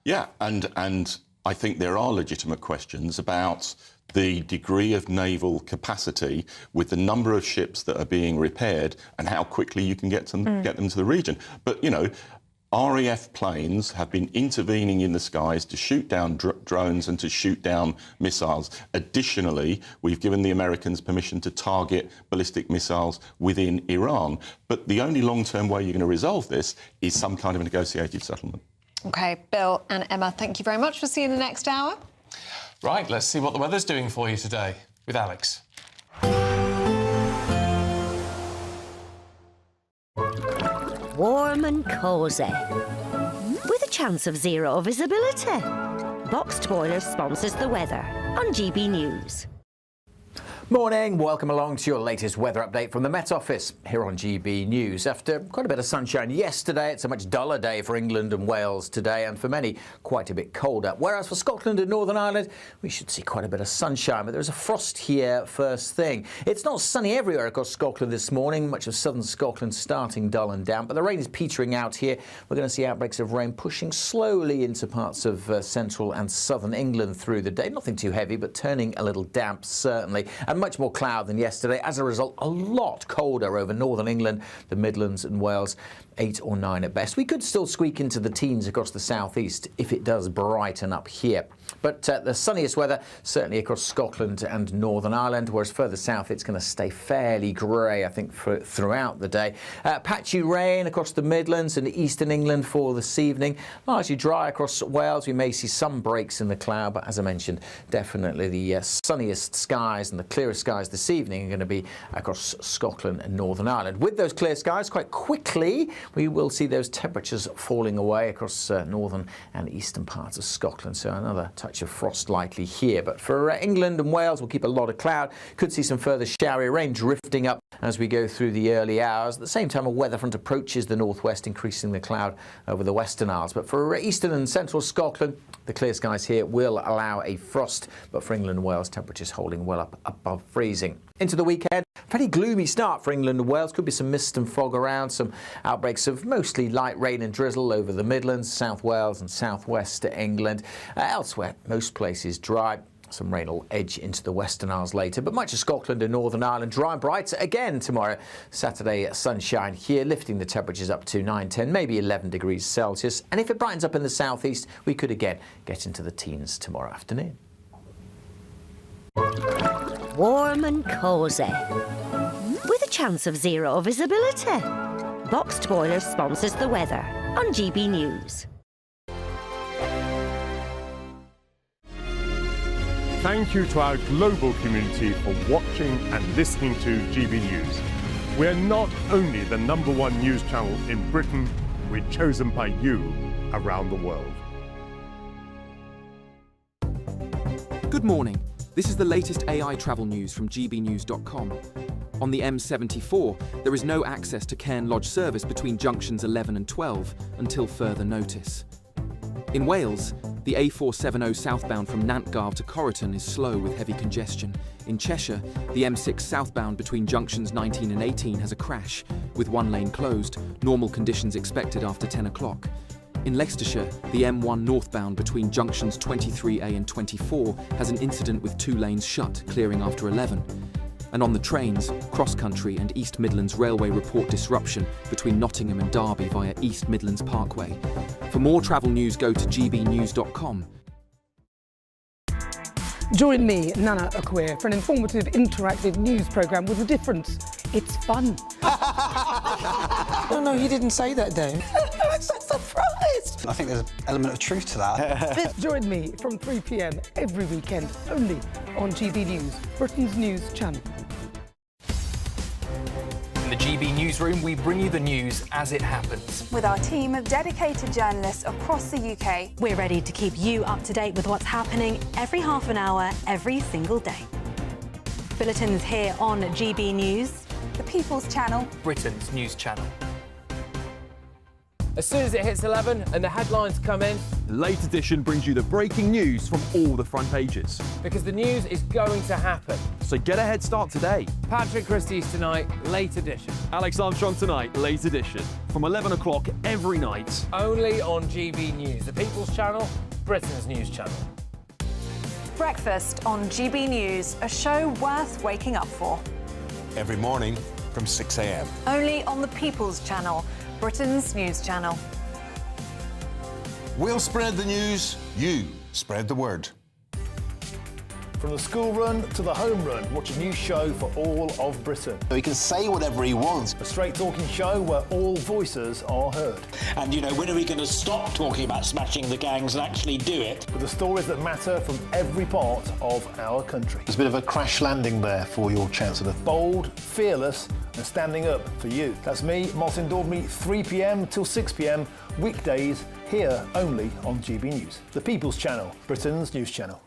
Yeah, and I think there are legitimate questions about the degree of naval capacity with the number of ships that are being repaired and how quickly you can get them to the region. But, RAF planes have been intervening in the skies to shoot down drones and to shoot down missiles. Additionally, we've given the Americans permission to target ballistic missiles within Iran. But the only long-term way you're going to resolve this is some kind of a negotiated settlement. OK, Bill and Emma, thank you very much. We'll see you in the next hour. Right, let's see what the weather's doing for you today with Alex. Warm and cosy, with a chance of zero visibility. Boxed Boiler sponsors the weather on GB News. Morning, welcome along to your latest weather update from the Met Office here on GB News. After quite a bit of sunshine yesterday, it's a much duller day for England and Wales today, and for many, quite a bit colder. Whereas for Scotland and Northern Ireland, we should see quite a bit of sunshine, but there's a frost here first thing. It's not sunny everywhere across Scotland this morning, much of southern Scotland starting dull and damp, but the rain is petering out here. We're going to see outbreaks of rain pushing slowly into parts of central and southern England through the day. Nothing too heavy, but turning a little damp, certainly. And much more cloud than yesterday. As a result, a lot colder over northern England, the Midlands and Wales, 8 or 9 at best. We could still squeak into the teens across the southeast if it does brighten up here. But the sunniest weather certainly across Scotland and Northern Ireland, whereas further south it's going to stay fairly grey, I think, throughout the day. Patchy rain across the Midlands and eastern England for this evening. Largely dry across Wales. We may see some breaks in the cloud, but as I mentioned, definitely the sunniest skies and the clearest skies this evening are going to be across Scotland and Northern Ireland. With those clear skies, quite quickly we will see those temperatures falling away across northern and eastern parts of Scotland. So another touch of frost likely here. But for England and Wales, we'll keep a lot of cloud. Could see some further showery rain drifting up as we go through the early hours. At the same time, a weather front approaches the northwest, increasing the cloud over the Western Isles. But for eastern and central Scotland, the clear skies here will allow a frost. But for England and Wales, temperatures holding well up above freezing. Into the weekend, pretty gloomy start for England and Wales. Could be some mist and fog around, some outbreaks of mostly light rain and drizzle over the Midlands, South Wales and southwest England. Elsewhere, most places dry. Some rain will edge into the Western Isles later, but much of Scotland and Northern Ireland dry and bright again tomorrow. Saturday, sunshine here, lifting the temperatures up to 9, 10, maybe 11 degrees Celsius. And if it brightens up in the southeast, we could again get into the teens tomorrow afternoon. Warm and cosy, with a chance of zero visibility. Boxed Boiler sponsors the weather on GB News. Thank you to our global community for watching and listening to GB News. We're not only the #1 news channel in Britain, we're chosen by you around the world. Good morning. This is the latest AI travel news from gbnews.com. On the M74, there is no access to Cairn Lodge service between junctions 11 and 12 until further notice. In Wales, the A470 southbound from Nantgarw to Corriton is slow with heavy congestion. In Cheshire, the M6 southbound between junctions 19 and 18 has a crash, with one lane closed, normal conditions expected after 10 o'clock. In Leicestershire, the M1 northbound between junctions 23A and 24 has an incident with 2 lanes shut, clearing after 11. And on the trains, Cross Country and East Midlands Railway report disruption between Nottingham and Derby via East Midlands Parkway. For more travel news, go to gbnews.com. Join me, Nana Akweer, for an informative, interactive news programme with a difference. It's fun. No, he didn't say that, Dave. I'm so surprised. I think there's an element of truth to that. Join me from 3 p.m. every weekend, only on GB News, Britain's news channel. In the GB Newsroom, we bring you the news as it happens. With our team of dedicated journalists across the UK, we're ready to keep you up to date with what's happening every half an hour, every single day. Bulletins here on GB News, the People's Channel, Britain's news channel. As soon as it hits 11 and the headlines come in, The Late Edition brings you the breaking news from all the front pages. because the news is going to happen. So get a head start today. Patrick Christie's tonight, late edition. Alex Armstrong tonight, Late Edition. From 11 o'clock every night. Only on GB News, the People's Channel, Britain's news channel. Breakfast on GB News, a show worth waking up for. Every morning from 6 a.m. Only on the People's Channel, Britain's news channel. We'll spread the news, you spread the word. From the school run to the home run, watch a new show for all of Britain. He can say whatever he wants. A straight-talking show where all voices are heard. And, you know, when are we going to stop talking about smashing the gangs and actually do it? With the stories that matter from every part of our country. There's a bit of a crash landing there for your Chancellor. Bold, fearless and standing up for you. That's me, Martin Dordme, 3 p.m. till 6 p.m, weekdays, here only on GB News. The People's Channel, Britain's news channel.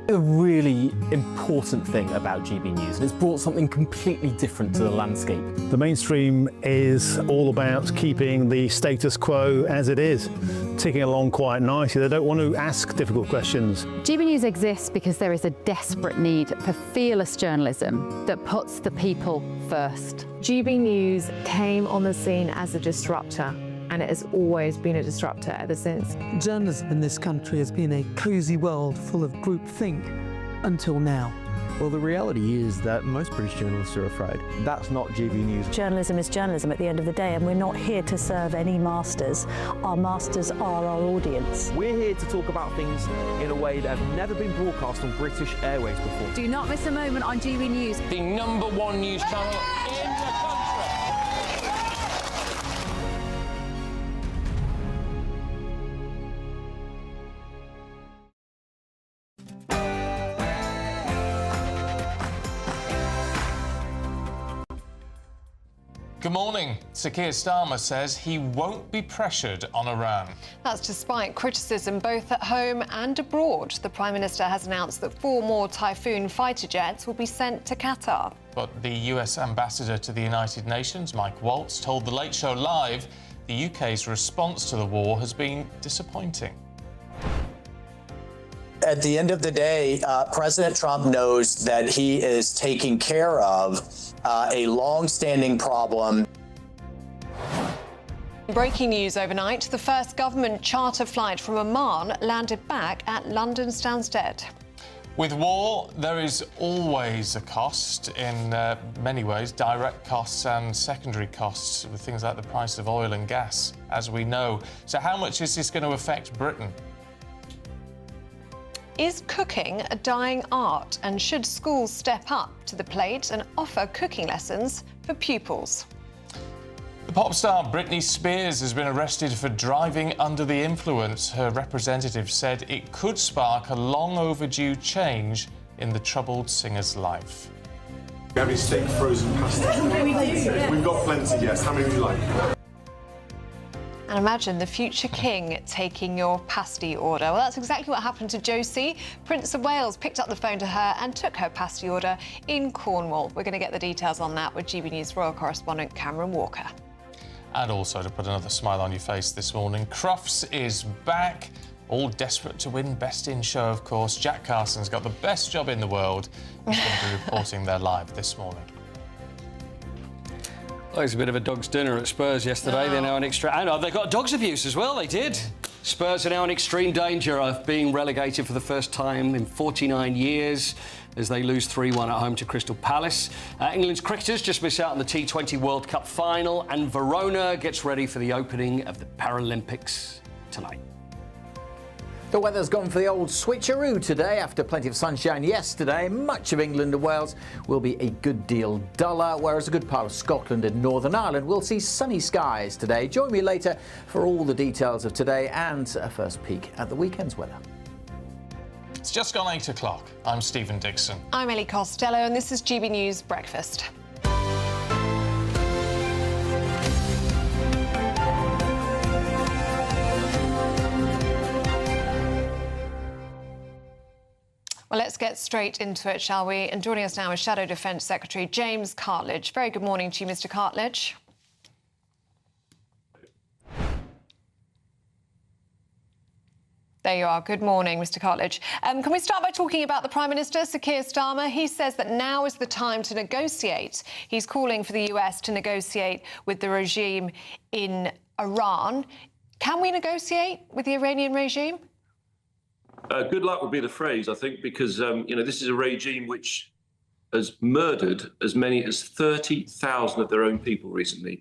A really important thing about GB News, and it's brought something completely different to the landscape. The mainstream is all about keeping the status quo as it is, ticking along quite nicely. They don't want to ask difficult questions. GB News exists because there is a desperate need for fearless journalism that puts the people first. GB News came on the scene as a disruptor, and it has always been a disruptor ever since. Journalism in this country has been a cosy world full of groupthink until now. Well, the reality is that most British journalists are afraid. That's not GB News. Journalism is journalism at the end of the day, and we're not here to serve any masters. Our masters are our audience. We're here to talk about things in a way that have never been broadcast on British airways before. Do not miss a moment on GB News. The #1 news channel in the country. Good morning. Sir Keir Starmer says he won't be pressured on Iran. That's despite criticism both at home and abroad. The Prime Minister has announced that 4 more Typhoon fighter jets will be sent to Qatar. But the US Ambassador to the United Nations, Mike Waltz, told The Late Show Live the UK's response to the war has been disappointing. At the end of the day, President Trump knows that he is taking care of a long-standing problem. Breaking news overnight, the first government charter flight from Oman landed back at London Stansted. With war, there is always a cost in many ways, direct costs and secondary costs with things like the price of oil and gas, as we know. So how much is this going to affect Britain? Is cooking a dying art, and should schools step up to the plate and offer cooking lessons for pupils? The pop star Britney Spears has been arrested for driving under the influence. Her representative said it could spark a long overdue change in the troubled singer's life. We have any steak frozen pasta? We've got plenty, yes. How many would you like? And imagine the future king taking your pasty order. Well, that's exactly what happened to Josie. Prince of Wales picked up the phone to her and took her pasty order in Cornwall. We're going to get the details on that with GB News royal correspondent Cameron Walker. And also, to put another smile on your face this morning, Crufts is back. All desperate to win Best in Show, of course. Jack Carson's got the best job in the world. He's going to be reporting there live this morning. Well, it was a bit of a dog's dinner at Spurs yesterday. They're now in extreme... And they've got dogs abuse as well, they did. Spurs are now in extreme danger of being relegated for the first time in 49 years as they lose 3-1 at home to Crystal Palace. England's cricketers just miss out on the T20 World Cup final, and Verona gets ready for the opening of the Paralympics tonight. The weather's gone for the old switcheroo today. After plenty of sunshine yesterday, much of England and Wales will be a good deal duller, whereas a good part of Scotland and Northern Ireland will see sunny skies today. Join me later for all the details of today and a first peek at the weekend's weather. It's just gone 8 o'clock. I'm Stephen Dixon. I'm Ellie Costello, and this is GB News Breakfast. Well, let's get straight into it, shall we? And joining us now is Shadow Defence Secretary James Cartledge. Very good morning to you, Mr. Cartledge. There you are. Good morning, Mr. Cartledge. Can we start by talking about the Prime Minister, Sir Keir Starmer? He says that now is the time to negotiate. He's calling for the US to negotiate with the regime in Iran. Can we negotiate with the Iranian regime? Good luck would be the phrase, I think, because, this is a regime which has murdered as many as 30,000 of their own people recently.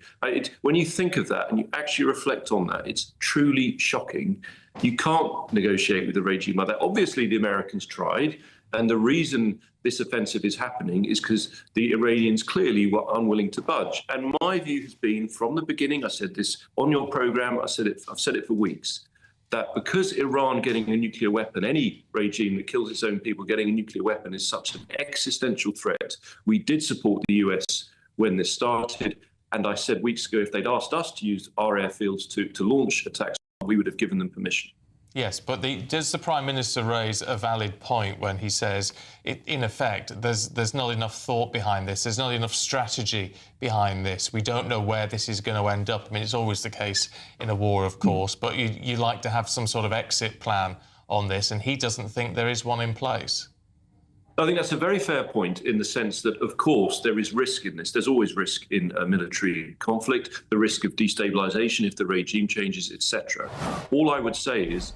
When you think of that and you actually reflect on that, it's truly shocking. You can't negotiate with a regime like that. Obviously, the Americans tried, and the reason this offensive is happening is because the Iranians clearly were unwilling to budge. And my view has been from the beginning, I said this on your programme, I've said it for weeks, that because Iran getting a nuclear weapon, any regime that kills its own people getting a nuclear weapon is such an existential threat. We did support the US when this started. And I said weeks ago, if they'd asked us to use our airfields to launch attacks, we would have given them permission. Yes, but does the Prime Minister raise a valid point when he says, in effect, there's not enough thought behind this, there's not enough strategy behind this, we don't know where this is going to end up? I mean, it's always the case in a war, of course, but you like to have some sort of exit plan on this, and he doesn't think there is one in place. I think that's a very fair point in the sense that, of course, there is risk in this. There's always risk in a military conflict, the risk of destabilisation if the regime changes, etc. All I would say is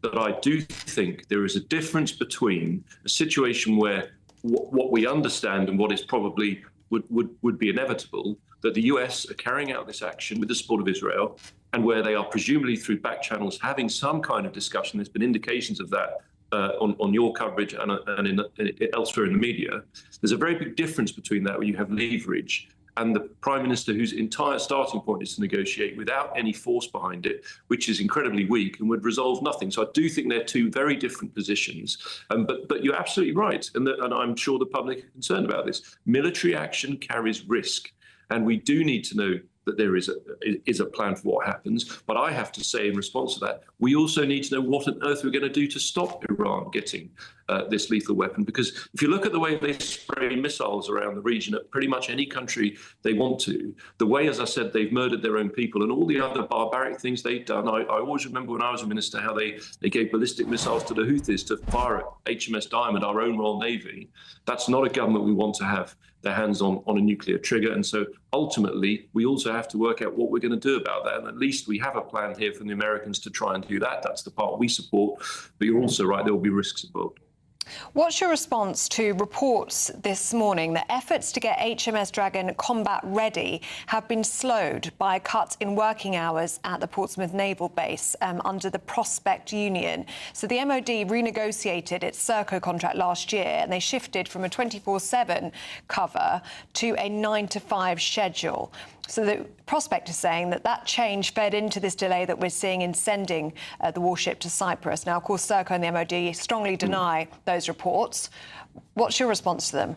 that I do think there is a difference between a situation where what we understand and what is probably would be inevitable, that the US are carrying out this action with the support of Israel, and where they are presumably through back channels having some kind of discussion. There's been indications of that on your coverage and elsewhere in the media. There's a very big difference between that, where you have leverage, and the Prime Minister whose entire starting point is to negotiate without any force behind it, which is incredibly weak and would resolve nothing. So I do think they're two very different positions. But you're absolutely right, and I'm sure the public are concerned about this. Military action carries risk, and we do need to know that there is a plan for what happens. But I have to say, in response to that, we also need to know what on earth we're going to do to stop Iran getting this lethal weapon. Because if you look at the way they spray missiles around the region at pretty much any country they want to, the way, as I said, they've murdered their own people and all the other barbaric things they've done. I always remember when I was a minister how they gave ballistic missiles to the Houthis to fire at HMS Diamond, our own Royal Navy. That's not a government we want to have their hands on a nuclear trigger. And so ultimately, we also have to work out what we're going to do about that. And at least we have a plan here from the Americans to try and do that. That's the part we support. But you're also right, there will be risks involved. What's your response to reports this morning that efforts to get HMS Dragon combat ready have been slowed by a cut in working hours at the Portsmouth Naval Base under the Prospect Union? So the MOD renegotiated its Serco contract last year, and they shifted from a 24/7 cover to a 9-to-5 schedule. So the Prospect is saying that change fed into this delay that we're seeing in sending the warship to Cyprus. Now, of course, Serco and the MOD strongly deny those reports. What's your response to them?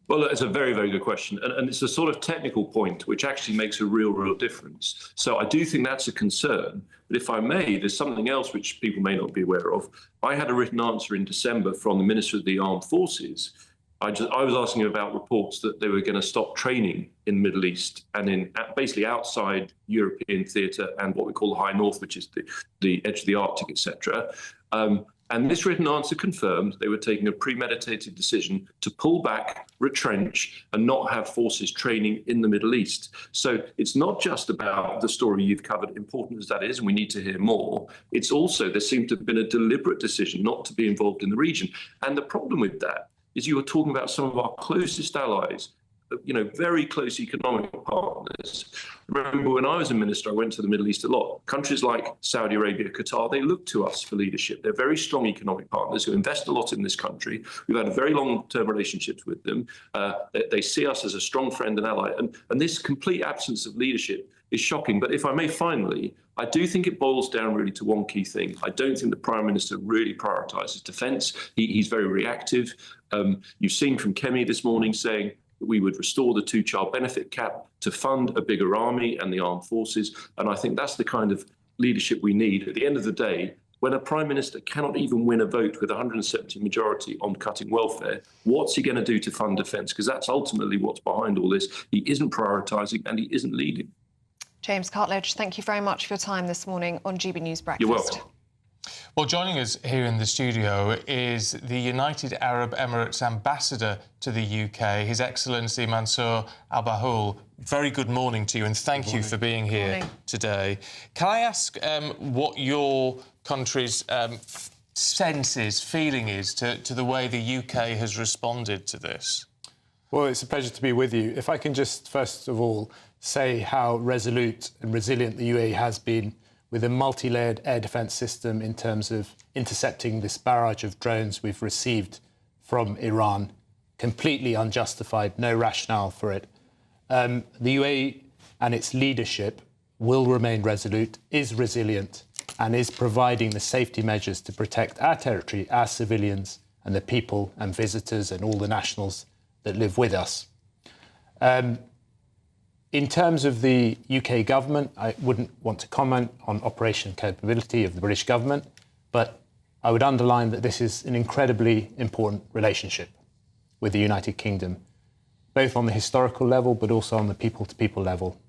Well, it's a very, very good question. And it's a sort of technical point which actually makes a real difference. So I do think that's a concern. But if I may, there's something else which people may not be aware of. I had a written answer in December from the Minister of the Armed Forces. I was asking about reports that they were going to stop training in the Middle East and in basically outside European theatre and what we call the High North, which is the edge of the Arctic, etc. And this written answer confirmed they were taking a premeditated decision to pull back, retrench, and not have forces training in the Middle East. So it's not just about the story you've covered, important as that is, and we need to hear more. It's also, there seems to have been a deliberate decision not to be involved in the region. And the problem with that is you were talking about some of our closest allies, very close economic partners. Remember, when I was a minister, I went to the Middle East a lot. Countries like Saudi Arabia, Qatar, they look to us for leadership. They're very strong economic partners who invest a lot in this country. We've had very long-term relationships with them. They see us as a strong friend and ally. And this complete absence of leadership is shocking. But if I may finally, I do think it boils down really to one key thing. I don't think the Prime Minister really prioritises defence. He's very reactive. You've seen from Kemi this morning saying that we would restore the two-child benefit cap to fund a bigger army and the armed forces. And I think that's the kind of leadership we need. At the end of the day, when a Prime Minister cannot even win a vote with 170 majority on cutting welfare, what's he going to do to fund defence? Because that's ultimately what's behind all this. He isn't prioritising and he isn't leading. James Cartledge, thank you very much for your time this morning on GB News Breakfast. You're welcome. Well, joining us here in the studio is the United Arab Emirates Ambassador to the UK, His Excellency Mansour Al-Bahul. Very good morning to you and thank you for being here today. Can I ask what your country's feeling is to the way the UK has responded to this? Well, it's a pleasure to be with you. If I can just, first of all, say how resolute and resilient the UAE has been with a multi-layered air defence system in terms of intercepting this barrage of drones we've received from Iran. Completely unjustified, no rationale for it. The UAE and its leadership will remain resolute, is resilient, and is providing the safety measures to protect our territory, our civilians, and the people and visitors and all the nationals that live with us. In terms of the UK government, I wouldn't want to comment on operation capability of the British government, but I would underline that this is an incredibly important relationship with the United Kingdom, both on the historical level, but also on the people-to-people level.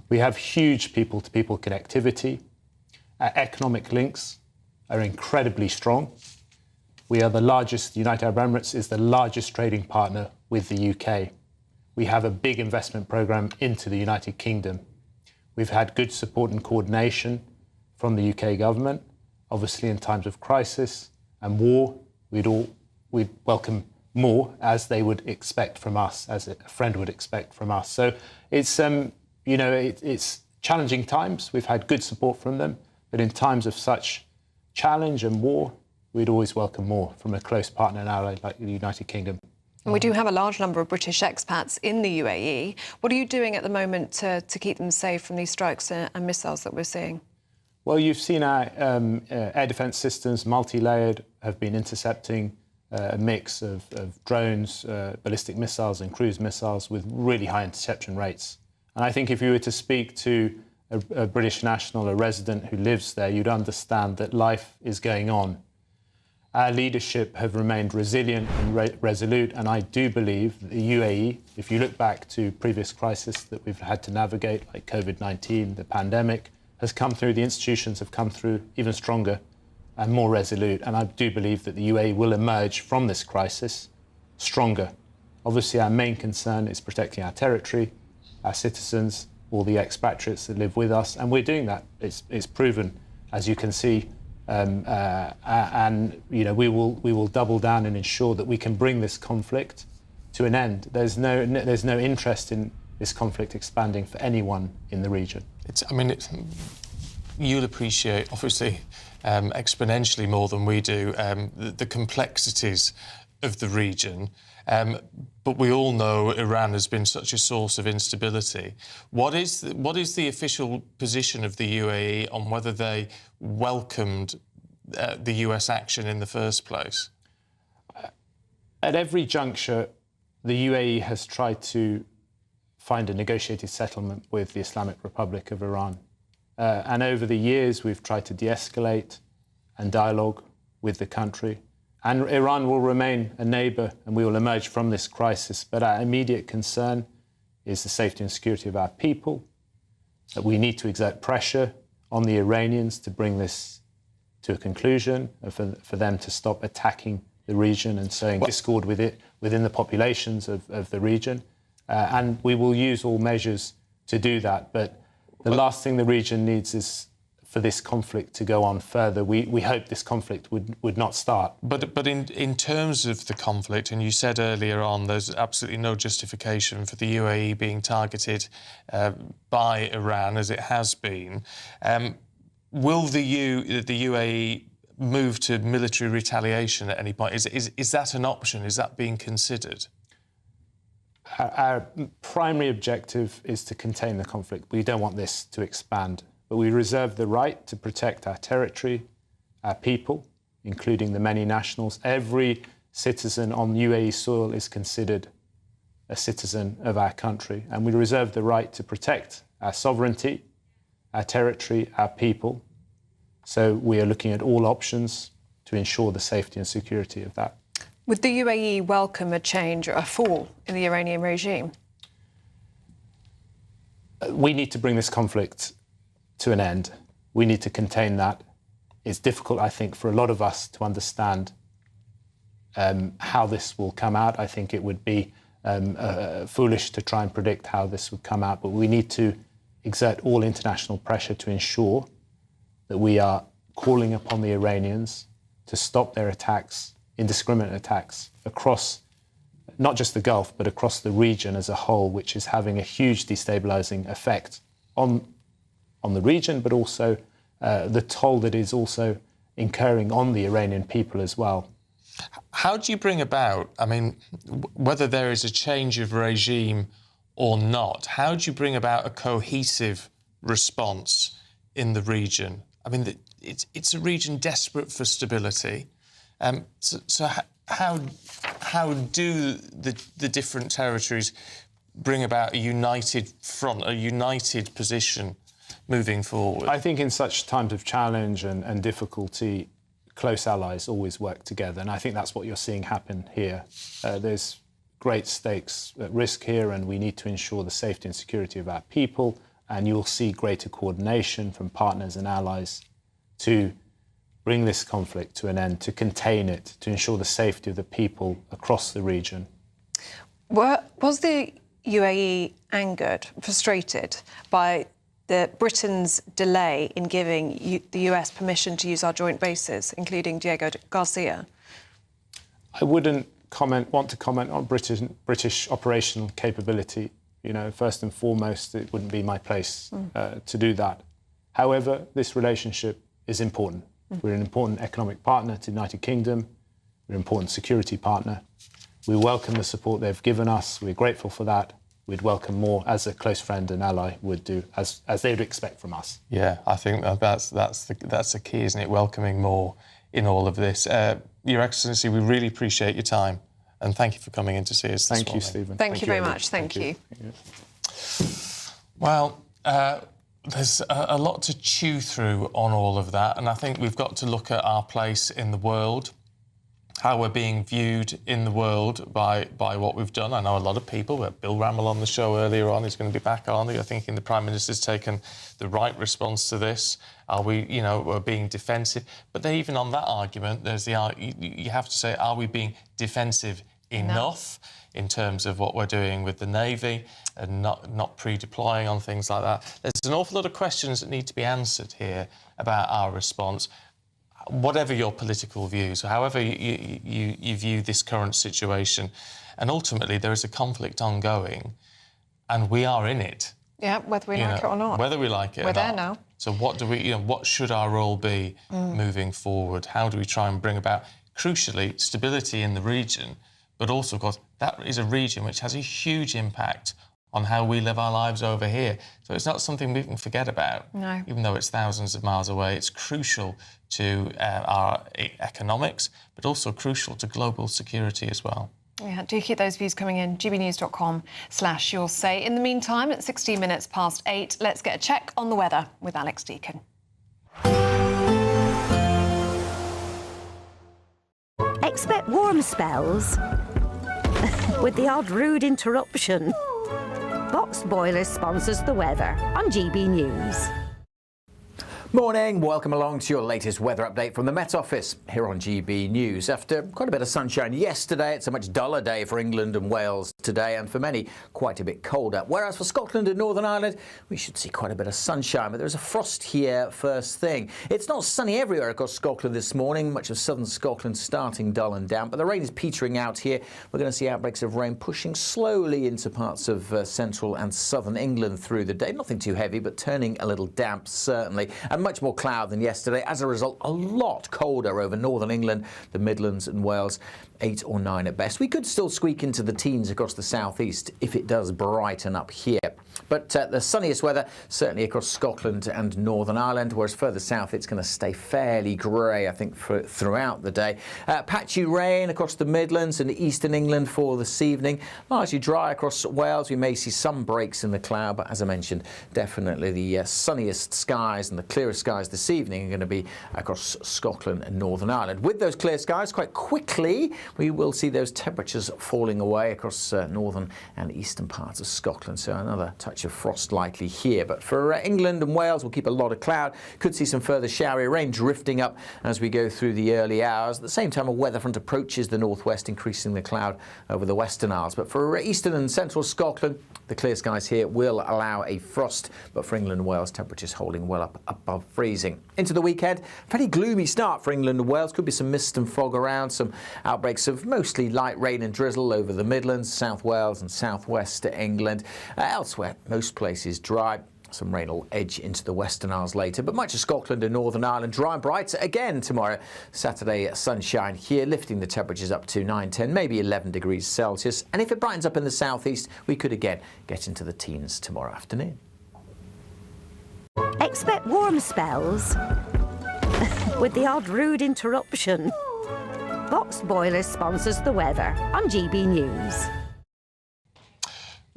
We have huge people-to-people connectivity. Our economic links are incredibly strong. We are the largest, United Arab Emirates is the largest trading partner with the UK. We have a big investment programme into the United Kingdom. We've had good support and coordination from the UK government. Obviously, in times of crisis and war, we'd welcome more, as they would expect from us, as a friend would expect from us. So it's it's challenging times. We've had good support from them, but in times of such challenge and war, we'd always welcome more from a close partner and ally like the United Kingdom. And we do have a large number of British expats in the UAE. What are you doing at the moment to keep them safe from these strikes and missiles that we're seeing? Well, you've seen our air defence systems, multi-layered, have been intercepting a mix of drones, ballistic missiles and cruise missiles with really high interception rates. And I think if you were to speak to a British national, a resident who lives there, you'd understand that life is going on. Our leadership have remained resilient and resolute, and I do believe that the UAE, if you look back to previous crises that we've had to navigate, like COVID-19, the pandemic, has come through, the institutions have come through even stronger and more resolute. And I do believe that the UAE will emerge from this crisis stronger. Obviously, our main concern is protecting our territory, our citizens, all the expatriates that live with us, and we're doing that. It's proven, as you can see. And we will double down and ensure that we can bring this conflict to an end. There's no interest in this conflict expanding for anyone in the region. You'll appreciate, obviously, exponentially more than we do, the complexities of the region. But we all know Iran has been such a source of instability. What is the official position of the UAE on whether they welcomed the US action in the first place? At every juncture, the UAE has tried to find a negotiated settlement with the Islamic Republic of Iran. And over the years, we've tried to de-escalate and dialogue with the country. And Iran will remain a neighbour and we will emerge from this crisis. But our immediate concern is the safety and security of our people, that we need to exert pressure on the Iranians to bring this to a conclusion, for them to stop attacking the region and sowing discord within the populations of the region. And we will use all measures to do that. But the last thing the region needs is for this conflict to go on further. We hope this conflict would not start. But in terms of the conflict, and you said earlier on, there's absolutely no justification for the UAE being targeted by Iran as it has been. Will the UAE move to military retaliation at any point? Is that an option? Is that being considered? Our primary objective is to contain the conflict. We don't want this to expand, but we reserve the right to protect our territory, our people, including the many nationals. Every citizen on UAE soil is considered a citizen of our country, and we reserve the right to protect our sovereignty, our territory, our people. So we are looking at all options to ensure the safety and security of that. Would the UAE welcome a change or a fall in the Iranian regime? We need to bring this conflict to an end. We need to contain that. It's difficult, I think, for a lot of us to understand how this will come out. I think it would be foolish to try and predict how this would come out, but we need to exert all international pressure to ensure that we are calling upon the Iranians to stop their attacks, indiscriminate attacks, across not just the Gulf, but across the region as a whole, which is having a huge destabilising effect on the region, but also the toll that is also incurring on the Iranian people as well. How do you bring about, I mean, whether there is a change of regime or not, how do you bring about a cohesive response in the region? I mean, it's a region desperate for stability. So how do the different territories bring about a united front, a united position moving forward? I think in such times of challenge and difficulty, close allies always work together, and I think that's what you're seeing happen here. There's great stakes at risk here, and we need to ensure the safety and security of our people, and you'll see greater coordination from partners and allies to bring this conflict to an end, to contain it, to ensure the safety of the people across the region. Was the UAE angered, frustrated by Britain's delay in giving the US permission to use our joint bases, including Diego Garcia? I wouldn't want to comment on British operational capability. You know, first and foremost, it wouldn't be my place to do that. However, this relationship is important. We're an important economic partner to the United Kingdom. We're an important security partner. We welcome the support they've given us. We're grateful for that. We'd welcome more, as a close friend and ally would do, as they would expect from us. Yeah, I think that's the key, isn't it? Welcoming more in all of this. Your Excellency, we really appreciate your time, and thank you for coming in to see us this morning. Thank you, Stephen. Thank you very much. Thank you. Well, there's a lot to chew through on all of that, and I think we've got to look at our place in the world, how we're being viewed in the world by what we've done. I know a lot of people, we had Bill Rammell on the show earlier on, he's going to be back on. You're thinking the Prime Minister's taken the right response to this. Are we, we're being defensive? But then even on that argument, there's you have to say, are we being defensive enough in terms of what we're doing with the Navy and not pre-deploying on things like that? There's an awful lot of questions that need to be answered here about our response. Whatever your political views, however you view this current situation, and ultimately there is a conflict ongoing, and we are in it. Yeah, whether we like it or not. Whether we like it or not. We're there now. So what do we, what should our role be moving forward? How do we try and bring about, crucially, stability in the region, but also, of course, that is a region which has a huge impact on how we live our lives over here. So it's not something we can forget about. No. Even though it's thousands of miles away, it's crucial to our economics, but also crucial to global security as well. Yeah, do keep those views coming in. gbnews.com/your say. In the meantime, at 16 minutes past 8, let's get a check on the weather with Alex Deakin. Expect warm spells with the odd rude interruption. Box Boilers sponsors the weather on GB News. Morning, welcome along to your latest weather update from the Met Office here on GB News. After quite a bit of sunshine yesterday, it's a much duller day for England and Wales today, and for many quite a bit colder. Whereas for Scotland and Northern Ireland, we should see quite a bit of sunshine, but there's a frost here first thing. It's not sunny everywhere across Scotland this morning, much of southern Scotland starting dull and damp, but the rain is petering out here. We're going to see outbreaks of rain pushing slowly into parts of central and southern England through the day. Nothing too heavy, but turning a little damp certainly, and much more cloud than yesterday. As a result, a lot colder over northern England, the Midlands and Wales, 8 or 9 at best. We could still squeak into the teens across the southeast if it does brighten up here. But the sunniest weather certainly across Scotland and Northern Ireland, whereas further south it's going to stay fairly grey, I think, throughout the day. Patchy rain across the Midlands and eastern England for this evening. Largely dry across Wales. We may see some breaks in the cloud, but as I mentioned, definitely the sunniest skies and the clearest skies this evening are going to be across Scotland and Northern Ireland. With those clear skies, quite quickly we will see those temperatures falling away across northern and eastern parts of Scotland. So another touch of frost likely here. But for England and Wales, we'll keep a lot of cloud. Could see some further showery rain drifting up as we go through the early hours. At the same time, a weather front approaches the northwest, increasing the cloud over the Western Isles. But for eastern and central Scotland, the clear skies here will allow a frost, but for England and Wales, temperatures holding well up above freezing. Into the weekend, fairly gloomy start for England and Wales. Could be some mist and fog around, some outbreaks of mostly light rain and drizzle over the Midlands, South Wales and southwest England. Elsewhere, most places dry. Some rain will edge into the Western Isles later, but much of Scotland and Northern Ireland dry and bright again tomorrow. Saturday, sunshine here, lifting the temperatures up to 9, 10, maybe 11 degrees Celsius. And if it brightens up in the southeast, we could again get into the teens tomorrow afternoon. Expect warm spells with the odd rude interruption. Box Boilers sponsors the weather on GB News.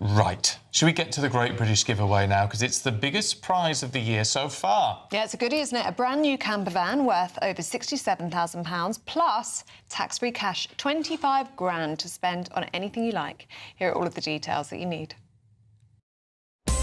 Right. Should we get to the Great British Giveaway now? Because it's the biggest prize of the year so far. Yeah, it's a goodie, isn't it? A brand new camper van worth over £67,000 plus tax-free cash, 25 grand to spend on anything you like. Here are all of the details that you need.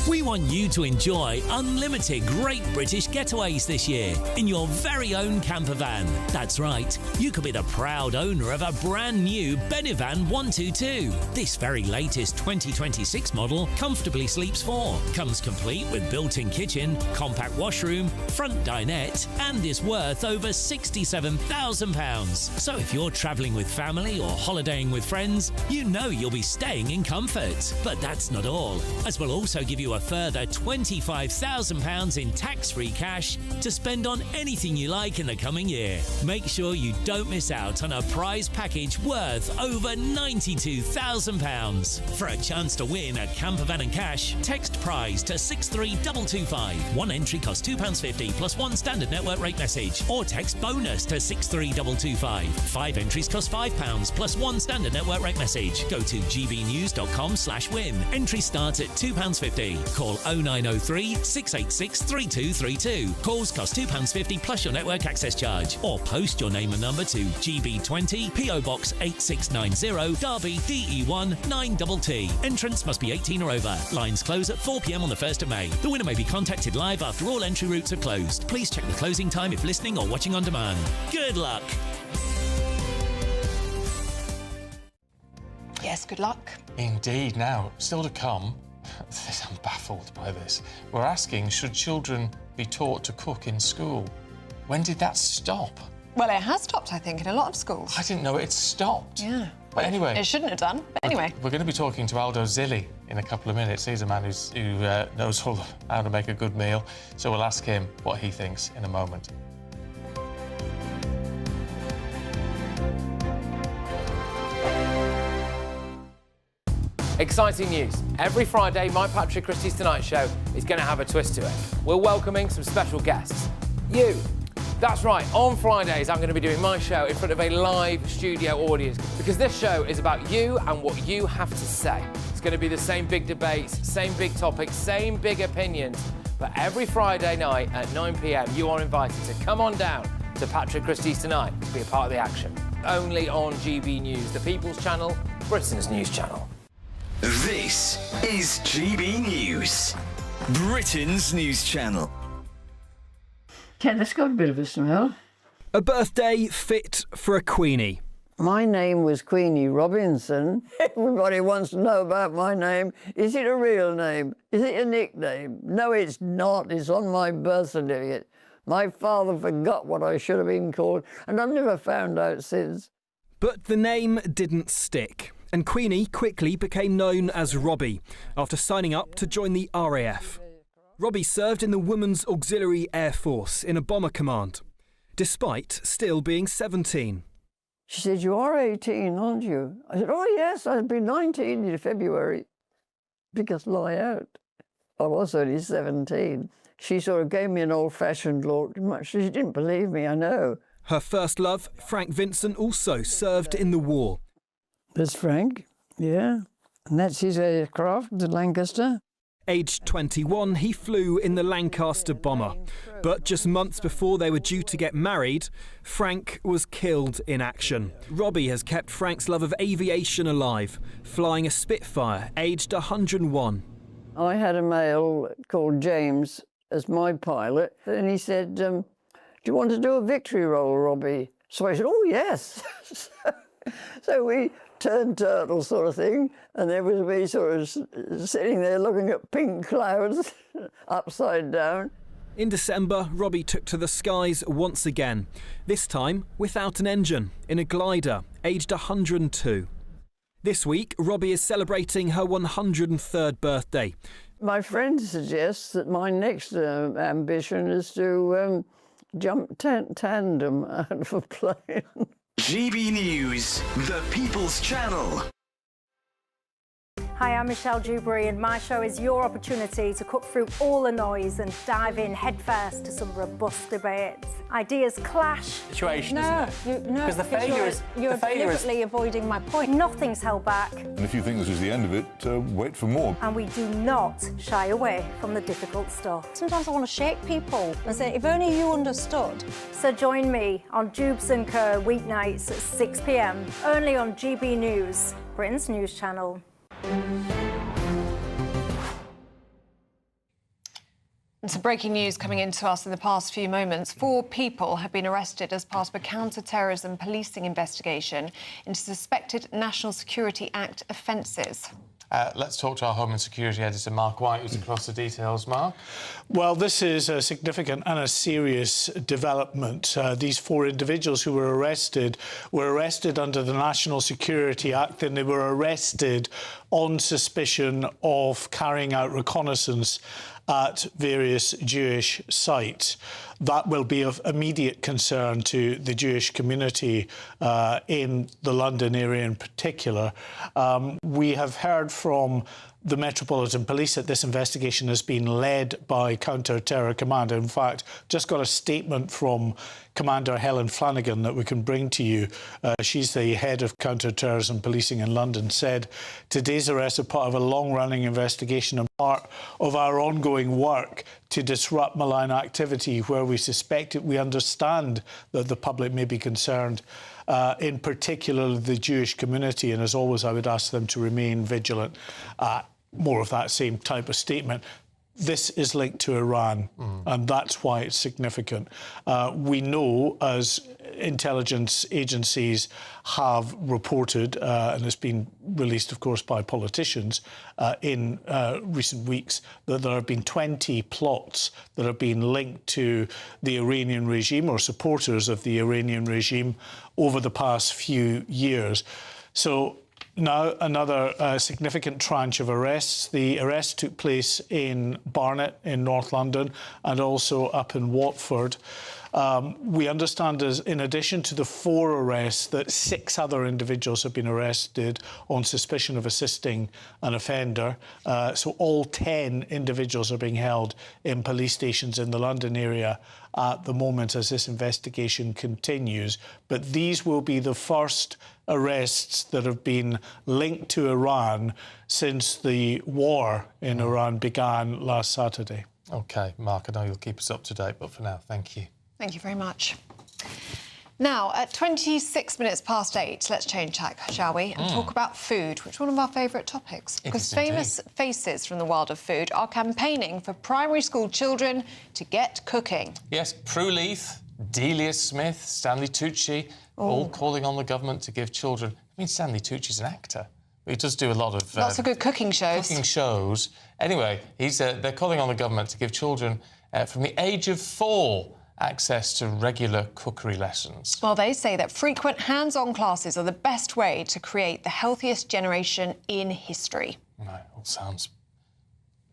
We want you to enjoy unlimited Great British Getaways this year in your very own camper van. That's right, you could be the proud owner of a brand new Benivan 122. This very latest 2026 model comfortably sleeps 4, comes complete with built-in kitchen, compact washroom, front dinette, and is worth over £67,000. So if you're travelling with family or holidaying with friends, you know you'll be staying in comfort. But that's not all, as we'll also give you a further £25,000 in tax-free cash to spend on anything you like in the coming year. Make sure you don't miss out on a prize package worth over £92,000. For a chance to win a camper van and cash, text prize to 63225. One entry costs £2.50 plus one standard network rate message, or text bonus to 63225. 5 entries cost £5 plus one standard network rate message. Go to gbnews.com/win. Entry starts at £2.50. Call 0903 686 3232. Calls cost £2.50 plus your network access charge. Or post your name and number to GB20 PO Box 8690 Derby DE1 9TT. Entrance must be 18 or over. Lines close at 4 p.m. on the 1st of May. The winner may be contacted live after all entry routes are closed. Please check the closing time if listening or watching on demand. Good luck. Yes, good luck. Indeed. Now, still to come, I'm baffled by this. We're asking, should children be taught to cook in school? When did that stop? Well, it has stopped, I think, in a lot of schools. I didn't know it stopped. Yeah. But anyway... It shouldn't have done, but anyway. We're going to be talking to Aldo Zilli in a couple of minutes. He's a man who knows all how to make a good meal. So we'll ask him what he thinks in a moment. Exciting news. Every Friday, my Patrick Christie's Tonight Show is going to have a twist to it. We're welcoming some special guests. You. That's right, on Fridays I'm going to be doing my show in front of a live studio audience because this show is about you and what you have to say. It's going to be the same big debates, same big topics, same big opinions. But every Friday night at 9 p.m, you are invited to come on down to Patrick Christie's Tonight to be a part of the action. Only on GB News, the People's Channel, Britain's news channel. This is GB News, Britain's news channel. Yeah, that's got a bit of a smell. A birthday fit for a Queenie. My name was Queenie Robinson. Everybody wants to know about my name. Is it a real name? Is it a nickname? No, it's not. It's on my birth certificate. My father forgot what I should have been called, and I've never found out since. But the name didn't stick, and Queenie quickly became known as Robbie after signing up to join the RAF. Robbie served in the Women's Auxiliary Air Force in a bomber command, despite still being 17. She said, "You are 18, aren't you?" I said, "Oh, yes, I'll be 19 in February." Biggest lie out. I was only 17. She sort of gave me an old-fashioned look. She didn't believe me, I know. Her first love, Frank Vincent, also served in the war. There's Frank, yeah. And that's his aircraft, the Lancaster. Aged 21, he flew in the Lancaster bomber. But just months before they were due to get married, Frank was killed in action. Robbie has kept Frank's love of aviation alive, flying a Spitfire, aged 101. I had a male called James as my pilot, and he said, "Do you want to do a victory roll, Robbie?" So I said, "Oh, yes." So we turned turtle sort of thing, and there was me sort of sitting there looking at pink clouds upside down. In December, Robbie took to the skies once again, this time without an engine, in a glider, aged 102. This week, Robbie is celebrating her 103rd birthday. My friend suggests that my next ambition is to jump tandem out of a plane. GB News, the People's Channel. Hi, I'm Michelle Dewberry, and my show is your opportunity to cut through all the noise and dive in headfirst to some robust debates. Ideas clash. Situation, no, isn't it? No, because the failure is you're deliberately avoiding my point. Nothing's held back. And if you think this is the end of it, wait for more. And we do not shy away from the difficult stuff. Sometimes I want to shake people and say, if only you understood. So join me on Jubes & Co weeknights at 6 p.m, only on GB News, Britain's news channel. Some breaking news coming into us in the past few moments. 4 people have been arrested as part of a counter-terrorism policing investigation into suspected National Security Act offences. Let's talk to our Home and Security Editor, Mark White, who's across the details. Mark? Well, this is a significant and a serious development. These 4 individuals who were arrested under the National Security Act, and they were arrested on suspicion of carrying out reconnaissance at various Jewish sites. That will be of immediate concern to the Jewish community in the London area in particular. We have heard from the Metropolitan Police that this investigation has been led by Counter-Terror Command. In fact, just got a statement from Commander Helen Flanagan that we can bring to you. She's the head of counter-terrorism policing in London, said today's arrest is part of a long-running investigation and part of our ongoing work to disrupt malign activity where we suspect it. We understand that the public may be concerned, in particular the Jewish community, and as always I would ask them to remain vigilant. More of that same type of statement. This is linked to Iran, and that's why it's significant. We know, as intelligence agencies have reported, and it's been released, of course, by politicians in recent weeks, that there have been 20 plots that have been linked to the Iranian regime or supporters of the Iranian regime over the past few years. So now another significant tranche of arrests. The arrest took place in Barnet in North London and also up in Watford. We understand, as in addition to the 4 arrests, that 6 other individuals have been arrested on suspicion of assisting an offender. So all 10 individuals are being held in police stations in the London area at the moment as this investigation continues. But these will be the first arrests that have been linked to Iran since the war in Iran began last Saturday. OK, Mark, I know you'll keep us up to date, but for now, thank you. Thank you very much. Now, at 26 minutes past 8, let's change tack, shall we, and talk about food, which is one of our favourite topics. Because famous faces from the world of food are campaigning for primary school children to get cooking. Yes, Prue Leith, Delia Smith, Stanley Tucci, all calling on the government to give children... I mean, Stanley Tucci's an actor. He does do a lot of... Lots of good cooking shows. Anyway, they're calling on the government to give children from the age of 4 access to regular cookery lessons. Well, they say that frequent hands-on classes are the best way to create the healthiest generation in history. Right, all sounds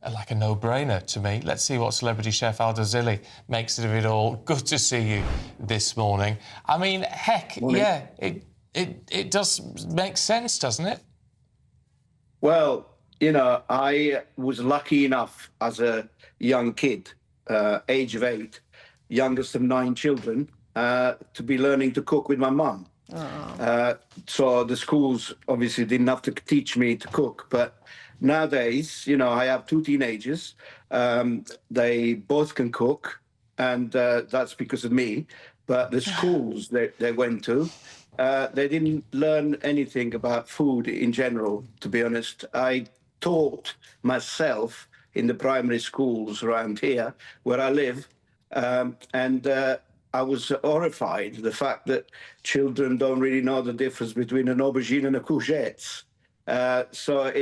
like a no-brainer to me. Let's see what celebrity chef Aldo Zilli makes of it all. Good to see you this morning. I mean, heck, yeah, it does make sense, doesn't it? Well, you know, I was lucky enough as a young kid, age of 8, youngest of 9 children, to be learning to cook with my mum. So the schools obviously didn't have to teach me to cook, but nowadays, you know, I have 2 teenagers. They both can cook, and that's because of me. But the schools they went to, they didn't learn anything about food in general, to be honest. I taught myself in the primary schools around here, where I live, and I was horrified the fact that children don't really know the difference between an aubergine and a courgette. So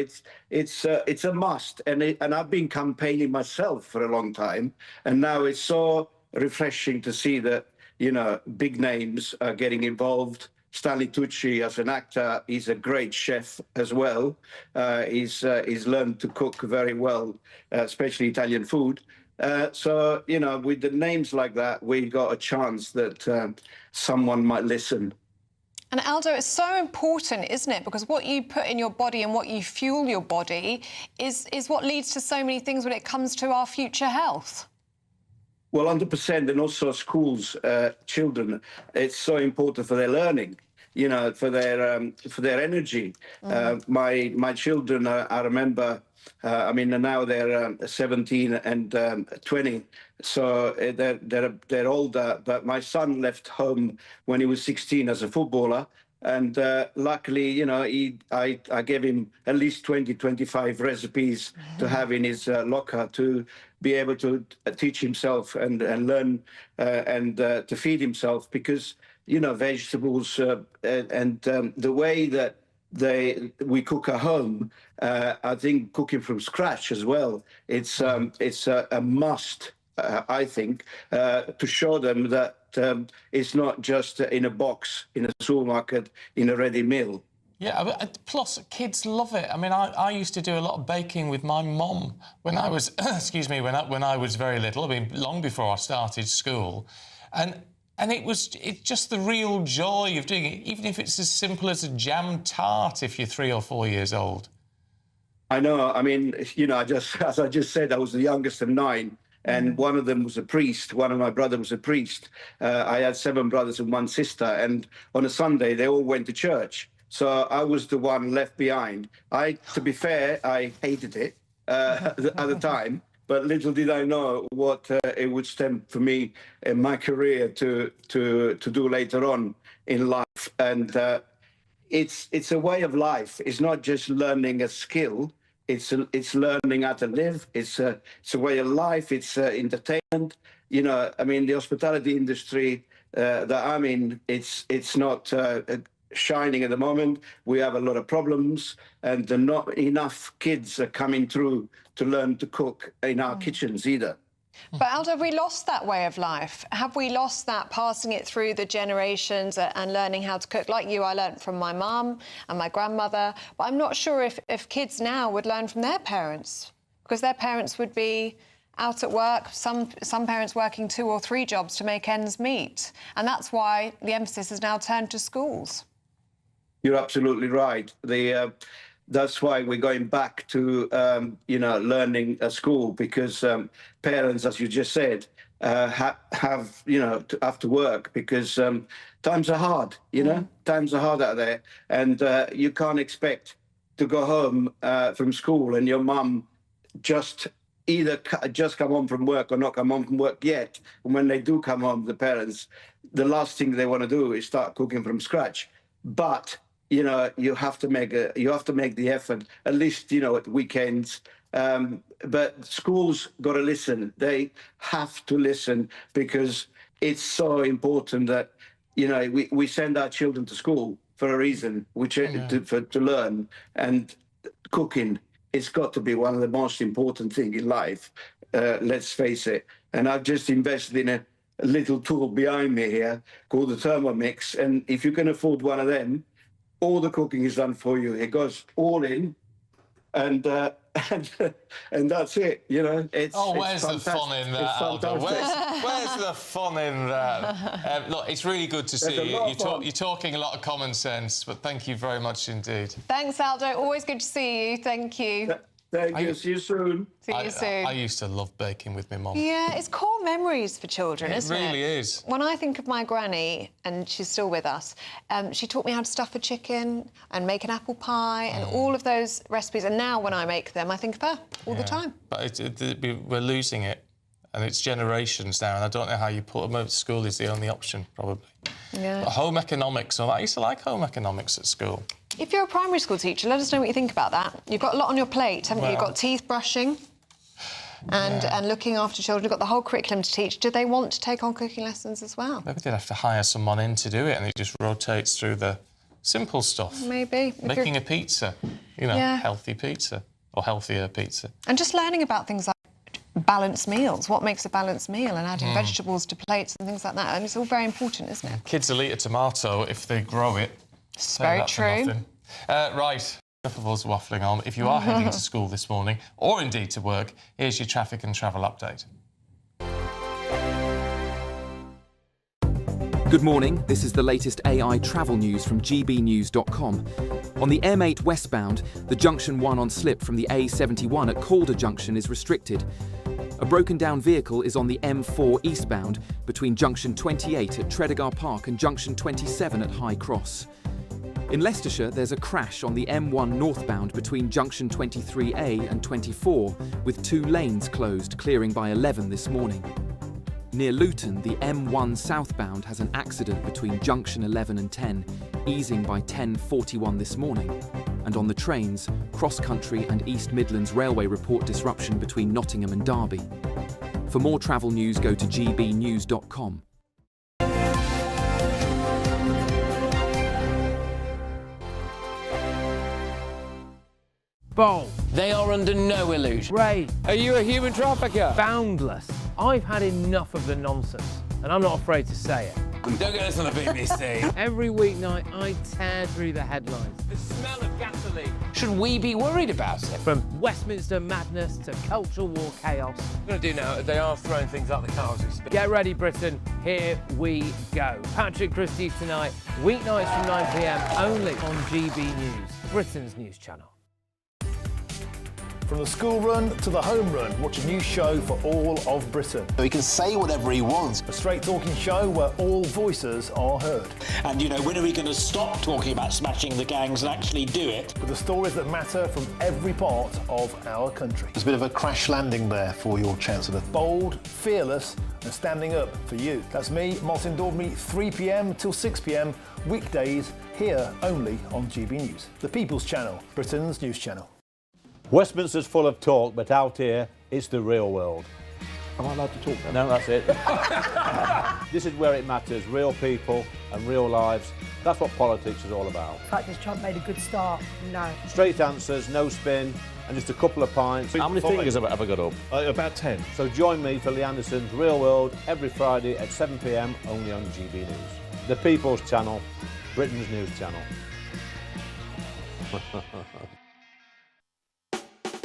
it's a must, and I've been campaigning myself for a long time, and now it's so refreshing to see that, you know, big names are getting involved. Stanley Tucci, as an actor, he's a great chef as well. He's learned to cook very well, especially Italian food. So, you know, with the names like that, we got a chance that someone might listen. And Aldo, it's so important, isn't it? Because what you put in your body and what you fuel your body is what leads to so many things when it comes to our future health. Well, 100%, and also schools, children, it's so important for their learning, you know, for their energy. My children, I remember, I mean, now they're 17 and 20, so they're older. But my son left home when he was 16 as a footballer. And luckily, you know, I gave him at least 20, 25 recipes to have in his locker to be able to teach himself and learn and to feed himself, because, you know, vegetables and the way that we cook at home, I think cooking from scratch as well, it's a must, I think, to show them that it's not just in a box in a supermarket in a ready meal. Yeah, plus kids love it. I mean, I used to do a lot of baking with my mum when I was, excuse me, when I was very little. I mean, long before I started school, and it's just the real joy of doing it, even if it's as simple as a jam tart if you're 3 or 4 years old. I know. I mean, you know, as I just said, I was the youngest of 9. And one of them was a priest. One of my brothers was a priest. I had 7 brothers and 1 sister. And on a Sunday, they all went to church. So I was the one left behind. To be fair, I hated it at the time. But little did I know what it would stem for me in my career to do later on in life. And it's a way of life. It's not just learning a skill. It's learning how to live. It's a way of life. It's entertainment. You know, I mean, the hospitality industry that I'm in, it's not shining at the moment. We have a lot of problems, and not enough kids are coming through to learn to cook in our kitchens either. But Aldo, have we lost that way of life? Have we lost that, passing it through the generations and learning how to cook? Like you, I learnt from my mum and my grandmother, but I'm not sure if kids now would learn from their parents, because their parents would be out at work, some parents working 2 or 3 jobs to make ends meet. And that's why the emphasis has now turned to schools. You're absolutely right. That's why we're going back to, you know, learning at school, because parents, as you just said, have to work because times are hard, you know, times are hard out there. And you can't expect to go home from school and your mum just either just come home from work or not come home from work yet. And when they do come home, the parents, the last thing they want to do is start cooking from scratch. But you know, you have to make the effort, at least, you know, at weekends. But schools got to listen. They have to listen, because it's so important that, you know, we send our children to school for a reason, to learn. And cooking, it's got to be one of the most important things in life. Let's face it. And I've just invested in a little tool behind me here called the Thermomix. And if you can afford one of them, all the cooking is done for you. It goes all in, and that's it. You know, where's the fun in that, Aldo? Where's the fun in that? Look, it's really good to see you. You're talking a lot of common sense, but thank you very much indeed. Thanks, Aldo. Always good to see you. Thank you. Thank you. See you soon. See you soon. I used to love baking with my mum. Yeah, it's core memories for children, isn't it? It really is. When I think of my granny, and she's still with us, she taught me how to stuff a chicken and make an apple pie and all of those recipes. And now when I make them, I think of her all the time. But we're losing it, and it's generations now, and I don't know how you put them out. School is the only option, probably. Yeah. But home economics, I used to like home economics at school. If you're a primary school teacher, let us know what you think about that. You've got a lot on your plate, haven't you? You've got teeth brushing and looking after children. You've got the whole curriculum to teach. Do they want to take on cooking lessons as well? Maybe they'd have to hire someone in to do it, and it just rotates through the simple stuff. Maybe. Making a pizza, you know, healthy pizza or healthier pizza. And just learning about things like balanced meals. What makes a balanced meal, and adding vegetables to plates and things like that. And it's all very important, isn't it? Kids will eat a tomato if they grow it. It's very true. Right, enough of us waffling on. If you are heading to school this morning, or indeed to work, here's your traffic and travel update. Good morning, this is the latest AI travel news from gbnews.com. On the M8 westbound, the junction 1 on slip from the A71 at Calder Junction is restricted. A broken down vehicle is on the M4 eastbound between junction 28 at Tredegar Park and junction 27 at High Cross. In Leicestershire, there's a crash on the M1 northbound between junction 23A and 24, with 2 lanes closed, clearing by 11 this morning. Near Luton, the M1 southbound has an accident between junction 11 and 10, easing by 10:41 this morning. And on the trains, Cross Country and East Midlands Railway report disruption between Nottingham and Derby. For more travel news, go to gbnews.com. Bold. They are under no illusion. Ray. Are you a human trafficker? Boundless. I've had enough of the nonsense, and I'm not afraid to say it. Don't get us on the BBC. Every weeknight, I tear through the headlines. The smell of gasoline. Should we be worried about it? From Westminster madness to cultural war chaos. What I'm going to do now, they are throwing things out the car as we speak. Get ready, Britain. Here we go. Patrick Christie's tonight, weeknights from 9 p.m, only on GB News, Britain's news channel. From the school run to the home run, watch a new show for all of Britain. So he can say whatever he wants. A straight talking show where all voices are heard. And, you know, when are we going to stop talking about smashing the gangs and actually do it? With the stories that matter from every part of our country. There's a bit of a crash landing there for your Chancellor. Bold, fearless and standing up for you. That's me, Martin Daubney, 3 p.m. till 6 p.m, weekdays, here only on GB News. The People's Channel, Britain's news channel. Westminster's full of talk, but out here, it's the real world. Am I allowed to talk then? No, that's it. This is where it matters, real people and real lives. That's what politics is all about. In fact, has Trump made a good start? No. Straight answers, no spin, and just a couple of pints. How many fingers have I got up? About 10. So join me for Lee Anderson's Real World every Friday at 7 p.m, only on GB News. The People's Channel, Britain's news channel.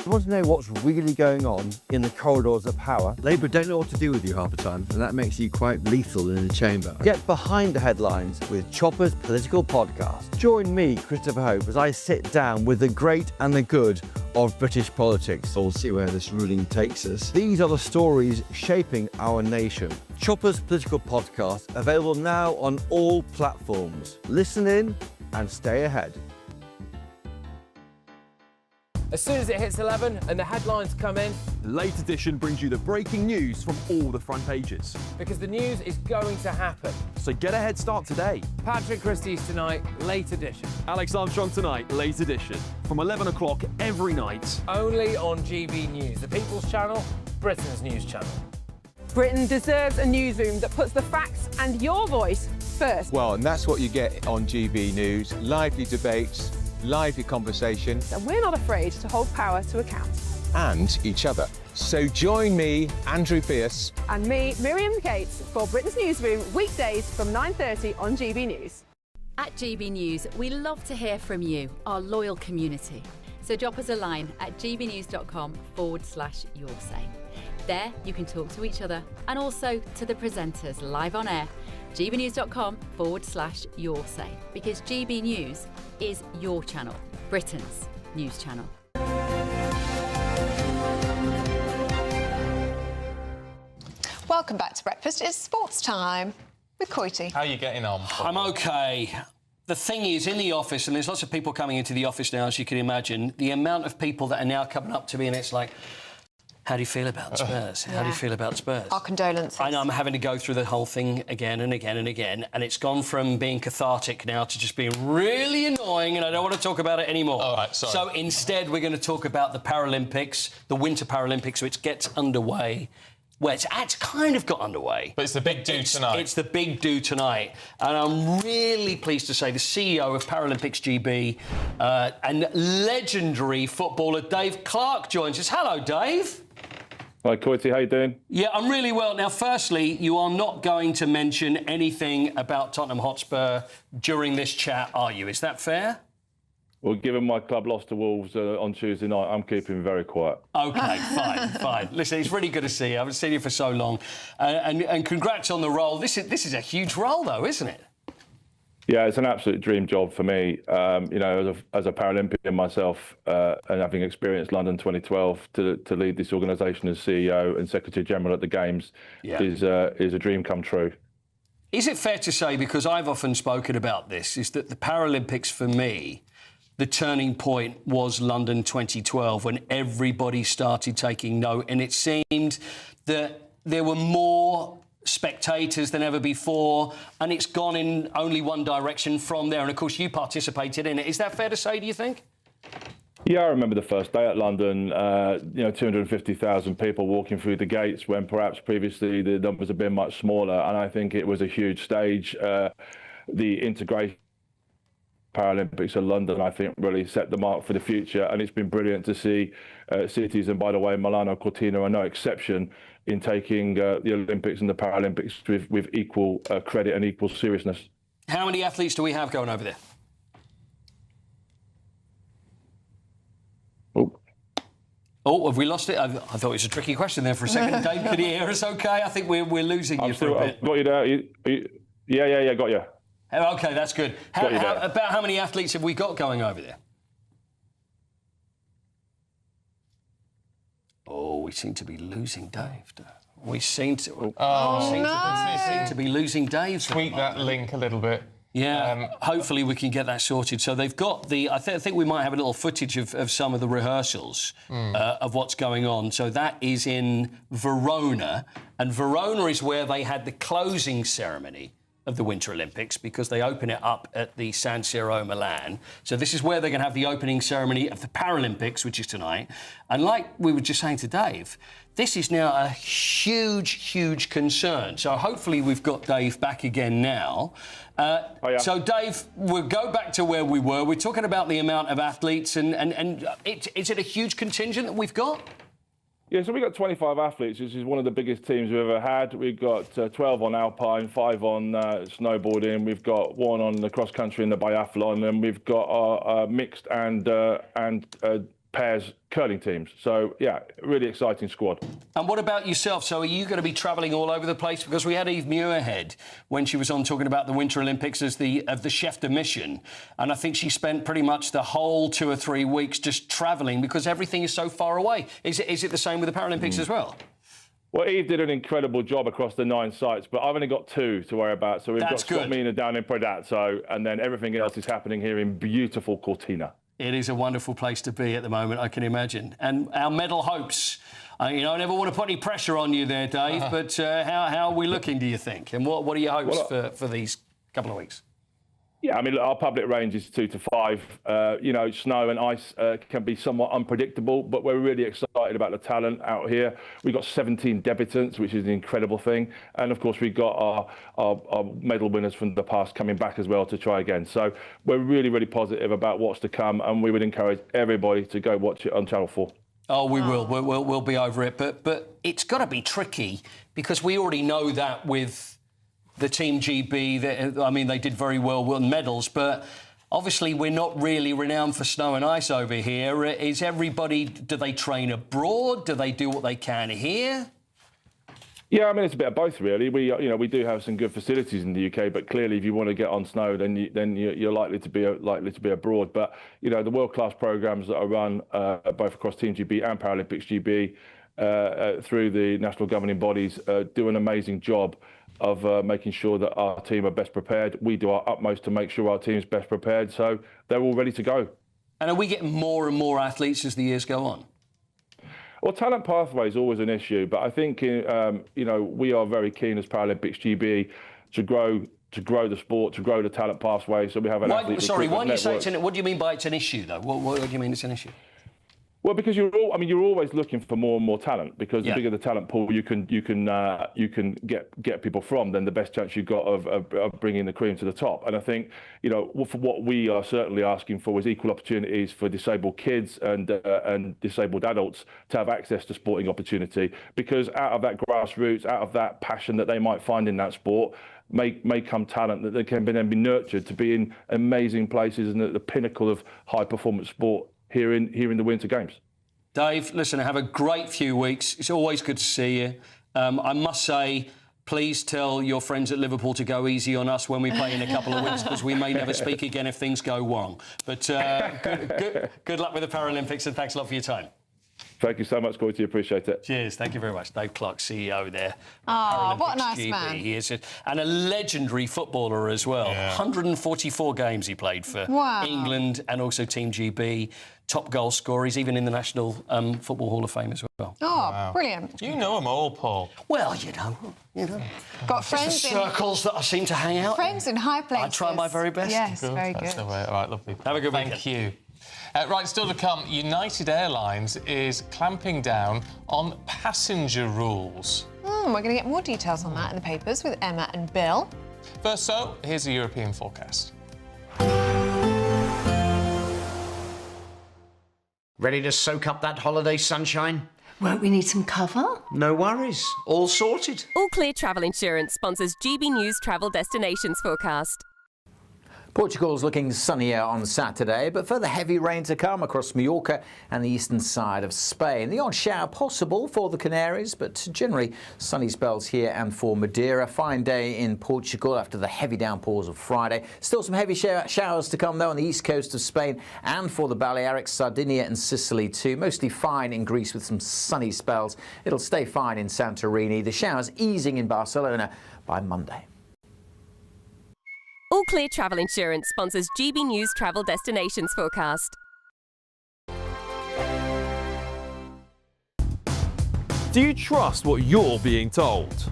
You want to know what's really going on in the corridors of power? Labour don't know what to do with you half the time, and that makes you quite lethal in the chamber. Get behind the headlines with Chopper's Political Podcast. Join me, Christopher Hope, as I sit down with the great and the good of British politics. We'll see where this ruling takes us. These are the stories shaping our nation. Chopper's Political Podcast, available now on all platforms. Listen in and stay ahead. As soon as it hits 11 and the headlines come in, Late Edition brings you the breaking news from all the front pages. because the news is going to happen. So get a head start today. Patrick Christie's tonight, Late Edition. Alex Armstrong tonight, Late Edition. From 11 o'clock every night. Only on GB News, the People's Channel, Britain's news channel. Britain deserves a newsroom that puts the facts and your voice first. Well, and that's what you get on GB News. Lively debates, lively conversation. And we're not afraid to hold power to account. And each other. So join me, Andrew Pearce. And me, Miriam Cates, for Britain's Newsroom, weekdays from 9:30 on GB News. At GB News, we love to hear from you, our loyal community. So drop us a line at gbnews.com/yoursay. There you can talk to each other and also to the presenters live on air. gbnews.com/yoursay, because GB News is your channel, Britain's news channel. Welcome back to breakfast. It's sports time with Coity. How are you getting on? I'm okay. The thing is, in the office, and there's lots of people coming into the office now, as you can imagine, the amount of people that are now coming up to me and it's like, how do you feel about Spurs? How do you feel about Spurs? Our condolences. I know I'm having to go through the whole thing again and again and again, and it's gone from being cathartic now to just being really annoying, and I don't want to talk about it anymore. All right, sorry. So instead, we're going to talk about the Paralympics, the Winter Paralympics, which gets underway. Well, it's kind of got underway. But it's the big do tonight. It's the big do tonight. And I'm really pleased to say the CEO of Paralympics GB and legendary footballer Dave Clark joins us. Hello, Dave. Hi, Coity, how you doing? Yeah, I'm really well. Now, firstly, you are not going to mention anything about Tottenham Hotspur during this chat, are you? Is that fair? Well, given my club lost to Wolves on Tuesday night, I'm keeping very quiet. OK, fine. Listen, it's really good to see you. I haven't seen you for so long. And congrats on the role. This is a huge role, though, isn't it? Yeah, it's an absolute dream job for me. You know, as a Paralympian myself, and having experienced London 2012, to lead this organisation as CEO and Secretary General at the Games is a dream come true. Is it fair to say, because I've often spoken about this, is that the Paralympics for me, the turning point was London 2012, when everybody started taking note, and it seemed that there were more spectators than ever before, and it's gone in only one direction from there. And of course, you participated in it. Is that fair to say, do you think? Yeah, I remember the first day at London, you know, 250,000 people walking through the gates when perhaps previously the numbers have been much smaller. And I think it was a huge stage. The integration Paralympics of London, I think, really set the mark for the future. And it's been brilliant to see cities, and by the way, Milano Cortina are no exception in taking the Olympics and the Paralympics with equal credit and equal seriousness. How many athletes do we have going over there? Oh, have we lost it? I thought it was a tricky question there for a second. Dave, can you hear us okay? I think we're losing you for a bit. I've got you there. Yeah, got you. OK, that's good. About how many athletes have we got going over there? Oh, we seem to be losing Dave. We seem to be losing Dave. Tweak that link a little bit. Yeah, hopefully we can get that sorted. So they've got the... I think we might have a little footage of some of the rehearsals of what's going on. So that is in Verona, and Verona is where they had the closing ceremony of the Winter Olympics, because they open it up at the San Siro, Milan. So this is where they're going to have the opening ceremony of the Paralympics, which is tonight. And like we were just saying to Dave, this is now a huge, huge concern. So hopefully we've got Dave back again now. So, Dave, we'll go back to where we were. We're talking about the amount of athletes, and is it a huge contingent that we've got? Yeah, so we've got 25 athletes, which is one of the biggest teams we've ever had. We've got 12 on alpine, 5 on snowboarding. We've got 1 on the cross country and the biathlon, and we've got our mixed and pairs curling teams. So, yeah, really exciting squad. And what about yourself? So are you going to be travelling all over the place? Because we had Eve Muirhead when she was on talking about the Winter Olympics as the chef de mission. And I think she spent pretty much the whole 2 or 3 weeks just travelling because everything is so far away. Is it the same with the Paralympics as well? Well, Eve did an incredible job across the 9 sites, but I've only got 2 to worry about. So we've got Scotmina down in Predazzo, and then everything else is happening here in beautiful Cortina. It is a wonderful place to be at the moment, I can imagine. And our medal hopes. I never want to put any pressure on you there, Dave, but how are we looking, do you think? And what are your hopes for these couple of weeks? Yeah, I mean, our public range is 2 to 5. Snow and ice can be somewhat unpredictable, but we're really excited about the talent out here. We've got 17 debutants, which is an incredible thing. And, of course, we've got our medal winners from the past coming back as well to try again. So we're really, really positive about what's to come, and we would encourage everybody to go watch it on Channel 4. Oh, we will. We'll be over it. But it's got to be tricky because we already know that with the Team GB, they did very well with medals, but obviously we're not really renowned for snow and ice over here. Is everybody, do they train abroad? Do they do what they can here? Yeah, I mean, it's a bit of both, really. We do have some good facilities in the UK, but clearly, if you want to get on snow, then you're likely to be abroad. But the world-class programs that are run both across Team GB and Paralympics GB through the national governing bodies do an amazing job of making sure that our team are best prepared. We do our utmost to make sure our team's best prepared, so they're all ready to go. And are we getting more and more athletes as the years go on? Well, talent pathway is always an issue, but I think we are very keen as Paralympics GB to grow the sport, to grow the talent pathway. So we have an athlete. Sorry, why do you say what do you mean by it's an issue, though? What do you mean it's an issue? Well, because you're always looking for more and more talent. Because the bigger the talent pool you can get people from, then the best chance you've got of bringing the cream to the top. And I think for what we are certainly asking for is equal opportunities for disabled kids and disabled adults to have access to sporting opportunity. Because out of that grassroots, out of that passion that they might find in that sport, may come talent that they can then be nurtured to be in amazing places and at the pinnacle of high performance sport here in the Winter Games. Dave, listen, have a great few weeks. It's always good to see you. I must say, please tell your friends at Liverpool to go easy on us when we play in a couple of weeks, because we may never speak again if things go wrong. But good luck with the Paralympics, and thanks a lot for your time. Thank you so much, Corey. Appreciate it. Cheers. Thank you very much. Dave Clark, CEO there. Oh, what a nice GB. man. He is and a legendary footballer as well. Yeah. 144 games he played for England and also Team GB. Top goal scorer. He's even in the National Football Hall of Fame as well. Oh, brilliant. You know them all, Paul. Well, you know. Got friends in circles that I seem to hang out. Friends in high places. I try my very best. Yes, very good. That's the way. All right, lovely. Have a good weekend. Thank you. Right, still to come, United Airlines is clamping down on passenger rules. We're going to get more details on that in the papers with Emma and Bill. First, here's a European forecast. Ready to soak up that holiday sunshine? Won't we need some cover? No worries, all sorted. All Clear Travel Insurance sponsors GB News Travel Destinations Forecast. Portugal's looking sunnier on Saturday, but further heavy rain to come across Mallorca and the eastern side of Spain. The odd shower possible for the Canaries, but generally sunny spells here and for Madeira. Fine day in Portugal after the heavy downpours of Friday. Still some heavy showers to come, though, on the east coast of Spain and for the Balearics, Sardinia and Sicily too. Mostly fine in Greece with some sunny spells. It'll stay fine in Santorini. The showers easing in Barcelona by Monday. All Clear Travel Insurance sponsors GB News Travel Destinations Forecast. Do you trust what you're being told?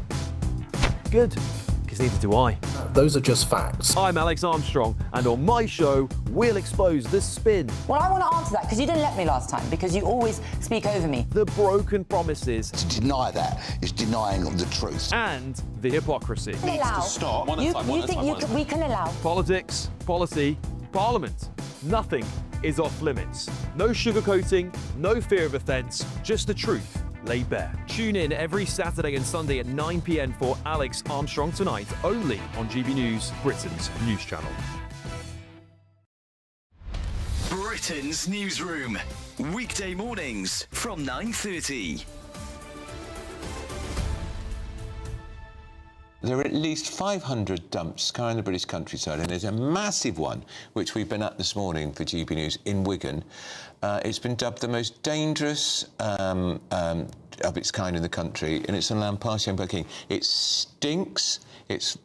Good, because neither do I. Those are just facts. I'm Alex Armstrong, and on my show, we'll expose the spin. Well, I want to answer that, because you didn't let me last time, because you always speak over me. The broken promises. To deny that is denying the truth. And the hypocrisy. Needs to stop. You think we can allow? Politics, policy, parliament. Nothing is off limits. No sugarcoating, no fear of offence, just the truth laid bare. Tune in every Saturday and Sunday at 9 p.m. for Alex Armstrong Tonight, only on GB News, Britain's news channel. Britain's newsroom, weekday mornings from 9:30. There are at least 500 dumps scouring the British countryside, and there's a massive one, which we've been at this morning for GB News in Wigan. It's been dubbed the most dangerous of its kind in the country, and it's on land partially owned by the King. It stinks. It's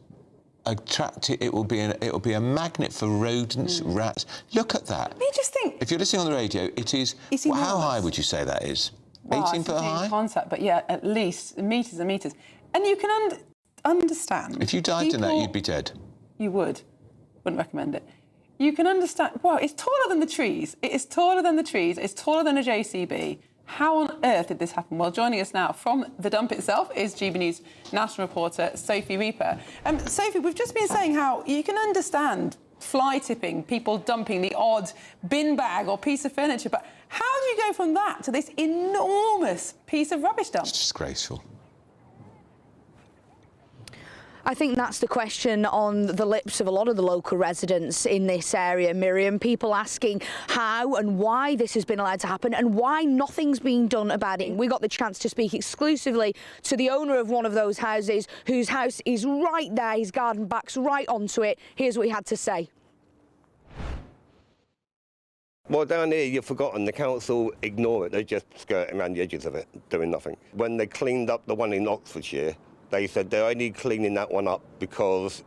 attractive. It will be a magnet for rodents, rats. Look at that. You just think. If you're listening on the radio, it is. It's Well, how enormous. high would you say that is? Well, 18 foot high? Concept, but yeah, at least metres and metres. And you can understand. If you died in that, you'd be dead. You would. Wouldn't recommend it. You can understand. Wow, it's taller than the trees. It is taller than the trees. It's taller than a JCB. How on earth did this happen? Well, joining us now from the dump itself is GB News national reporter Sophie Reaper. Sophie, we've just been saying how you can understand fly tipping, people dumping the odd bin bag or piece of furniture, but how do you go from that to this enormous piece of rubbish dump? It's disgraceful. I think that's the question on the lips of a lot of the local residents in this area, Miriam. People asking how and why this has been allowed to happen and why nothing's been done about it. We got the chance to speak exclusively to the owner of one of those houses, whose house is right there, his garden backs right onto it. Here's what he had to say. Well, down here, you've forgotten. The council ignore it. They're just skirting around the edges of it, doing nothing. When they cleaned up the one in Oxfordshire, they said they're only cleaning that one up because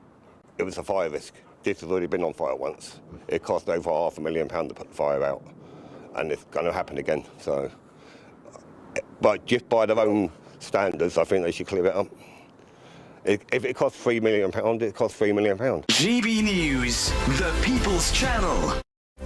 it was a fire risk. This has already been on fire once. It cost over £500,000 to put the fire out, and it's going to happen again. So, but just by their own standards, I think they should clear it up. If it costs £3 million, it costs £3 million. GB News, the People's Channel.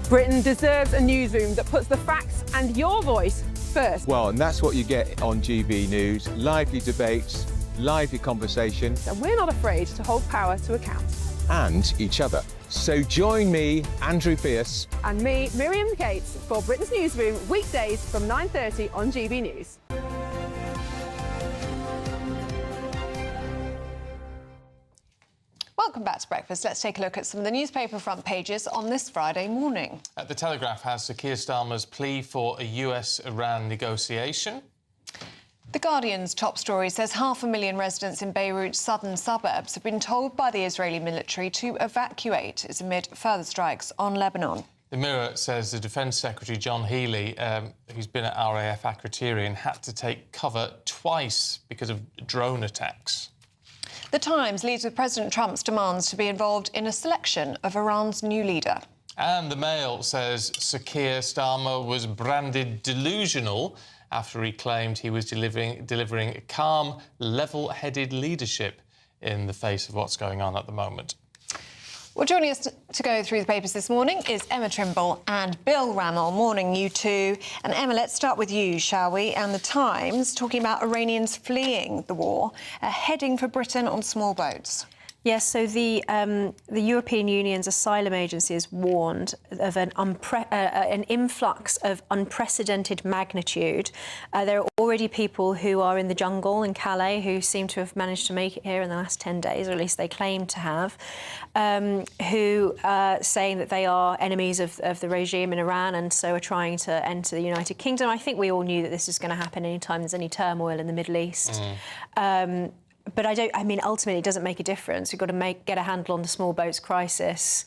Britain deserves a newsroom that puts the facts and your voice first. Well, and that's what you get on GB News. Lively debates, lively conversation. And we're not afraid to hold power to account. And each other. So join me, Andrew Pierce. And me, Miriam Gates, for Britain's Newsroom, weekdays from 9:30 on GB News. Welcome back to Breakfast. Let's take a look at some of the newspaper front pages on this Friday morning. The Telegraph has Sir Keir Starmer's plea for a US-Iran negotiation. The Guardian's top story says 500,000 residents in Beirut's southern suburbs have been told by the Israeli military to evacuate as amid further strikes on Lebanon. The Mirror says the Defence Secretary John Healey, who's been at RAF Akrotirian, had to take cover twice because of drone attacks. The Times leads with President Trump's demands to be involved in a selection of Iran's new leader. And the Mail says Sir Keir Starmer was branded delusional after he claimed he was delivering calm, level-headed leadership in the face of what's going on at the moment. Well, joining us to go through the papers this morning is Emma Trimble and Bill Rammell. Morning, you two. And Emma, let's start with you, shall we? And the Times talking about Iranians fleeing the war, heading for Britain on small boats. Yes, so the European Union's Asylum Agency has warned of an influx of unprecedented magnitude. There are already people who are in the jungle in Calais who seem to have managed to make it here in the last 10 days, or at least they claim to have, who are saying that they are enemies of the regime in Iran and so are trying to enter the United Kingdom. I think we all knew that this was going to happen anytime there's any turmoil in the Middle East. But ultimately, it doesn't make a difference. We've got to get a handle on the small boats crisis.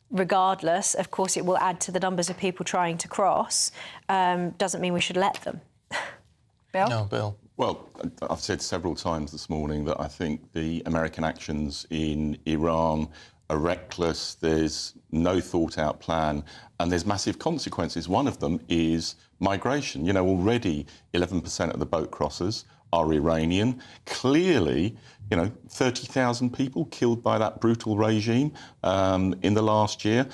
Regardless, of course, it will add to the numbers of people trying to cross. Doesn't mean we should let them. Bill? No, Bill. Well, I've said several times this morning that I think the American actions in Iran are reckless. There's no thought-out plan, and there's massive consequences. One of them is migration. You know, already 11% of the boat crossers are Iranian. Clearly, 30,000 people killed by that brutal regime in the last year.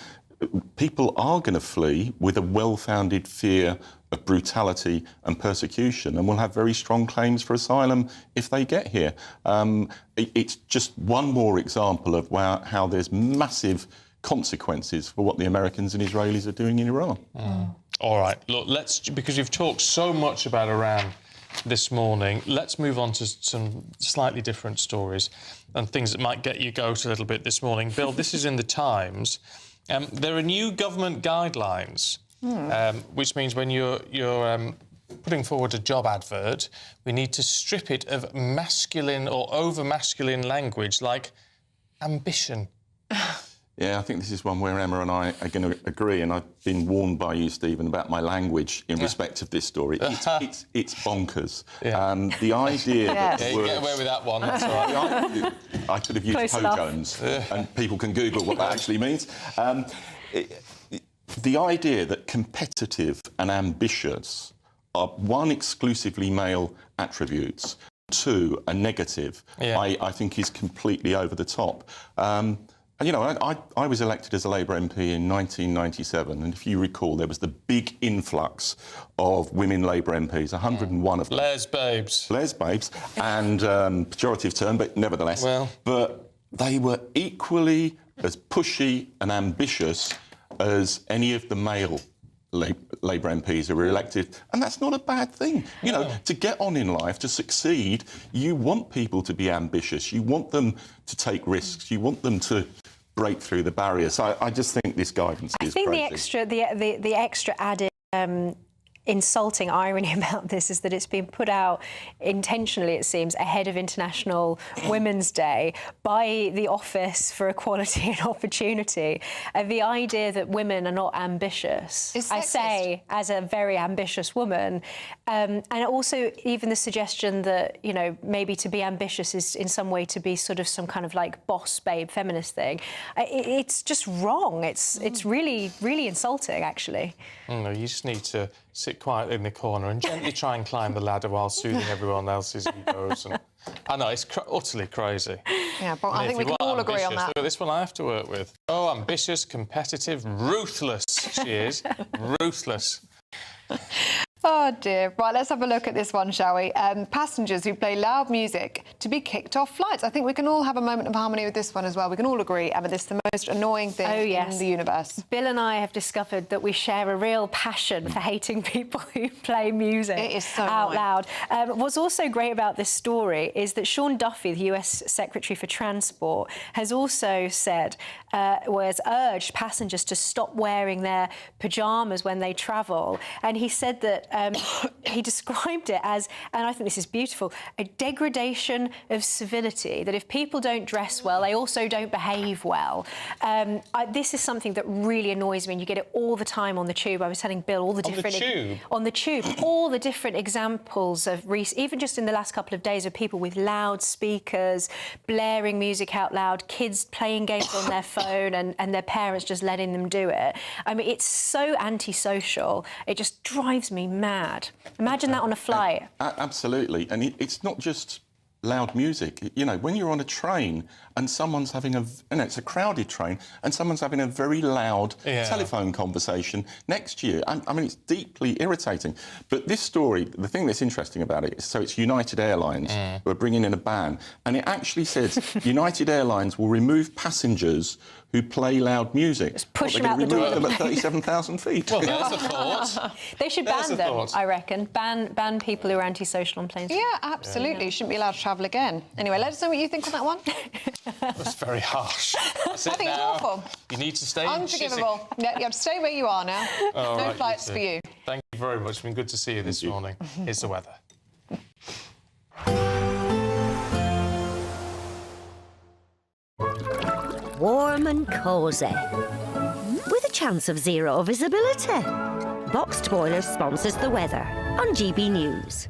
People are going to flee with a well-founded fear of brutality and persecution, and will have very strong claims for asylum if they get here. It's just one more example of how there's massive consequences for what the Americans and Israelis are doing in Iran. All right, look, because you've talked so much about Iran this morning, let's move on to some slightly different stories and things that might get you goat a little bit this morning. Bill, this is in the Times. There are new government guidelines, which means when you're putting forward a job advert, we need to strip it of masculine or over-masculine language like ambition. Yeah, I think this is one where Emma and I are going to agree, and I've been warned by you, Stephen, about my language in respect of this story. It's bonkers. The idea that you words, get away with that one. That's all right. I could have used Ho-Jones, and people can Google what that actually means. The idea that competitive and ambitious are, one, exclusively male attributes, two, a negative, I think is completely over the top. And, you know, I was elected as a Labour MP in 1997, and if you recall, there was the big influx of women Labour MPs, 101 of them. Les babes. Les babes, and pejorative term, but nevertheless. Well. But they were equally as pushy and ambitious as any of the male Labour MPs who were elected, and that's not a bad thing. You know, to get on in life, to succeed, you want people to be ambitious, you want them to take risks, you want them to break through the barriers. I just think this guidance is crazy. I think the extra added insulting irony about this is that it's been put out intentionally, it seems, ahead of International Women's Day by the Office for Equality and Opportunity. The idea that women are not ambitious, I say as a very ambitious woman, and also even the suggestion that, you know, maybe to be ambitious is in some way to be sort of some kind of like boss babe feminist thing. It's just wrong. It's really, really insulting, actually. You just need to sit quietly in the corner and gently try and climb the ladder while soothing everyone else's egos. And I know, it's utterly crazy. Yeah, but I think we can all agree on that. Look at this one I have to work with. Oh, ambitious, competitive, ruthless she is. Ruthless. Oh dear. Right, let's have a look at this one, shall we? Passengers who play loud music to be kicked off flights. I think we can all have a moment of harmony with this one as well. We can all agree, Emma, this is the most annoying thing in the universe. Bill and I have discovered that we share a real passion for hating people who play music out loud. What's also great about this story is that Sean Duffy, the US Secretary for Transport, has also said, has urged passengers to stop wearing their pyjamas when they travel. And he said that he described it as, and I think this is beautiful, a degradation of civility, that if people don't dress well, they also don't behave well. This is something that really annoys me, and you get it all the time on the tube. I was telling Bill all the different... On the tube, all the different examples of, even just in the last couple of days, of people with loudspeakers, blaring music out loud, kids playing games on their phone and their parents just letting them do it. I mean, it's so antisocial. It just drives me mad. Imagine that on a flight. Absolutely. And it's not just loud music. You know, when you're on a train and someone's having it's a crowded train and someone's having a very loud telephone conversation next to you. I mean, it's deeply irritating. But this story, the thing that's interesting about it is, so it's United Airlines who are bringing in a ban, and it actually says United Airlines will remove passengers who play loud music. Just push them out the door. Remove them at 37,000 feet. Well, there's a thought. They should ban them, I reckon. Ban people who are antisocial on planes. Yeah, absolutely. You shouldn't be allowed to travel again. Anyway, let us know what you think on that one. That's very harsh. I think it's awful. You need to stay unforgivable. Yeah, you have to stay where you are now. No flights for you. Thank you very much. It's been good to see you this morning. Here's the weather. Warm and cosy, with a chance of zero visibility. Boxed Boilers sponsors the weather on GB News.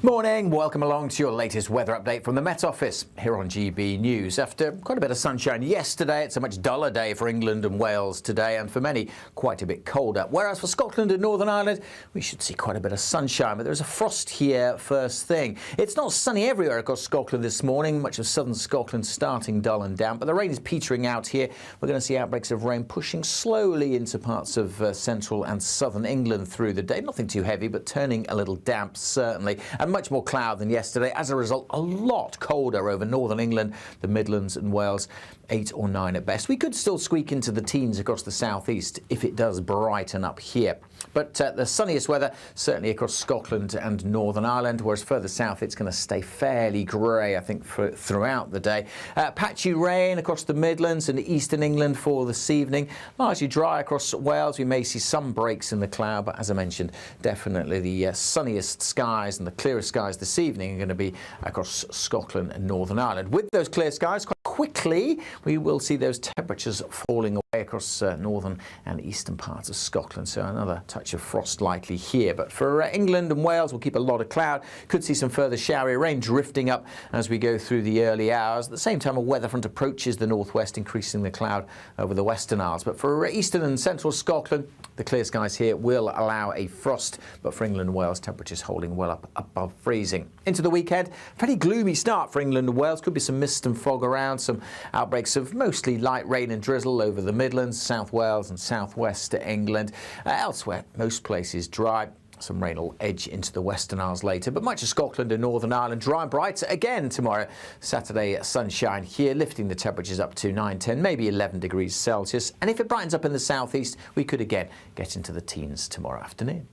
Morning, welcome along to your latest weather update from the Met Office here on GB News. After quite a bit of sunshine yesterday, it's a much duller day for England and Wales today, and for many, quite a bit colder. Whereas for Scotland and Northern Ireland, we should see quite a bit of sunshine, but there's a frost here first thing. It's not sunny everywhere across Scotland this morning, much of southern Scotland starting dull and damp, but the rain is petering out here. We're going to see outbreaks of rain pushing slowly into parts of central and southern England through the day. Nothing too heavy, but turning a little damp, certainly. And much more cloud than yesterday. As a result, a lot colder over northern England, the Midlands and Wales, 8 or 9 at best. We could still squeak into the teens across the southeast if it does brighten up here. But the sunniest weather certainly across Scotland and Northern Ireland, whereas further south it's going to stay fairly grey, I think, throughout the day. Patchy rain across the Midlands and eastern England for this evening. Largely dry across Wales. We may see some breaks in the cloud, but as I mentioned, definitely the sunniest skies and the clearest skies this evening are going to be across Scotland and Northern Ireland. With those clear skies, quite quickly, we will see those temperatures falling away across northern and eastern parts of Scotland. So another touch of frost likely here. But for England and Wales, we'll keep a lot of cloud. Could see some further showery rain drifting up as we go through the early hours. At the same time, a weather front approaches the northwest, increasing the cloud over the Western Isles. But for eastern and central Scotland, the clear skies here will allow a frost. But for England and Wales, temperatures holding well up above freezing. Into the weekend, pretty gloomy start for England and Wales. Could be some mist and fog around, some outbreaks of mostly light rain and drizzle over the Midlands, South Wales and southwest England. Elsewhere, most places dry. Some rain will edge into the Western Isles later, but much of Scotland and Northern Ireland dry and bright again tomorrow. Saturday, sunshine here, lifting the temperatures up to 9, 10, maybe 11 degrees Celsius. And if it brightens up in the southeast, we could again get into the teens tomorrow afternoon.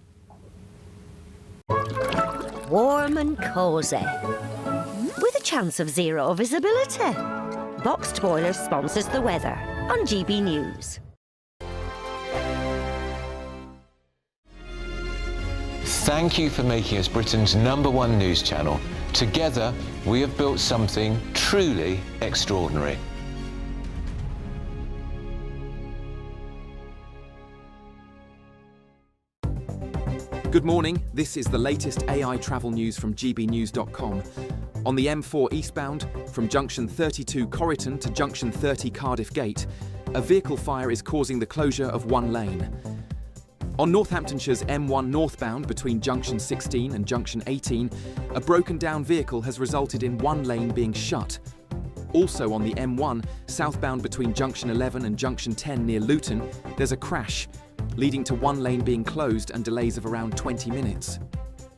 Warm and cosy, with a chance of zero visibility. Boxed Boilers sponsors the weather on GB News. Thank you for making us Britain's #1 news channel. Together, we have built something truly extraordinary. Good morning, this is the latest AI travel news from gbnews.com. On the M4 eastbound, from junction 32 Corriton to junction 30 Cardiff Gate, a vehicle fire is causing the closure of one lane. On Northamptonshire's M1 northbound between junction 16 and junction 18, a broken down vehicle has resulted in one lane being shut. Also on the M1, southbound between junction 11 and junction 10 near Luton, there's a crash, leading to one lane being closed and delays of around 20 minutes.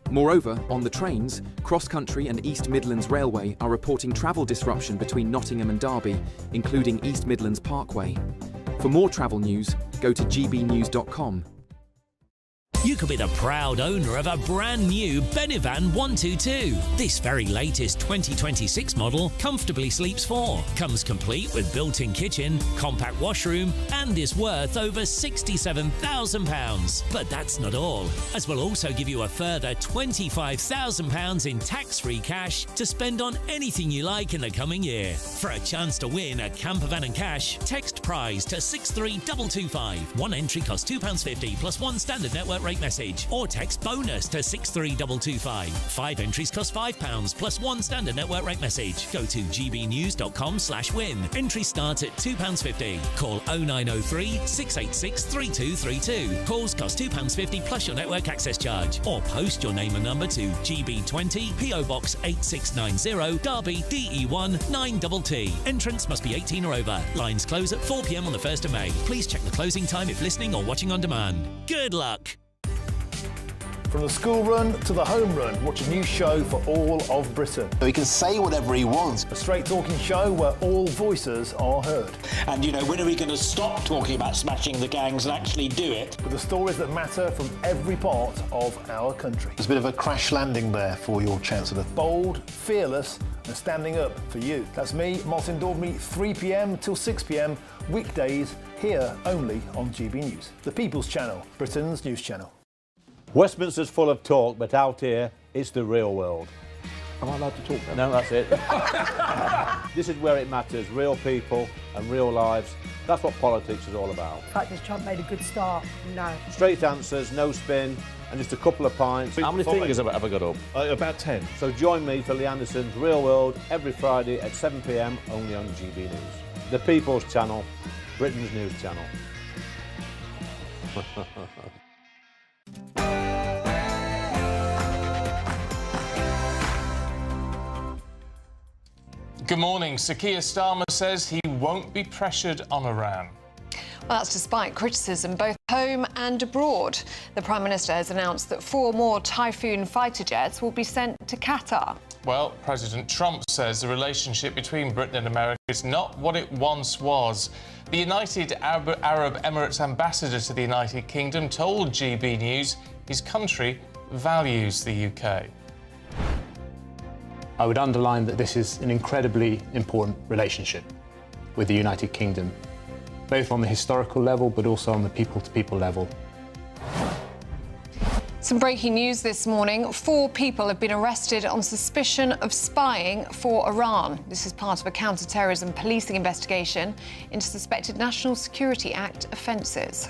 Moreover, on the trains, Cross Country and East Midlands Railway are reporting travel disruption between Nottingham and Derby, including East Midlands Parkway. For more travel news, go to gbnews.com. You could be the proud owner of a brand new Benivan 122. This very latest 2026 model comfortably sleeps 4, comes complete with built-in kitchen, compact washroom, and is worth over £67,000. But that's not all, as we'll also give you a further £25,000 in tax-free cash to spend on anything you like in the coming year. For a chance to win a camper van and cash, text prize to 63225. One entry costs £2.50 plus one standard network rate message, or text bonus to 63225. 5 entries cost £5 plus one standard network rate message. Go to gbnews.com/win. Entry starts at £2.50. Call 0903 686 3232. Calls cost £2.50 plus your network access charge, or post your name and number to GB20 PO Box 8690 Derby DE1 9TT. Entrance must be 18 or over. Lines close at 4 p.m. on the 1st of May. Please check the closing time if listening or watching on demand. Good luck. From the school run to the home run, watch a new show for all of Britain. He can say whatever he wants. A straight-talking show where all voices are heard. And, you know, when are we going to stop talking about smashing the gangs and actually do it? With the stories that matter from every part of our country. There's a bit of a crash landing there for your Chancellor. Bold, fearless and standing up for you. That's me, Martin Daubney, 3 p.m. till 6 p.m, weekdays, here only on GB News. The People's Channel, Britain's news channel. Westminster's full of talk, but out here, it's the real world. Am I allowed to talk now? No, that's it. This is where it matters, real people and real lives. That's what politics is all about. In fact, has Trump made a good start? No. Straight answers, no spin, and just a couple of pints. How many fingers have I got up? About 10. So join me for Lee Anderson's Real World every Friday at 7 p.m, only on GB News. The People's Channel, Britain's news channel. Good morning. Sir Keir Starmer says he won't be pressured on Iran. Well, that's despite criticism both home and abroad. The Prime Minister has announced that 4 more Typhoon fighter jets will be sent to Qatar. Well, President Trump says the relationship between Britain and America is not what it once was. The United Arab Emirates Ambassador to the United Kingdom told GB News his country values the UK. I would underline that this is an incredibly important relationship with the United Kingdom, both on the historical level but also on the people-to-people level. Some breaking news this morning. 4 people have been arrested on suspicion of spying for Iran. This is part of a counter-terrorism policing investigation into suspected National Security Act offences.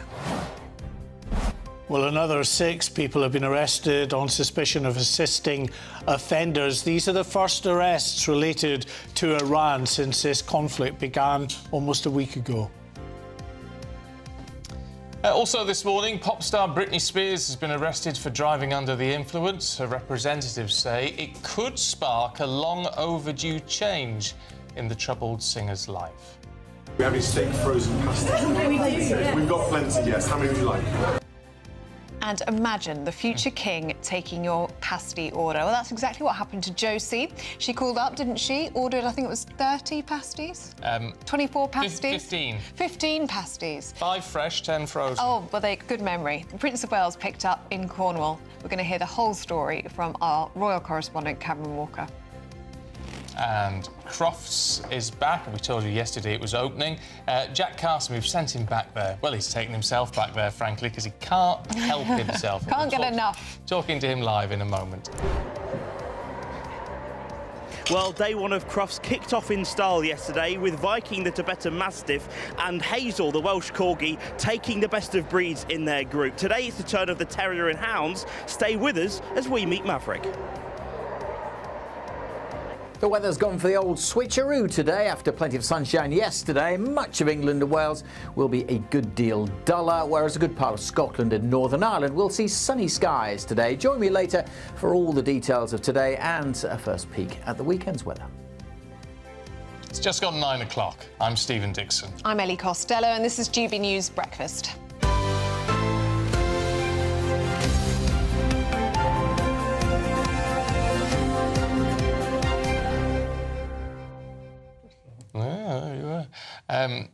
Well, another 6 people have been arrested on suspicion of assisting offenders. These are the first arrests related to Iran since this conflict began almost a week ago. Also this morning, pop star Britney Spears has been arrested for driving under the influence. Her representatives say it could spark a long overdue change in the troubled singer's life. We have any steak frozen pasta? We've got plenty, yes. How many would you like? And imagine the future king taking your pasty order. Well, that's exactly what happened to Josie. She called up, didn't she? Ordered, I think it was 30 pasties? 24 pasties? 15. 15 pasties. 5 fresh, 10 frozen. Oh, well, good memory. The Prince of Wales picked up in Cornwall. We're going to hear the whole story from our royal correspondent, Cameron Walker. And Crufts is back. We told you yesterday it was opening. Jack Carson, we've sent him back there. Well, he's taken himself back there, frankly, because he can't help himself. Can't get enough. Talking to him live in a moment. Well, day one of Crufts kicked off in style yesterday with Viking, the Tibetan Mastiff, and Hazel, the Welsh Corgi, taking the best of breeds in their group. Today it's the turn of the Terrier and Hounds. Stay with us as we meet Maverick. The weather's gone for the old switcheroo today. After plenty of sunshine yesterday, much of England and Wales will be a good deal duller, whereas a good part of Scotland and Northern Ireland will see sunny skies today. Join me later for all the details of today and a first peek at the weekend's weather. It's just gone 9 o'clock. I'm Stephen Dixon. I'm Ellie Costello, and this is GB News Breakfast.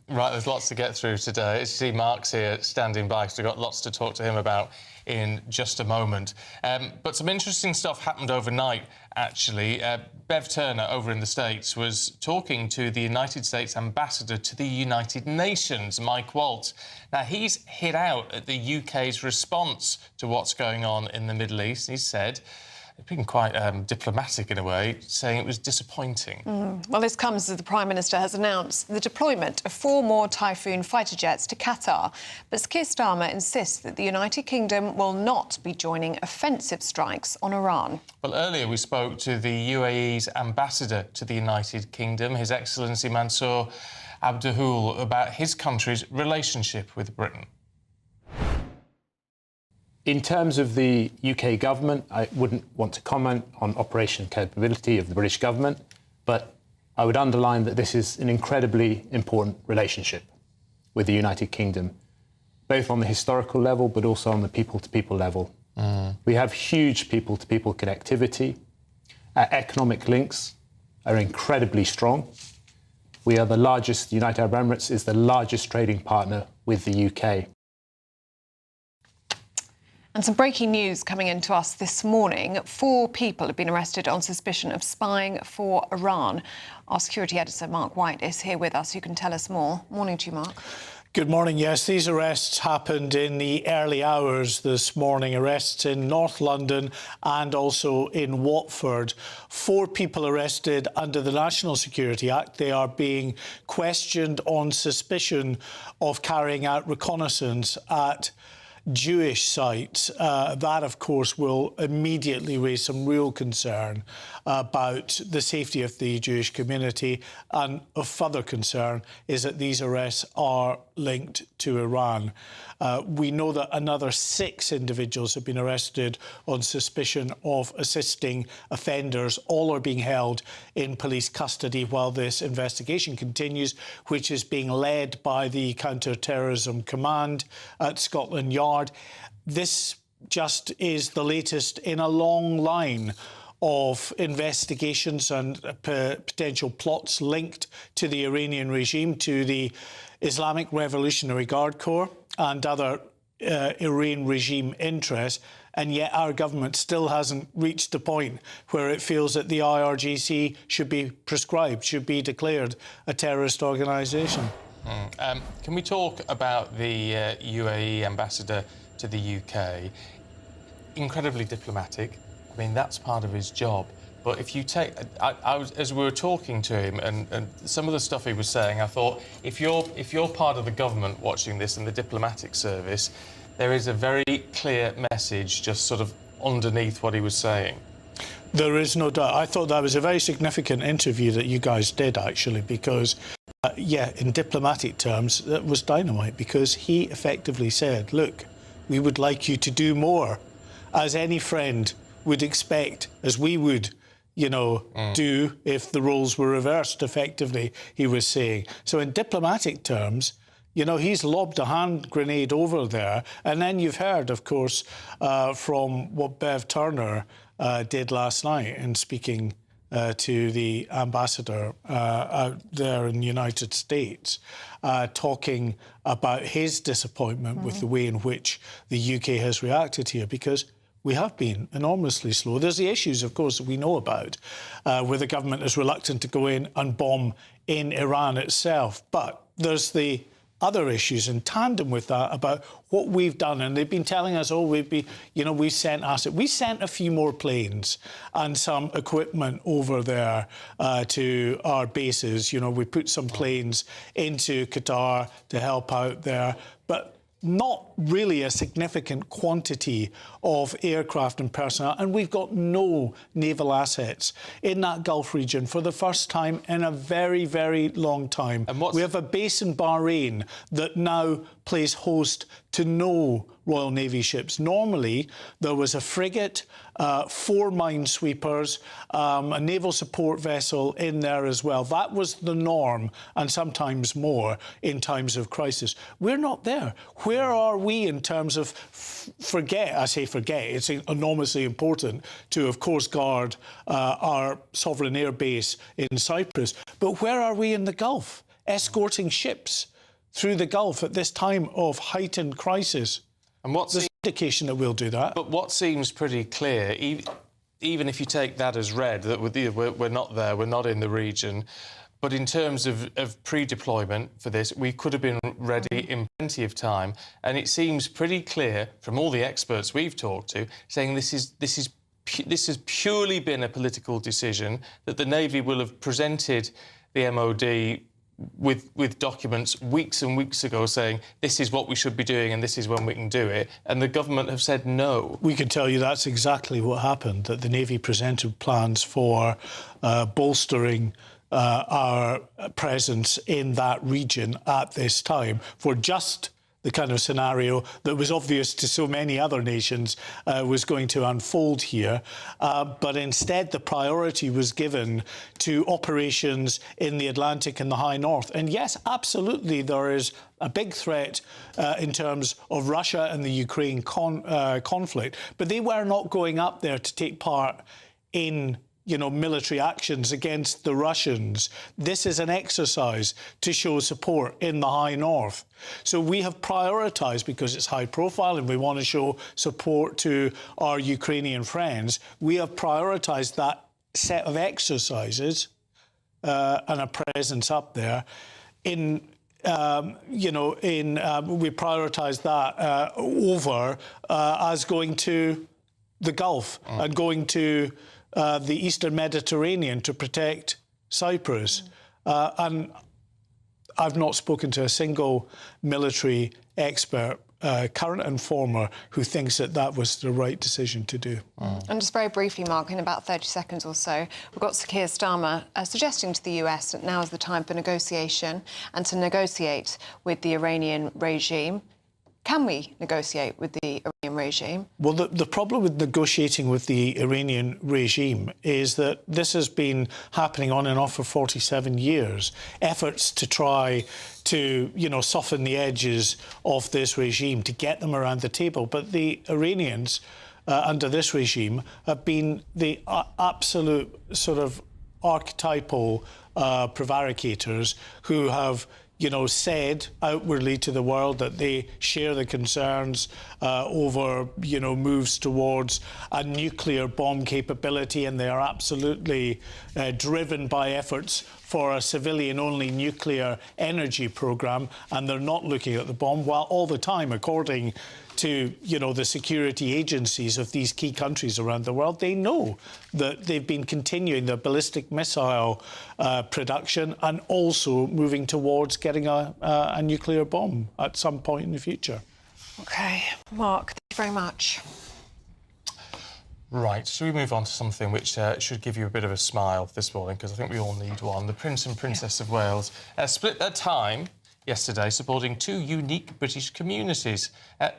Right, there's lots to get through today. You see Mark's here standing by, so we've got lots to talk to him about in just a moment. But some interesting stuff happened overnight, actually. Bev Turner over in the States was talking to the United States Ambassador to the United Nations, Mike Waltz. Now, he's hit out at the UK's response to what's going on in the Middle East. He said, being quite diplomatic in a way, saying it was disappointing. Well, this comes as the Prime Minister has announced the deployment of 4 more Typhoon fighter jets to Qatar. But Keir Starmer insists that the United Kingdom will not be joining offensive strikes on Iran. Well, earlier we spoke to the UAE's Ambassador to the United Kingdom, His Excellency Mansour Abdulhul, about his country's relationship with Britain. In terms of the UK government, I wouldn't want to comment on operation capability of the British government, but I would underline that this is an incredibly important relationship with the United Kingdom, both on the historical level, but also on the people-to-people level. We have huge people-to-people connectivity. Our economic links are incredibly strong. We are the largest, the United Arab Emirates is the largest trading partner with the UK. And some breaking news coming into us this morning. 4 people have been arrested on suspicion of spying for Iran. Our security editor, Mark White, is here with us, who can tell us more. Morning to you, Mark. Good morning. Yes, these arrests happened in the early hours this morning. Arrests in North London and also in Watford. 4 people arrested under the National Security Act. They are being questioned on suspicion of carrying out reconnaissance at Jewish sites. That, of course, will immediately raise some real concern about the safety of the Jewish community, and of further concern is that these arrests are linked to Iran. We know that another 6 individuals have been arrested on suspicion of assisting offenders. All are being held in police custody while this investigation continues, which is being led by the Counter-Terrorism Command at Scotland Yard. This just is the latest in a long line of investigations and potential plots linked to the Iranian regime, to the Islamic Revolutionary Guard Corps and other Iranian regime interests, and yet our government still hasn't reached the point where it feels that the IRGC should be prescribed, should be declared a terrorist organisation. Can we talk about the UAE Ambassador to the UK? incredibly diplomatic. I mean, that's part of his job. But if you take, as we were talking to him, and some of the stuff he was saying, I thought, if you're part of the government watching this and the diplomatic service, there is a very clear message just sort of underneath what he was saying. There is no doubt. I thought that was a very significant interview that you guys did, actually, because, yeah, in diplomatic terms, that was dynamite, because he effectively said, look, we would like you to do more, as any friend would expect, as we would, you know, do if the roles were reversed, effectively, he was saying. So in diplomatic terms, you know, he's lobbed a hand grenade over there. And then you've heard, of course, from what Bev Turner did last night in speaking to the ambassador out there in the United States, talking about his disappointment with the way in which the UK has reacted here, because we have been enormously slow. There's the issues, of course, that we know about, where the government is reluctant to go in and bomb in Iran itself. But there's the other issues in tandem with that about what we've done. And they've been telling us, oh, we sent assets. We sent a few more planes and some equipment over there to our bases. You know, we put some planes into Qatar to help out there. But not really a significant quantity of aircraft and personnel, and we've got no naval assets in that Gulf region for the first time in a very, very long time. And we have a base in Bahrain that now plays host to no Royal Navy ships. Normally, there was a frigate, 4 minesweepers, a naval support vessel in there as well. That was the norm, and sometimes more in times of crisis. We're not there. Where are we in terms of I say forget, it's enormously important to, of course, guard our sovereign air base in Cyprus. But where are we in the Gulf, escorting ships through the Gulf at this time of heightened crisis? And what's the indication that we'll do that? But what seems pretty clear, even if you take that as read, that we're not there, we're not in the region, but in terms of pre-deployment for this, we could have been ready in plenty of time. And it seems pretty clear from all the experts we've talked to, saying this has purely been a political decision, that the Navy will have presented the MOD with documents weeks and weeks ago saying this is what we should be doing and this is when we can do it, and the government have said no. We can tell you that's exactly what happened, that the Navy presented plans for bolstering our presence in that region at this time for just the kind of scenario that was obvious to so many other nations was going to unfold here. But instead, the priority was given to operations in the Atlantic and the High North. And yes, absolutely, there is a big threat in terms of Russia and the Ukraine conflict. But they were not going up there to take part in military actions against the Russians. This is an exercise to show support in the High North. So we have prioritised, because it's high profile and we want to show support to our Ukrainian friends, we have prioritised that set of exercises and a presence up there. We prioritised that over as going to the Gulf and going to the Eastern Mediterranean to protect Cyprus. And I've not spoken to a single military expert, current and former, who thinks that that was the right decision to do. And just very briefly, Mark, in about 30 seconds or so, we've got Sir Keir Starmer suggesting to the US that now is the time for negotiation and to negotiate with the Iranian regime. Can we negotiate with the Iranian regime? Well, the problem with negotiating with the Iranian regime is that this has been happening on and off for 47 years. Efforts to try to, soften the edges of this regime, to get them around the table. But the Iranians, under this regime, have been the absolute sort of archetypal prevaricators who have said outwardly to the world that they share the concerns over, moves towards a nuclear bomb capability, and they are absolutely driven by efforts for a civilian-only nuclear energy programme, and they're not looking at the bomb, while all the time, according to, you know, the security agencies of these key countries around the world, they know that they've been continuing their ballistic missile production and also moving towards getting a nuclear bomb at some point in the future. OK, Mark, thank you very much. Right, should we move on to something which should give you a bit of a smile this morning, because I think we all need one. The Prince and Princess of Wales split their time yesterday supporting two unique British communities.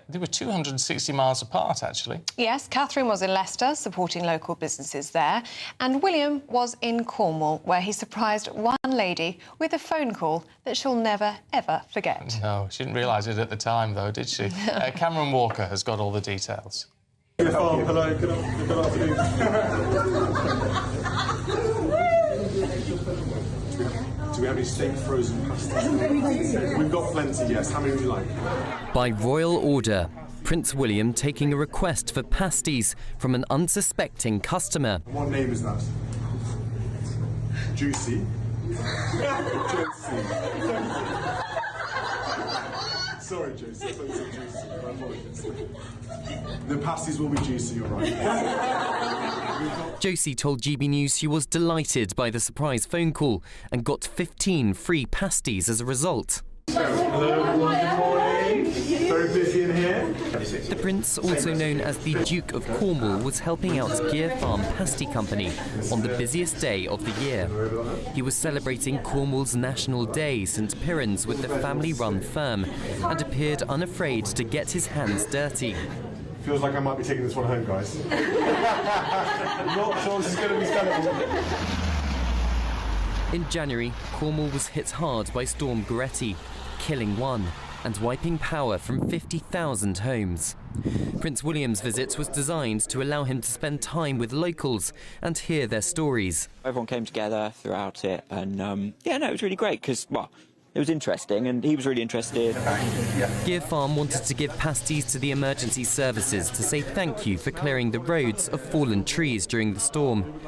They were 260 miles apart, actually. Yes, Catherine was in Leicester, supporting local businesses there, and William was in Cornwall, where he surprised one lady with a phone call that she'll never, ever forget. No, she didn't realise it at the time, though, did she? Cameron Walker has got all the details. Hello, good afternoon. Do we have any steak frozen pasties? We've got plenty, yes. How many would you like? By royal order, Prince William taking a request for pasties from an unsuspecting customer. What name is that? Juicy. Sorry, Juicy. Juicy. My apologies. The pasties will be juicy, all right. Josie told GB News she was delighted by the surprise phone call and got 15 free pasties as a result. Hello, everyone. Good morning. Very busy in here. The Prince, also known as the Duke of Cornwall, was helping out Gear Farm Pasty Company on the busiest day of the year. He was celebrating Cornwall's National Day, St Piran's, with the family-run firm and appeared unafraid to get his hands dirty. Feels like I might be taking this one home, guys. Not sure this is going to be sellable. In January, Cornwall was hit hard by Storm Goretti, killing one and wiping power from 50,000 homes. Prince William's visit was designed to allow him to spend time with locals and hear their stories. Everyone came together throughout it, and yeah, no, it was really great because, well, it was interesting and he was really interested. Gear Farm wanted to give pasties to the emergency services to say thank you for clearing the roads of fallen trees during the storm.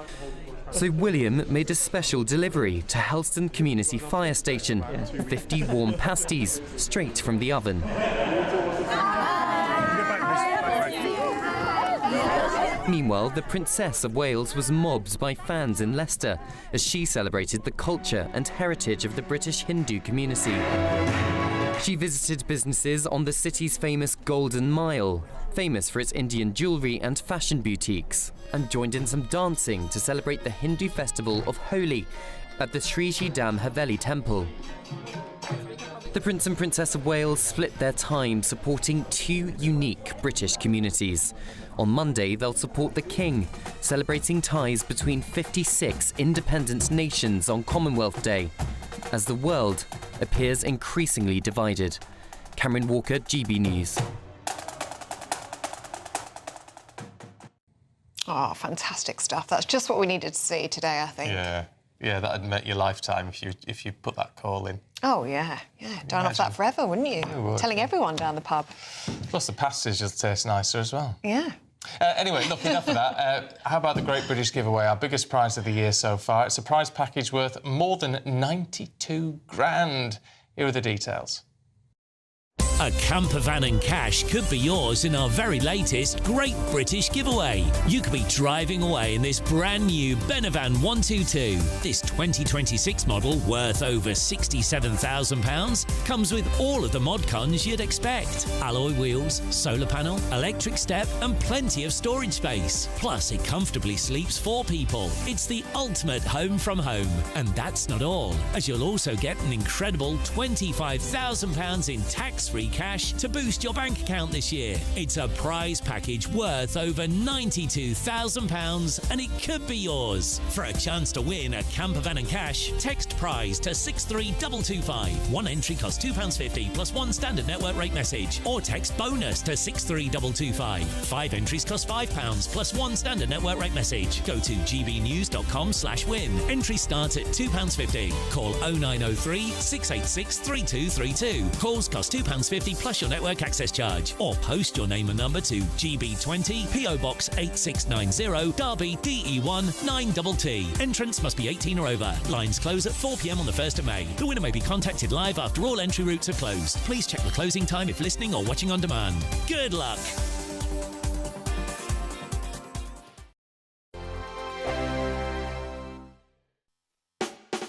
So William made a special delivery to Helston Community Fire Station, 50 warm pasties straight from the oven. Meanwhile, the Princess of Wales was mobbed by fans in Leicester as she celebrated the culture and heritage of the British Hindu community. She visited businesses on the city's famous Golden Mile, famous for its Indian jewellery and fashion boutiques, and joined in some dancing to celebrate the Hindu festival of Holi at the Sri Dham Haveli temple. The Prince and Princess of Wales split their time supporting two unique British communities. On Monday, they'll support the King, celebrating ties between 56 independent nations on Commonwealth Day, as the world appears increasingly divided. Cameron Walker, GB News. Oh, fantastic stuff. That's just what we needed to see today, I think. Yeah, that'd make your lifetime if you put that call in. Oh, yeah. Down off that forever, wouldn't you? It would. Telling everyone down the pub. Plus the pasties just taste nicer as well. Yeah. Anyway, look, enough of that. How about the Great British Giveaway, our biggest prize of the year so far? It's a prize package worth more than 92 grand. Here are the details. A camper van and cash could be yours in our very latest Great British Giveaway. You could be driving away in this brand new Benevan 122. This 2026 model, worth over £67,000, comes with all of the mod cons you'd expect. Alloy wheels, solar panel, electric step and plenty of storage space. Plus, it comfortably sleeps 4 people. It's the ultimate home from home. And that's not all, as you'll also get an incredible £25,000 in tax-free cash to boost your bank account this year. It's a prize package worth over £92,000 and it could be yours. For a chance to win a camper van and cash, text prize to 63225. One entry costs £2.50 plus one standard network rate message, or text bonus to 63225. 5 entries cost £5 plus one standard network rate message. Go to gbnews.com/win. Entry starts at £2.50. Call 0903 686 3232. Calls cost £2.50 £2.50 plus your network access charge. Or post your name and number to GB20 PO Box 8690 Derby DE1 9TT. Entrance must be 18 or over. Lines close at 4 p.m. on the 1st of May. The winner may be contacted live after all entry routes are closed. Please check the closing time if listening or watching on demand. Good luck.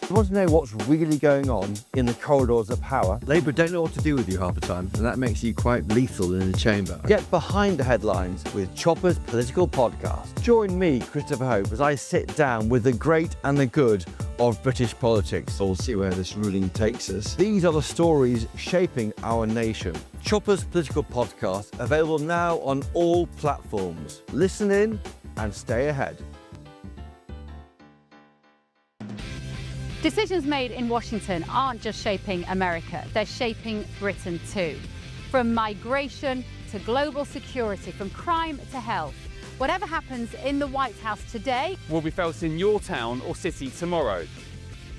You want to know what's really going on in the corridors of power? Labour don't know what to do with you half the time, and that makes you quite lethal in the chamber. Get behind the headlines with Chopper's Political Podcast. Join me, Christopher Hope, as I sit down with the great and the good of British politics. We'll see where this ruling takes us. These are the stories shaping our nation. Chopper's Political Podcast, available now on all platforms. Listen in and stay ahead. Decisions made in Washington aren't just shaping America, they're shaping Britain too. From migration to global security, from crime to health. Whatever happens in the White House today will be felt in your town or city tomorrow.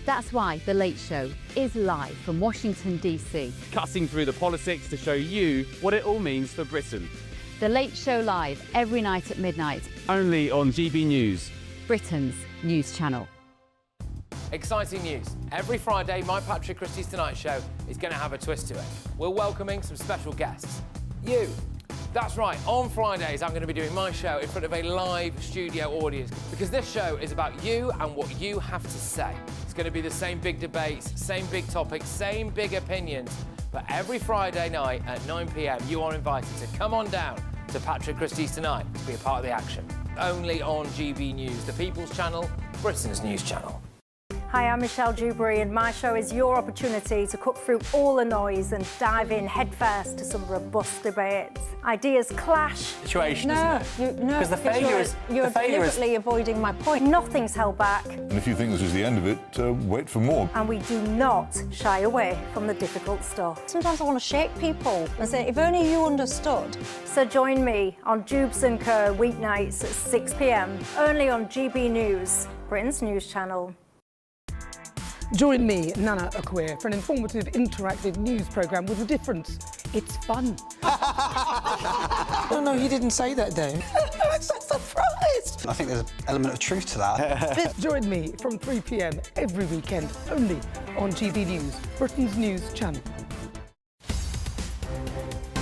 That's why The Late Show is live from Washington, D.C. Cutting through the politics to show you what it all means for Britain. The Late Show live every night at midnight. Only on GB News, Britain's news channel. Exciting news. Every Friday, my Patrick Christie's Tonight Show is going to have a twist to it. We're welcoming some special guests. You. That's right, on Fridays I'm going to be doing my show in front of a live studio audience because this show is about you and what you have to say. It's going to be the same big debates, same big topics, same big opinions. But every Friday night at 9 p.m, you are invited to come on down to Patrick Christie's Tonight to be a part of the action. Only on GB News, the People's Channel, Britain's news channel. Hi, I'm Michelle Dewberry and my show is your opportunity to cut through all the noise and dive in headfirst to some robust debates. Ideas clash. Situation, no, isn't it? Because the failure is... You're deliberately avoiding my point. Nothing's held back. And if you think this is the end of it, wait for more. And we do not shy away from the difficult stuff. Sometimes I want to shake people and say, if only you understood. So join me on Jubes & Co weeknights at 6 p.m, only on GB News, Britain's news channel. Join me, Nana Akwe, for an informative, interactive news programme with a difference. It's fun. No, you didn't say that, Dave. I'm so surprised. I think there's an element of truth to that. Join me from 3 p.m. every weekend, only on GB News, Britain's news channel.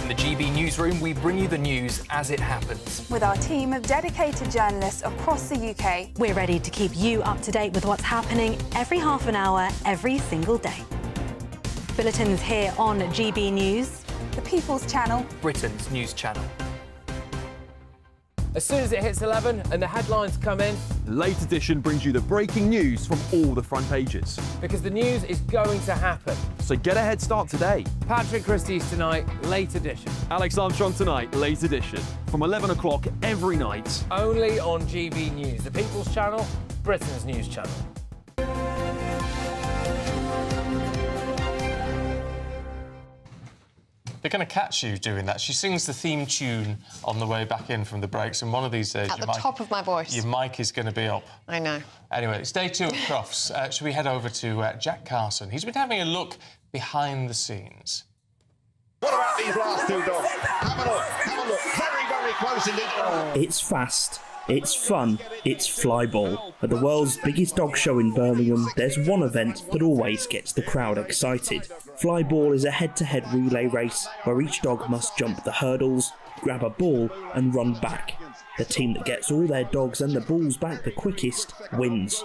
In the GB Newsroom, we bring you the news as it happens. With our team of dedicated journalists across the UK. We're ready to keep you up to date with what's happening every half an hour, every single day. Bulletins here on GB News. The People's Channel. Britain's news channel. As soon as it hits 11 and the headlines come in... Late Edition brings you the breaking news from all the front pages. Because the news is going to happen. So get a head start today. Patrick Christie's Tonight, Late Edition. Alex Armstrong Tonight, Late Edition. From 11 o'clock every night. Only on GB News, the People's Channel, Britain's news channel. They're going to catch you doing that. She sings the theme tune on the way back in from the breaks, and one of these days... At the top of my voice. Your mic is going to be up. I know. Anyway, it's day 2 at Crufts. Should we head over to Jack Carson? He's been having a look behind the scenes. What about these last 2 dogs? Have a look. Very, very close indeed. It's fast. It's fun, it's flyball. At the world's biggest dog show in Birmingham, there's one event that always gets the crowd excited. Flyball is a head-to-head relay race where each dog must jump the hurdles, grab a ball and run back. The team that gets all their dogs and the balls back the quickest wins.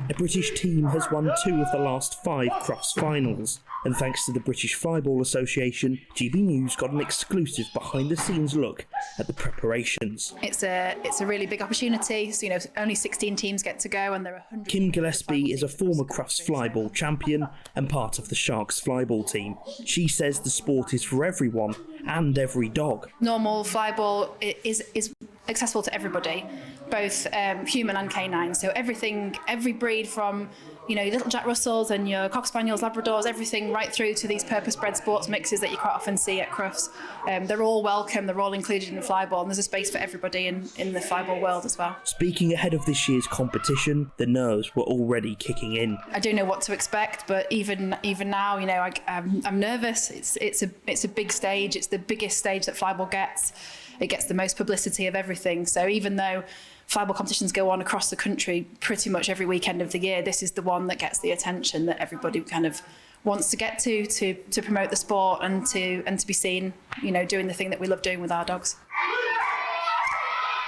A British team has won 2 of the last 5 Crufts finals, and thanks to the British Flyball Association, GB News got an exclusive behind-the-scenes look at the preparations. It's a really big opportunity. So, only 16 teams get to go, and there are 100. Kim Gillespie is a former Crufts Flyball champion and part of the Sharks Flyball team. She says the sport is for everyone and every dog. Normal flyball is accessible to everybody, both human and canine. So every breed from you know, your little Jack Russells and your Cocker Spaniels, Labradors, everything right through to these purpose-bred sports mixes that you quite often see at Crufts. They're all welcome, they're all included in flyball, and there's a space for everybody in the flyball world as well. Speaking ahead of this year's competition, the nerves were already kicking in. I do know what to expect, but even now, you know, I'm nervous. It's a big stage. It's the biggest stage that flyball gets. It gets the most publicity of everything. So even though flyball competitions go on across the country pretty much every weekend of the year, this is the one that gets the attention that everybody kind of wants to get to promote the sport and to be seen, you know, doing the thing that we love doing with our dogs.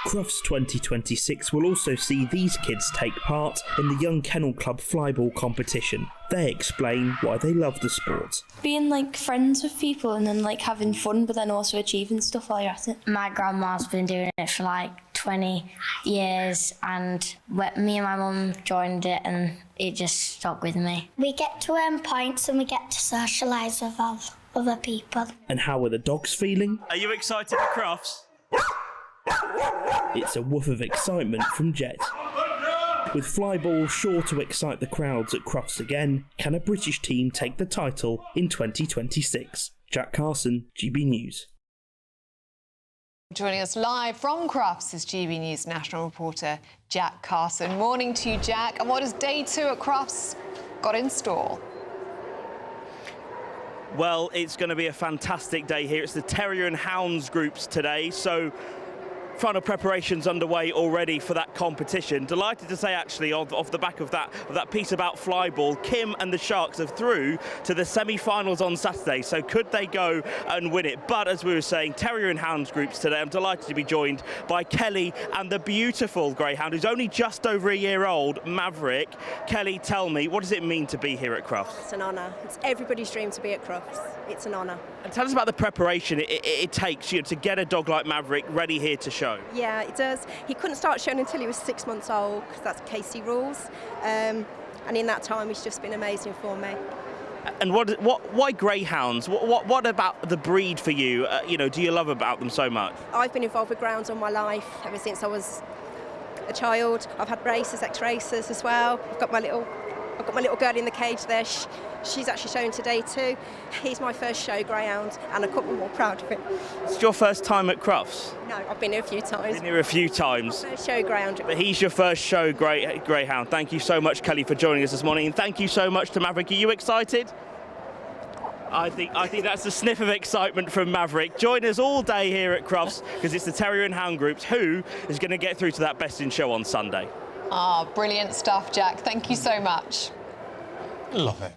Crufts 2026 will also see these kids take part in the Young Kennel Club flyball competition. They explain why they love the sport. Being like friends with people and then like having fun, but then also achieving stuff while you're at it. My grandma's been doing it for like 20 years, and me and my mum joined it and it just stuck with me. We get to earn points and we get to socialise with other people. And how are the dogs feeling? Are you excited for Crufts? It's a woof of excitement from Jet. With flyball sure to excite the crowds at Crufts again, can a British team take the title in 2026? Jack Carson, GB News. Joining us live from Crufts is GB News national reporter Jack Carson. Morning to you, Jack. And what has day 2 at Crufts got in store? Well, it's going to be a fantastic day here. It's the Terrier and Hounds groups today, so final preparations underway already for that competition. Delighted to say, actually, off the back of that piece about flyball, Kim and the Sharks are through to the semi-finals on Saturday. So could they go and win it? But as we were saying, Terrier and Hounds groups today. I'm delighted to be joined by Kelly and the beautiful greyhound, who's only just over a year old, Maverick. Kelly, tell me, what does it mean to be here at Crufts? It's an honour. It's everybody's dream to be at Crufts. It's an honour. And tell us about the preparation it takes to get a dog like Maverick ready here to show. Yeah, it does. He couldn't start showing until he was 6 months old, because that's KC rules. And in that time, he's just been amazing for me. And why greyhounds? What about the breed for you? Do you love about them so much? I've been involved with grounds all my life, ever since I was a child. I've had racers, ex-racers as well. I've got my little girl in the cage there. She's actually showing today too. He's my first show greyhound, and I couldn't be more proud of him. It's your first time at Crufts? No, I've been here a few times. Been here a few times. First show greyhound. But he's your first show greyhound. Thank you so much, Kelly, for joining us this morning, and thank you so much to Maverick. Are you excited? I think that's a sniff of excitement from Maverick. Join us all day here at Crufts, because it's the Terrier and Hound groups who is going to get through to that best in show on Sunday. Brilliant stuff, Jack. Thank you so much. Love it.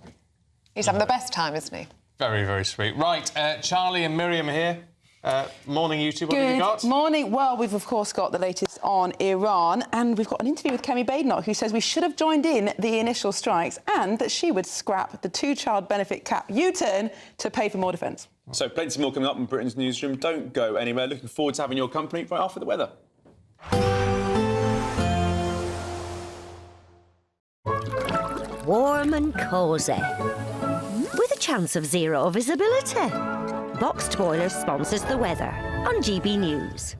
He's having the best time, isn't he? Very, very sweet. Right, Charlie and Miriam are here. Morning, you two. What have you got? Good morning. Well, we've, of course, got the latest on Iran, and we've got an interview with Kemi Badenoch, who says we should have joined in the initial strikes and that she would scrap the 2-child benefit cap U-turn to pay for more defence. So plenty more coming up in Britain's newsroom. Don't go anywhere. Looking forward to having your company right after the weather. Warm and cosy, with a chance of zero visibility. Boxed Boilers sponsors the weather on GB News.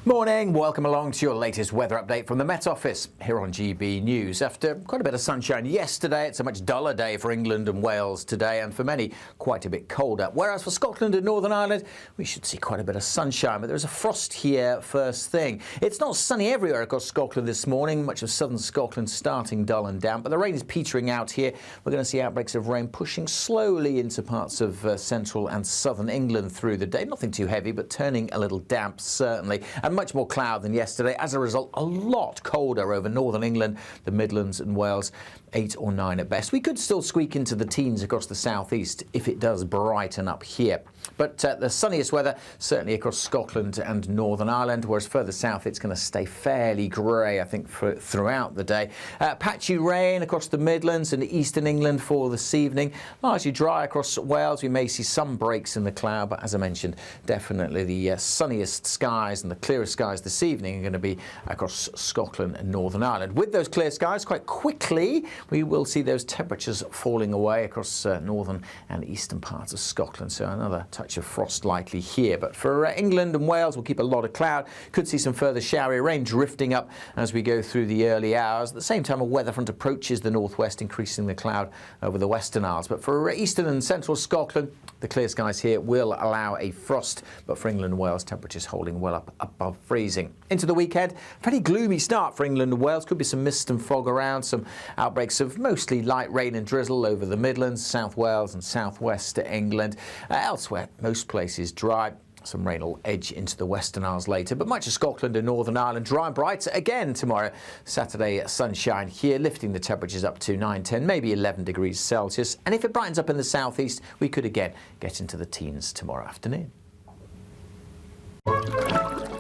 Morning, welcome along to your latest weather update from the Met Office here on GB News. After quite a bit of sunshine yesterday, it's a much duller day for England and Wales today, and for many, quite a bit colder. Whereas for Scotland and Northern Ireland, we should see quite a bit of sunshine, but there's a frost here first thing. It's not sunny everywhere across Scotland this morning, much of southern Scotland starting dull and damp, but the rain is petering out here. We're going to see outbreaks of rain pushing slowly into parts of central and southern England through the day. Nothing too heavy, but turning a little damp, certainly. And much more cloud than yesterday. As a result, a lot colder over northern England, the Midlands and Wales, 8 or 9 at best. We could still squeak into the teens across the southeast if it does brighten up here. But the sunniest weather certainly across Scotland and Northern Ireland, whereas further south it's going to stay fairly grey, I think, throughout the day. Patchy rain across the Midlands and eastern England for this evening. Largely dry across Wales. We may see some breaks in the cloud, but as I mentioned, definitely the sunniest skies and the clearest skies this evening are going to be across Scotland and Northern Ireland. With those clear skies, quite quickly we will see those temperatures falling away across northern and eastern parts of Scotland. So another touch of frost likely here. But for England and Wales, we'll keep a lot of cloud. Could see some further showery rain drifting up as we go through the early hours. At the same time, a weather front approaches the northwest, increasing the cloud over the Western Isles. But for eastern and central Scotland, the clear skies here will allow a frost. But for England and Wales, temperatures holding well up above freezing. Into the weekend, fairly gloomy start for England and Wales. Could be some mist and fog around, some outbreaks of mostly light rain and drizzle over the Midlands, South Wales and southwest England. Elsewhere, most places dry. Some rain will edge into the Western Isles later, but much of Scotland and Northern Ireland dry and bright again tomorrow. Saturday, sunshine here, lifting the temperatures up to 9, 10, maybe 11 degrees Celsius. And if it brightens up in the southeast, we could again get into the teens tomorrow afternoon.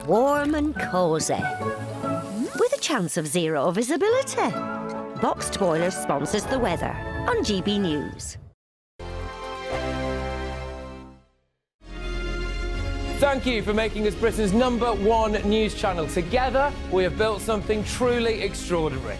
Warm and cosy, with a chance of zero visibility. Boxed Boiler sponsors the weather on GB News. Thank you for making us Britain's #1 news channel. Together, we have built something truly extraordinary.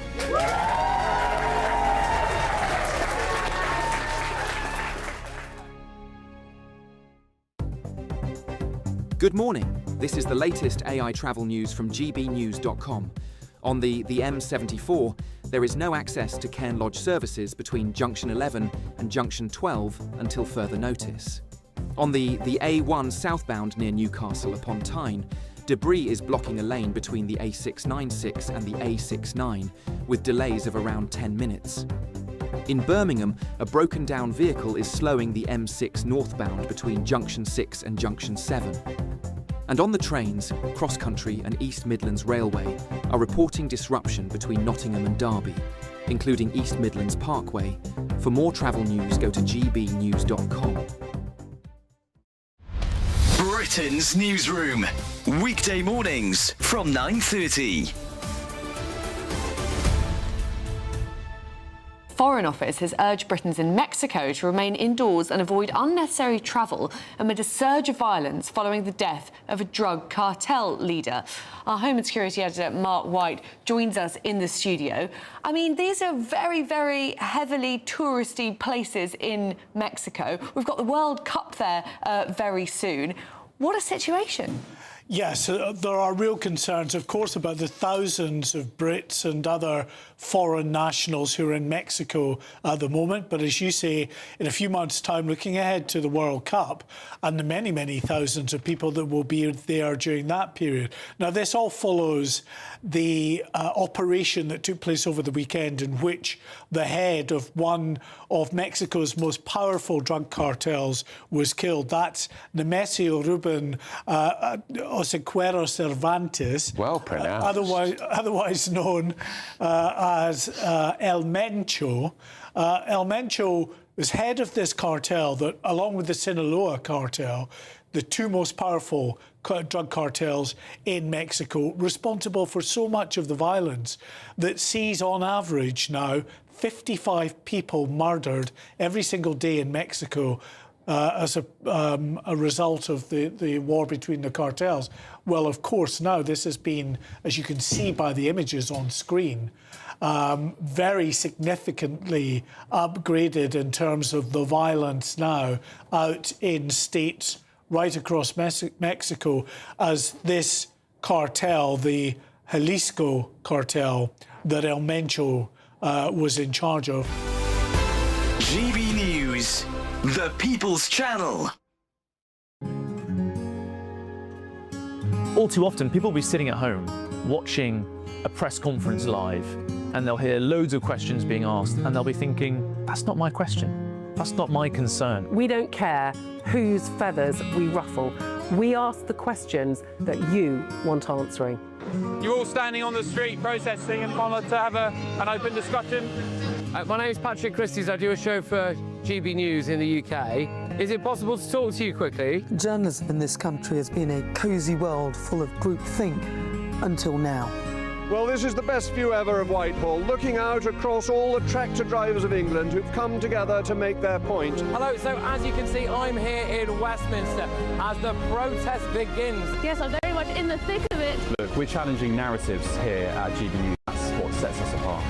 Good morning. This is the latest AI travel news from gbnews.com. On the M74, there is no access to Cairn Lodge services between Junction 11 and Junction 12 until further notice. On the A1 southbound near Newcastle upon Tyne, debris is blocking a lane between the A696 and the A69, with delays of around 10 minutes. In Birmingham, a broken down vehicle is slowing the M6 northbound between Junction 6 and Junction 7. And on the trains, Cross Country and East Midlands Railway are reporting disruption between Nottingham and Derby, including East Midlands Parkway. For more travel news, go to gbnews.com. Britain's newsroom, weekday mornings from 9:30. Foreign Office has urged Britons in Mexico to remain indoors and avoid unnecessary travel amid a surge of violence following the death of a drug cartel leader. Our Home and Security Editor, Mark White, joins us in the studio. I mean, these are very, very heavily touristy places in Mexico. We've got the World Cup there very soon. What a situation. Yes, there are real concerns, of course, about the thousands of Brits and other foreign nationals who are in Mexico at the moment. But as you say, in a few months' time, looking ahead to the World Cup and the many, many thousands of people that will be there during that period. Now, this all follows the operation that took place over the weekend in which the head of one of Mexico's most powerful drug cartels was killed. That's Nemesio Ruben Osequero Cervantes. Well pronounced. Otherwise known as El Mencho. El Mencho was head of this cartel that, along with the Sinaloa cartel, the two most powerful drug cartels in Mexico, responsible for so much of the violence that sees, on average now, 55 people murdered every single day in Mexico as a result of the war between the cartels. Well, of course, now this has been, as you can see by the images on screen, very significantly upgraded in terms of the violence now out in states right across Mexico, as this cartel, the Jalisco cartel that El Mencho was in charge of. GB News, the People's Channel. All too often, people will be sitting at home watching a press conference live, and they'll hear loads of questions being asked, and they'll be thinking, that's not my question. That's not my concern. We don't care whose feathers we ruffle. We ask the questions that you want answering. You're all standing on the street protesting and want to have an open discussion. My name is Patrick Christys. I do a show for GB News in the UK. Is it possible to talk to you quickly? Journalism in this country has been a cosy world full of groupthink until now. Well, this is the best view ever of Whitehall, looking out across all the tractor drivers of England who've come together to make their point. Hello, so as you can see, I'm here in Westminster as the protest begins. Yes, I'm very much in the thick of it. Look, we're challenging narratives here at GB News. That's what sets us apart.